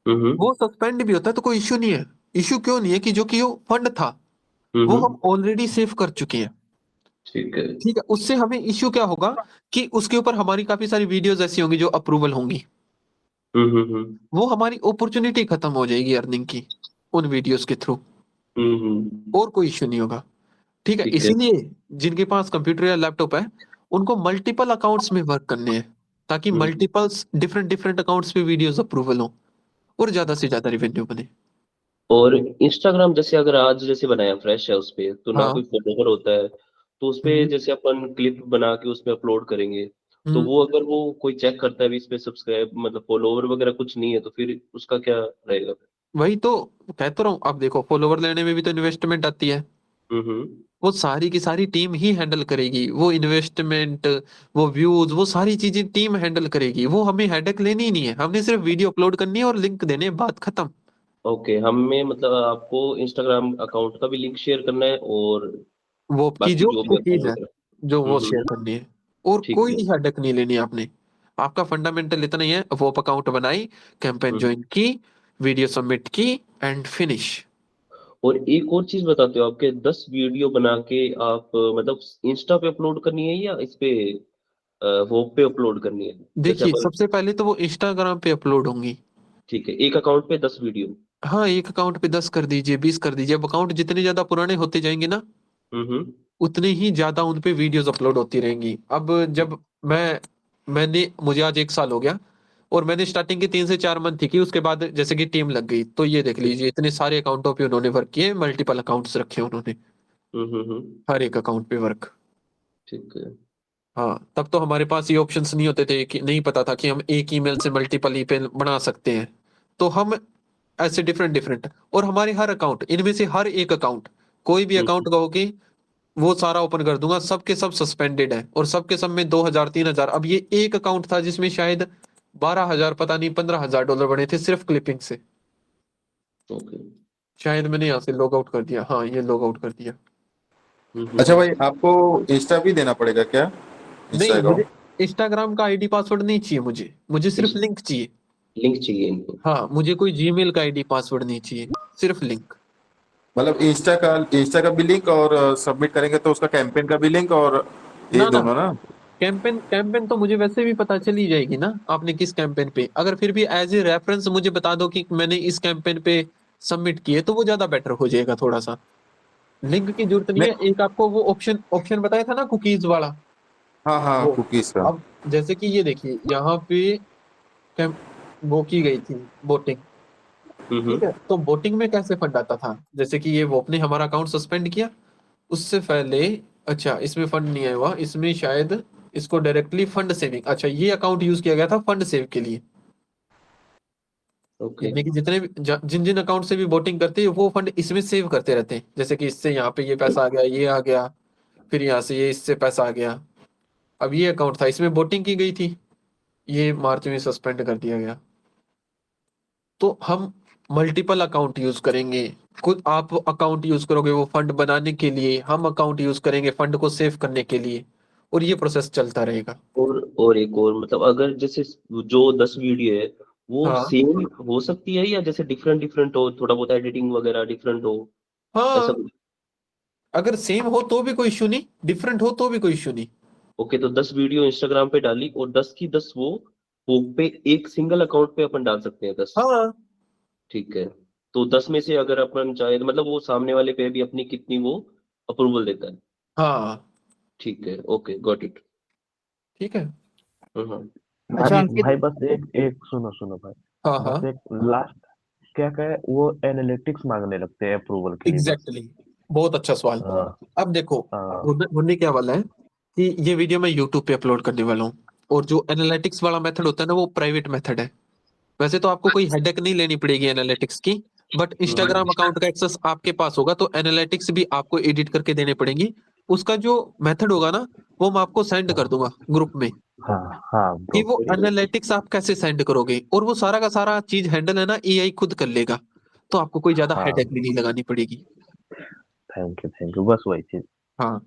हम्म। वो सस्पेंड भी होता है तो कोई इश्यू नहीं है। इश्यू क्यों नहीं है कि जो कि वो फंड था, वो हम हम्म। ऑलरेडी सेव कर चुके हैं। ठीक है। ठीक है, उससे हमें इश्यू क्या होगा कि उसके ऊपर हमारी काफी सारी वीडियोस ऐसी होंगी जो अप्रूवल होंगी। हम्म। वो हमारी अपॉर्चुनिटी खत्म हो जाएगी अर्निंग की, उन वीडियोस के थ्रू। हम्म। और कोई इश्यू नहीं होगा। ठीक है, ठीक है। इसीलिए जिनके पास कंप्यूटर या लैपटॉप है, उनको मल्टीपल अकाउंट्स में वर्क करने हैं, ताकि हम्म। मल्टीपल्स डिफरेंट डिफरेंट अकाउंट्स पे वीडियोस अप्रूवल हो और ज्यादा से ज्यादा रिवेन्यू बने। और इंस्टाग्राम जैसे अगर आज जैसे बनाया फ्रेश है उस पे, तो ना हाँ। कोई फॉलोवर होता है, तो उस पे हम्म। जैसे अपन क्लिप बना के उसमें अपलोड करेंगे, तो हम्म। वो अगर वो कोई चेक करता है भी इस पे सब्सक्राइब मतलब फॉलोवर वगैरह कुछ नहीं है, तो फिर उसका क्या रहेगा? वही तो कह तो रहा हूँ। अब देखो, फॉलोवर लेने में भी तो इन्वेस्टमेंट आती है। हम्म। वो सारी की सारी टीम ही हैंडल करेगी, वो इन्वेस्टमेंट, वो व्यूज, वो सारी चीजें टीम हैंडल करेगी। वो हमें हेडेक लेनी ही नहीं है, हमने सिर्फ वीडियो अपलोड करनी है और लिंक देने हैं, बात खत्म। ओके, हमें मतलब आपको इंस्टाग्राम अकाउंट का भी लिंक शेयर करना है और वो की बाकी जो जो भी कुकीज अकाउंट है, वगैरह। जो वो शेयर हम्म। करनी है। और ठीक कोई है। हेडेक नहीं लेनी आपने। आपका फंडामेंटल इतना ही है, वो अकाउंट बनाई, कैंपेन हम्म। ज्वाइन की, वीडियो सबमिट की, एंड फिनिश। और एक और चीज बताते हो, आपके 10 वीडियो बना के आप मतलब इंस्टा पे अपलोड करनी है या इस पे वो पे अपलोड करनी है? जैसे देखिए, अपन, सबसे पहले तो वो इंस्टाग्राम पे अपलोड होंगी। ठीक है, एक अकाउंट पे 10 वीडियो। हाँ, एक अकाउंट पे 10 कर दीजिए, 20 कर दीजिए। अब अकाउंट जितने ज्यादा पुराने होते जाएंगे ना, हम्म। उतने ही ज्यादा उन पे वीडियोस अपलोड होती रहेंगी। अब जब मैंने मुझे आज 1 साल हो गया, और मैंने स्टार्टिंग के 3 से 4 मंथ ही की, उसके बाद जैसे कि टीम लग गई, तो ये देख लीजिए इतने सारे अकाउंटों पे उन्होंने वर्क किए, मल्टीपल अकाउंट्स रखे उन्होंने, हर एक अकाउंट पे वर्क। ठीक है। हाँ, तब तो हमारे पास ये ऑप्शंस नहीं होते थे, कि नहीं पता था कि हम एक ईमेल से मल्टीपल ईमेल बना सकते हैं। तो हम ऐसे डिफरेंट डिफरेंट, और हमारे हर अकाउंट, इनमें से हर एक अकाउंट, कोई भी अकाउंट कहोगे वो सारा ओपन कर दूंगा, सबके सब सस्पेंडेड है, और सबके सब में 2000 3000। अब ये एक अकाउंट था जिसमें शायद 12,000 पता नहीं $15,000 बने थे सिर्फ क्लिपिंग से। ओके। शायद मैंने यहाँ से लॉग आउट कर दिया, हाँ ये लॉग आउट कर दिया। अच्छा भाई, आपको इंस्टा भी देना पड़ेगा क्या? नहीं, इंस्टा मुझे इंस्टाग्राम का आईडी पासवर्ड नहीं चाहिए, मुझे सिर्फ लिंक चाहिए। लिंक चाहिए इनको। हाँ, मुझे कोई जीमेल का आईडी पासवर्ड नहीं चाहिए, सिर्फ लिंक। मतलब इंस्टा का भी लिंक, और सबमिट करेंगे तो उसका कैंपेन का भी लिंक, और ये ना ना, दोनों ना? कैंपेन तो मुझे वैसे भी पता चली जाएगी ना, आपने किस कैंपेन पे, अगर फिर भी एज ए रेफरेंस मुझे बता दो कि मैंने इस कैंपेन पे सबमिट किए, तो वो ज्यादा बेटर हो जाएगा थोड़ा सा। लिंक की जरूरत नहीं है। नहीं, एक आपको वो ऑप्शन बताया था ना कुकीज वाला, हाँ हाँ, वो। कुकीज का। अब जैसे कि ये देखिए यहाँ पे वो की गई थी वोटिंग, ठीक है, तो वोटिंग में कैसे फंड आता था, जैसे कि ये वो अपने हमारा अकाउंट सस्पेंड किया, उससे पहले, अच्छा इसमें फंड नहीं आया हुआ, इसमें शायद इसको डायरेक्टली फंड सेविंग, अच्छा ये अकाउंट यूज किया गया था फंड सेव के लिए। ओके। यानी कि जितने भी जिन जिन अकाउंट से भी वोटिंग करते हैं वो फंड इसमें सेव करते रहते हैं, जैसे कि इससे यहाँ पे ये पैसा आ गया, ये आ गया, फिर यहाँ से ये इससे पैसा आ गया। अब ये अकाउंट था, इसमें वोटिंग की गई थी, ये मार्च में सस्पेंड कर दिया गया। तो हम मल्टीपल अकाउंट यूज करेंगे, खुद आप अकाउंट यूज करोगे वो फंड बनाने के लिए, हम अकाउंट यूज करेंगे फंड को सेव करने के लिए, और ये प्रोसेस चलता रहेगा। और एक और मतलब अगर जैसे जो 10 वीडियो है वो हाँ सेम हो सकती है या जैसे डिफरेंट डिफरेंट हो, थोड़ा बहुत एडिटिंग वगैरह डिफरेंट हो, ऐसा हाँ, कुछ? अगर सेम हो तो भी कोई इशू नहीं, डिफरेंट हो तो भी कोई इशू नहीं। ओके, तो 10 वीडियो इंस्टाग्राम पे डाली और 10 की 10 वो पे एक सिंगल अकाउंट पे अपन डाल सकते हैं 10। हाँ ठीक है। तो 10 में से अगर अपन चाहे तो मतलब वो सामने वाले पे भी अपनी कितनी वो अप्रूवल देता है। हाँ, ठीक है, ओके, गॉट इट। ठीक है। हाँ। अच्छा भाई अंकित, भाई बस एक सुनो भाई, हाँ हाँ, बस एक लास्ट, क्या क्या है वो एनालिटिक्स मांगने लगते हैं अप्रूवल के लिए बस। एग्जैक्टली, बहुत अच्छा सवाल। हाँ अब देखो, हाँ होने क्या वाला है कि ये वीडियो मैं यूट्यूब पे अपलोड करने वाला हूँ, और जो एनालिटिक्स वाला मेथड होता है ना वो प्राइवेट मेथड है। वैसे तो आपको कोई हेडेक नहीं लेनी पड़ेगी एनालिटिक्स की, बट इंस्टाग्राम अकाउंट का एक्सेस आपके पास होगा, तो एनालिटिक्स भी आपको एडिट करके देने पड़ेंगी। उसका जो मेथड होगा ना, वो मैं आपको सेंड कर दूंगा ग्रुप में, हाँ हाँ कि ब्रो। वो एनालिटिक्स आप कैसे सेंड करोगे, और वो सारा का सारा चीज हैंडल है ना एआई खुद कर लेगा, तो आपको कोई ज्यादा हाँ, हेडेक भी नहीं लगानी पड़ेगी। थैंक यू, बस वही चीज। हाँ,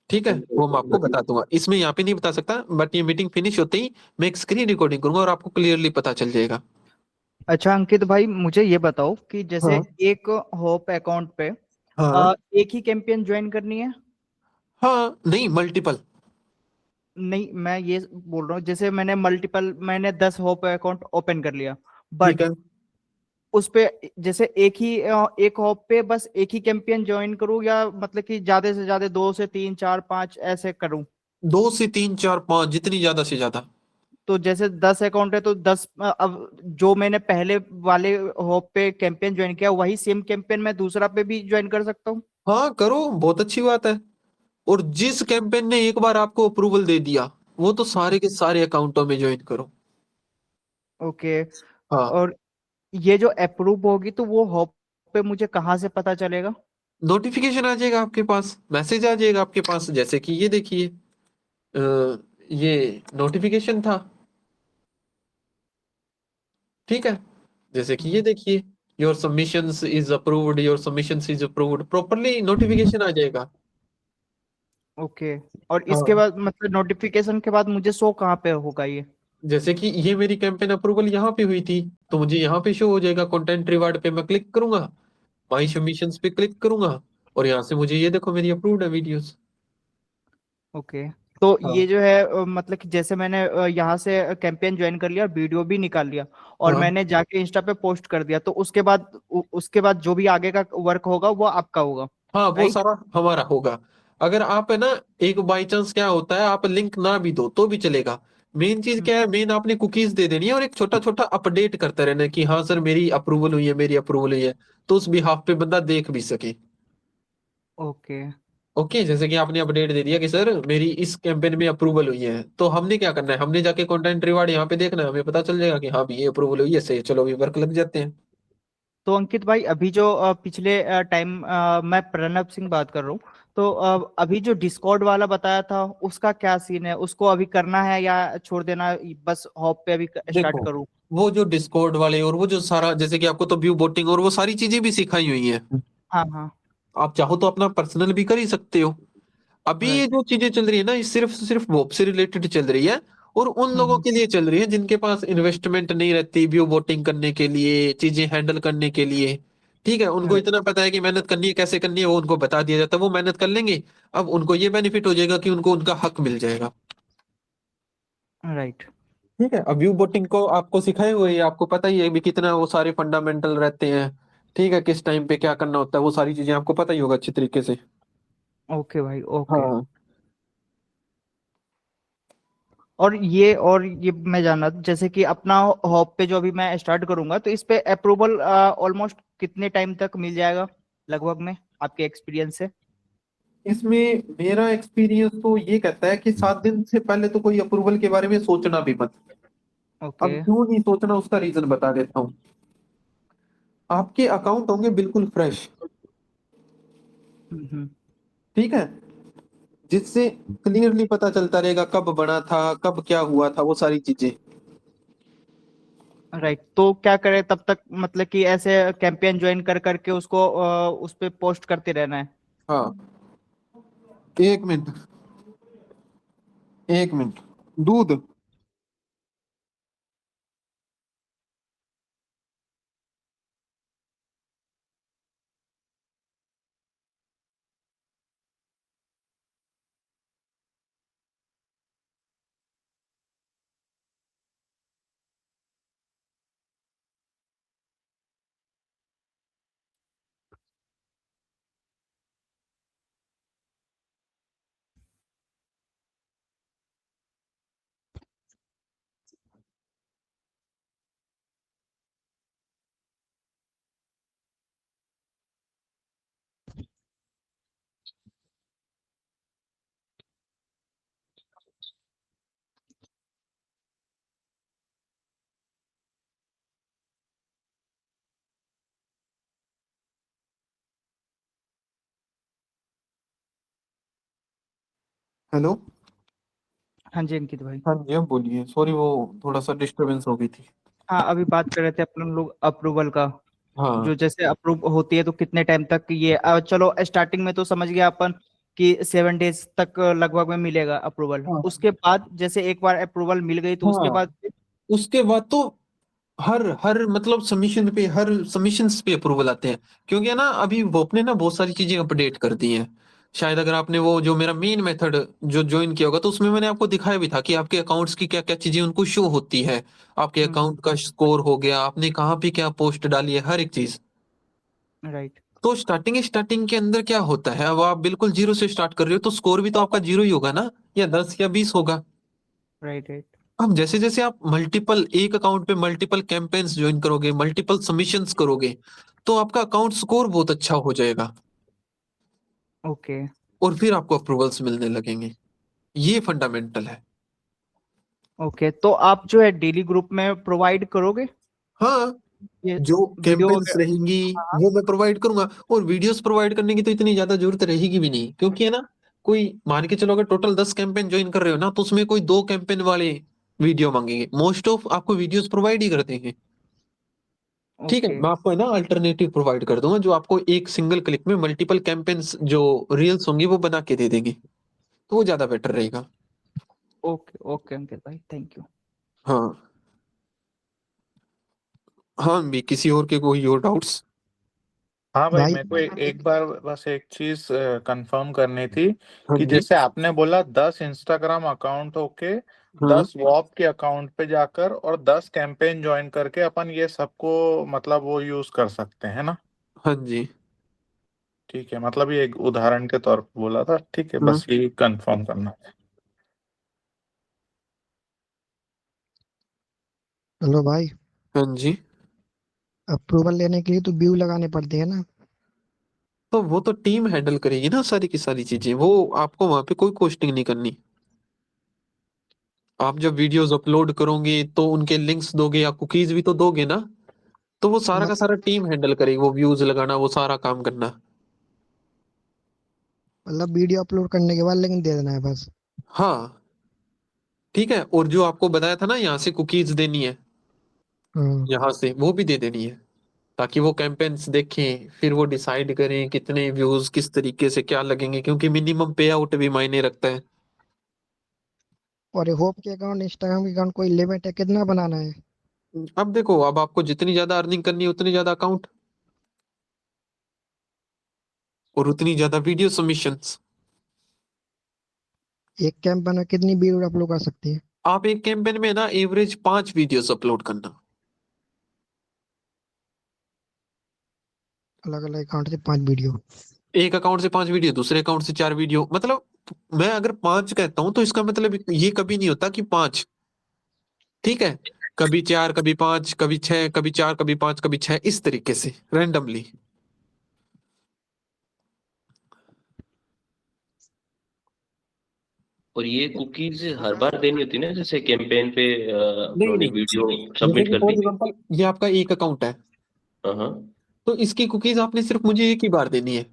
ठीक है, वो मैं आपको बता दूंगा, इसमें यहाँ पे नहीं बता सकता, बट ये मीटिंग फिनिश होते ही मैं एक स्क्रीन रिकॉर्डिंग करूंगा और आपको क्लियरली पता चल जाएगा। अच्छा अंकित भाई मुझे ये बताओ कि जैसे हाँ एक होप अकाउंट पे हाँ एक ही कैंपेन ज्वाइन करनी है? हाँ, नहीं मल्टीपल। नहीं, मैं ये बोल रहा हूँ जैसे मैंने 10 होप अकाउंट ओपन कर लिया, ठीक बट है, उस पे जैसे एक होप पे बस एक ही कैंपेन ज्वाइन करूँ, या मतलब कि ज्यादा से ज्यादा 2 से 3 4 5 ऐसे करूँ? 2 से 3 4 5, जितनी ज्यादा से ज्यादा। तो जैसे 10 अकाउंट है तो 10, अब जो मैंने पहले वाले होप पे कैंपेन ज्वाइन किया वही सेम कैंपेन मैं दूसरा पे भी ज्वाइन कर सकता हूँ? हाँ करो, बहुत अच्छी बात है। और जिस कैंपेन ने एक बार आपको अप्रूवल दे दिया, वो तो सारे के सारे अकाउंटों में ज्वाइन करो। ओके। हाँ, और ये जो अप्रूव होगी तो वो होप पे मुझे कहाँ से पता चलेगा? नोटिफिकेशन आ जाएगा आपके पास, मैसेज आ जाएगा आपके पास, जैसे कि ये देखिए, ये नोटिफिकेशन था, ठीक है, जैसे कि ये देखिए, your submissions is approved, your submissions is approved, properly notification आ जाएगा। ओके। और इसके हाँ, बाद मतलब नोटिफिकेशन के बाद मुझे शो कहाँ पे होगा ये? जैसे कि ये मेरी कैंपेन अप्रूवल यहाँ पे हुई थी, तो मुझे यहाँ पे शो हो जाएगा, कंटेंट रिवार्ड पे मैं क्लिक करूंगा, माई सबमिशंस पे क्लिक करूंगा, और यहाँ से मुझे ये देखो मेरी अप्रूव्ड है वीडियोस। ओके। तो हाँ ये जो है मतलब कि जैसे मैंने यहाँ से कैंपेन ज्वाइन कर लिया, वीडियो भी निकाल लिया, और हाँ मैंने जाके इंस्टा पे पोस्ट कर दिया, तो उसके बाद जो भी आगे का वर्क होगा वो आपका होगा, हाँ, वो राइट? सारा हमारा होगा। अगर आप है ना, एक बाई चांस क्या होता है, आप लिंक ना भी दो तो भी चलेगा, मेन चीज क्या है, मेन आपने कुकीज दे देनी है और एक छोटा छोटा अपडेट करते रहना है कि हाँ सर मेरी अप्रूवल हुई है, मेरी अप्रूवल हुई है, तो उस बिहाफ पे बंदा देख भी सके। ओके। ओके, जैसे कि आपने अपडेट दे दिया कि सर मेरी इस कैंपेन में अप्रूवल हुई है, तो हमने क्या करना है, हमने जाके कंटेंट रिवार्ड यहाँ पे देखना है, हमें पता चल जाएगा कि हाँ भी ये अप्रूवल हुई है, सही, चलो अभी वर्क लग जाते हैं। तो अंकित भाई, अभी जो पिछले टाइम, मैं प्रणब सिंह बात कर रहा हूँ। तो अभी जो डिस्कॉर्ड वाला बताया था, उसका क्या सीन है? उसको अभी करना है या छोड़ देना, बस हॉप पे अभी स्टार्ट देखो, करूँ? वो जो डिस्कॉर्ड वाले और वो जो सारा, जैसे कि आपको तो व्यू बोटिंग और वो सारी चीजें भी सिखाई हुई है, हाँ हाँ। आप चाहो तो अपना पर्सनल भी कर ही सकते हो। अभी ये राइट। जो चीजें चल रही है ना, ये सिर्फ सिर्फ वॉप से रिलेटेड चल रही है, और उन लोगों हम्म। के लिए चल रही है जिनके पास इन्वेस्टमेंट नहीं रहती व्यू वोटिंग करने के लिए, चीजें हैंडल करने के लिए। ठीक है, उनको इतना पता है कि मेहनत करनी है, कैसे करनी है, वो उनको बता दिया जाता है, वो मेहनत कर लेंगे। अब उनको ये बेनिफिट हो जाएगा कि उनको उनका हक मिल जाएगा। राइट। ठीक है, अब व्यू बोटिंग को आपको सिखाए हुए हैं, आपको पता ही है भी कितना वो सारे फंडामेंटल रहते हैं। ठीक है, किस टाइम पे क्या करना होता है, वो सारी चीजें आपको पता ही होगा अच्छी तरीके से। ओके भाई, ओके। हाँ। और ये मैं जानना था, जैसे कि अपना हॉप पे जो अभी मैं स्टार्ट करूंगा, तो इस पे अप्रूवल ऑलमोस्ट कितने टाइम तक मिल जाएगा लगभग में, आपके एक्सपीरियंस से? इसमें मेरा एक्सपीरियंस तो ये कहता है कि 7 दिन से पहले तो कोई अप्रूवल के बारे में सोचना भी मत। ओके। अब क्यों नहीं सोचना, उसका रीजन बता देता हूँ। आपके अकाउंट होंगे बिल्कुल फ्रेश। हम्म। ठीक है, जिससे क्लियरली पता चलता रहेगा कब बना था, कब क्या हुआ था, वो सारी चीजें। राइट। तो क्या करें तब तक, मतलब कि ऐसे कैंपेन ज्वाइन कर करके उसको उस पे पोस्ट करते रहना है? हाँ, 1 मिनट, 1 मिनट, दूध। हेलो। हाँ जी अंकित भाई। हाँ जी, अब बोलिए, सॉरी वो थोड़ा सा डिस्टरबेंस हो गई थी। हाँ, अभी बात कर रहे थे अपन लोग अप्रूवल का। हाँ जो जैसे अप्रूव होती है तो कितने टाइम तक ये चलो स्टार्टिंग में तो समझ गया अपन कि 7 डेज तक लगभग में मिलेगा अप्रूवल। हाँ उसके बाद जैसे एक बार अप्रूवल मिल गई तो उसके हाँ, बाद उसके बाद तो हर हर मतलब सबमिशन पे, हर सबमिशंस पे अप्रूवल आते हैं। क्योंकि है ना, अभी वो अपने ना बहुत सारी चीजें अपडेट कर दी हैं। शायद अगर आपने वो जो मेरा मेन मेथड जो ज्वाइन किया होगा, तो उसमें मैंने आपको दिखाया भी था कि आपके अकाउंट्स की क्या क्या चीजें उनको शो होती है। आपके अकाउंट का स्कोर हो गया, आपने कहाँ पे क्या पोस्ट डाली है, हर एक चीज। राइट। तो स्टार्टिंग स्टार्टिंग के अंदर क्या होता है, अब आप बिल्कुल जीरो से स्टार्ट कर रहे हो, तो स्कोर भी तो आपका जीरो ही होगा ना, या 10 या 20 होगा। राइट। राइट। अब जैसे जैसे आप मल्टीपल, एक अकाउंट पे मल्टीपल कैंपेन्स ज्वाइन करोगे, मल्टीपल सबमिशंस करोगे, तो आपका अकाउंट स्कोर बहुत अच्छा हो जाएगा, ओके। और फिर आपको अप्रूवल्स मिलने लगेंगे। ये फंडामेंटल है। ओके, तो आप जो है डेली ग्रुप में प्रोवाइड करोगे हाँ, ये जो वीडियो कैंपेन्स वगैरह? रहेंगी हाँ। वो मैं प्रोवाइड करूंगा, और वीडियोस प्रोवाइड करने की तो इतनी ज्यादा जरूरत रहेगी भी नहीं, क्योंकि है ना, कोई मान के चलो अगर टोटल 10 कैंपेन ज्वाइन कर रहे हो ना, तो उसमें कोई 2 कैंपेन वाले वीडियो मांगेंगे, मोस्ट ऑफ आपको वीडियोस प्रोवाइड ही कर देंगे। ठीक है, ओके। मैं आपको है ना अल्टरनेटिव प्रोवाइड कर दूंगा, जो आपको एक सिंगल क्लिक में मल्टीपल कैंपेन्स जो रील्स होंगी वो बना के दे देंगे, तो वो ज्यादा बेटर रहेगा। ओके। ओके अंकित भाई, थैंक यू। हाँ। हाँ भी, किसी और के कोई और डाउट्स? हाँ भाई, भाई मेरे को एक बार बस एक चीज कंफर्म करनी थी हाँ कि जी। जैसे आपने बोला 10 इंस्टाग्राम अकाउंट होके हाँ 10 वॉप के अकाउंट पे जाकर और 10 कैंपेन ज्वाइन करके अपन ये सबको मतलब वो यूज कर सकते हैं ना? हाँ जी। ठीक है, मतलब ये एक उदाहरण के तौर पे बोला था, ठीक है, हाँ बस ये कंफर्म करना। हेलो भाई, हाँ जी। अप्रूवल लेने के लिए तो व्यू लगाने पड़ते हैं ना। तो वो तो टीम हैंडल करेगी ना सारी की सारी चीजें, वो आपको वहां पे कोई कोस्टिंग नहीं करनी। आप जब वीडियोस अपलोड करोगे तो उनके लिंक्स दोगे या कुकीज भी तो दोगे ना, तो वो सारा का मत- सारा टीम हैंडल करेगी, वो व्यूज लगाना, वो सारा काम करना। मतलब वीडियो अपलोड करने के बाद लिंक दे देना है बस। हाँ ठीक है, और जो आपको बताया था ना यहाँ से कुकीज देनी है, हाँ। यहाँ से वो भी दे देनी है, ताकि वो कैंपेन्स देखें, फिर वो डिसाइड करें कितने व्यूज किस तरीके से क्या लगेंगे, क्योंकि मिनिमम पे आउट भी मायने रखता है। और होप के अकाउंट, इंस्टाग्राम के अकाउंट कोई लिमिट है कितना बनाना है? अब देखो, अब आपको जितनी ज्यादा अर्निंग करनी है उतनी ज्यादा अकाउंट और उतनी ज्यादा वीडियो सबमिशंस। एक कैंपेन में कितनी वीडियो अपलोड कर सकते हैं? आप एक कैंपेन में ना एवरेज 5 वीडियोस अपलोड करना। अलग अलग अकाउंट से 5 वीडियो? एक अकाउंट से 5 वीडियो, दूसरे अकाउंट से 4 वीडियो, मतलब मैं अगर 5 कहता हूं तो इसका मतलब ये कभी नहीं होता कि 5, ठीक है, कभी 4, कभी 5, कभी 6, कभी 4, कभी 5, कभी 6, इस तरीके से रैंडमली। और ये कुकीज हर बार देनी होती है ना, जैसे कैंपेन पे नहीं उन्होंने नहीं, वीडियो जैसे सबमिट कि कर फॉर दी। एग्जांपल ये आपका एक अकाउंट है, हाँ हाँ। तो इसकी कुकीज आपने सिर्फ मुझे एक ही बार देनी है।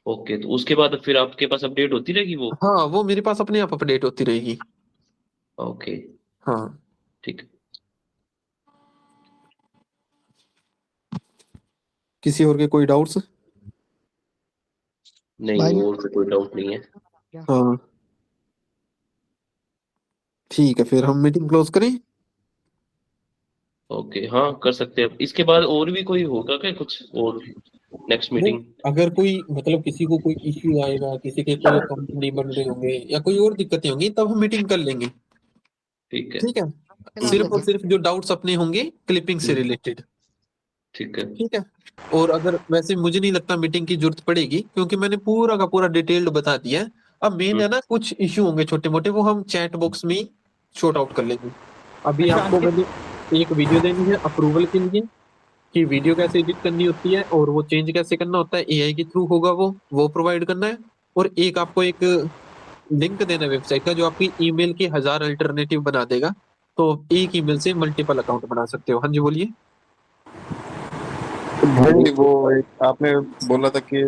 ओके, तो उसके बाद फिर आपके पास अपडेट होती रहेगी वो। हाँ, वो मेरे पास अपने आप अपडेट होती रहेगी। ओके। हाँ। ठीक है। किसी और के कोई डाउट्स? नहीं, भाई और तो कोई डाउट नहीं है। क्या? हाँ ठीक है, फिर हम मीटिंग क्लोज करें। ओके, हाँ कर सकते हैं। इसके बाद और भी कोई होगा क्या कुछ और, नेक्स्ट नहीं, मीटिंग? अगर कोई मतलब किसी को कोई इश्यू आएगा, किसी के कोई अकाउंट नहीं बन रहे होंगे या कोई और दिक्कतें होंगी, तब हम मीटिंग कर लेंगे। ठीक है। ठीक है, हाँ सिर्फ और भाई। सिर्फ जो डाउट्स अपने होंगे क्लिपिंग से हम्म, रिलेटेड। ठीक है। ठीक है। और अगर वैसे मुझे नहीं लगता मीटिंग की जरूरत पड़ेगी, क्योंकि मैंने पूरा का पूरा डिटेल्ड बता दिया है। अब मेन हम्म, है ना, कुछ इश्यू होंगे छोटे मोटे, वो हम चैट बॉक्स में ही शॉर्ट आउट कर लेंगे। अभी अच्छा आपको अंकित, मैंने एक वीडियो देनी है अप्रूवल के लिए, कि वीडियो कैसे एडिट करनी होती है और वो चेंज कैसे करना होता है, एआई के थ्रू होगा वो प्रोवाइड करना है। और एक आपको एक लिंक देना है वेबसाइट का, जो आपकी ईमेल के 1000 अल्टरनेटिव बना देगा। तो एक ईमेल से मल्टीपल अकाउंट बना सकते हो। हाँ जी बोलिए। भाई वो एक आपने बोला था कि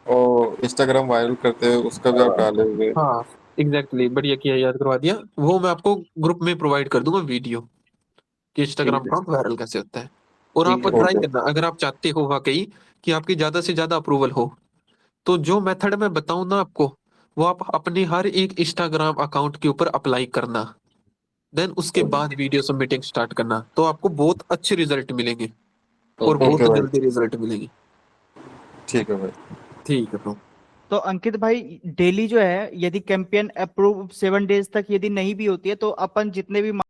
वो इंस्टाग्राम वायरल करते हैं उसका भी आप डाले हुए। हाँ एग्जैक्टली, बढ़िया किया, याद करवा दिया। वो मैं आपको ग्रुप में प्रोवाइड कर दूंगा वीडियो, कि इंस्टाग्राम ठीक है। अकाउंट वायरल कैसे होता है। और ठीक आप है ट्राई भाई। ओके। करना, अगर आप चाहते हो वाकई कि आपकी ज्यादा से ज्यादा अप्रूवल हो, तो जो मेथड मैं बताऊं ना आपको, वो आप अपने हर एक इंस्टाग्राम अकाउंट के ऊपर अप्लाई करना। देन उसके बाद वीडियो सबमिटिंग स्टार्ट करना, तो आपको बहुत अच्छे रिजल्ट मिलेंगे और ओके। बहुत ओके भाई। जल्दी रिजल्ट मिलेंगे। ठीक है भाई। ठीक है ब्रो। तो अंकित भाई डेली जो है, यदि कैंपेन अप्रूव 7 डेज तक यदि नहीं भी होती है, तो अपन जितने भी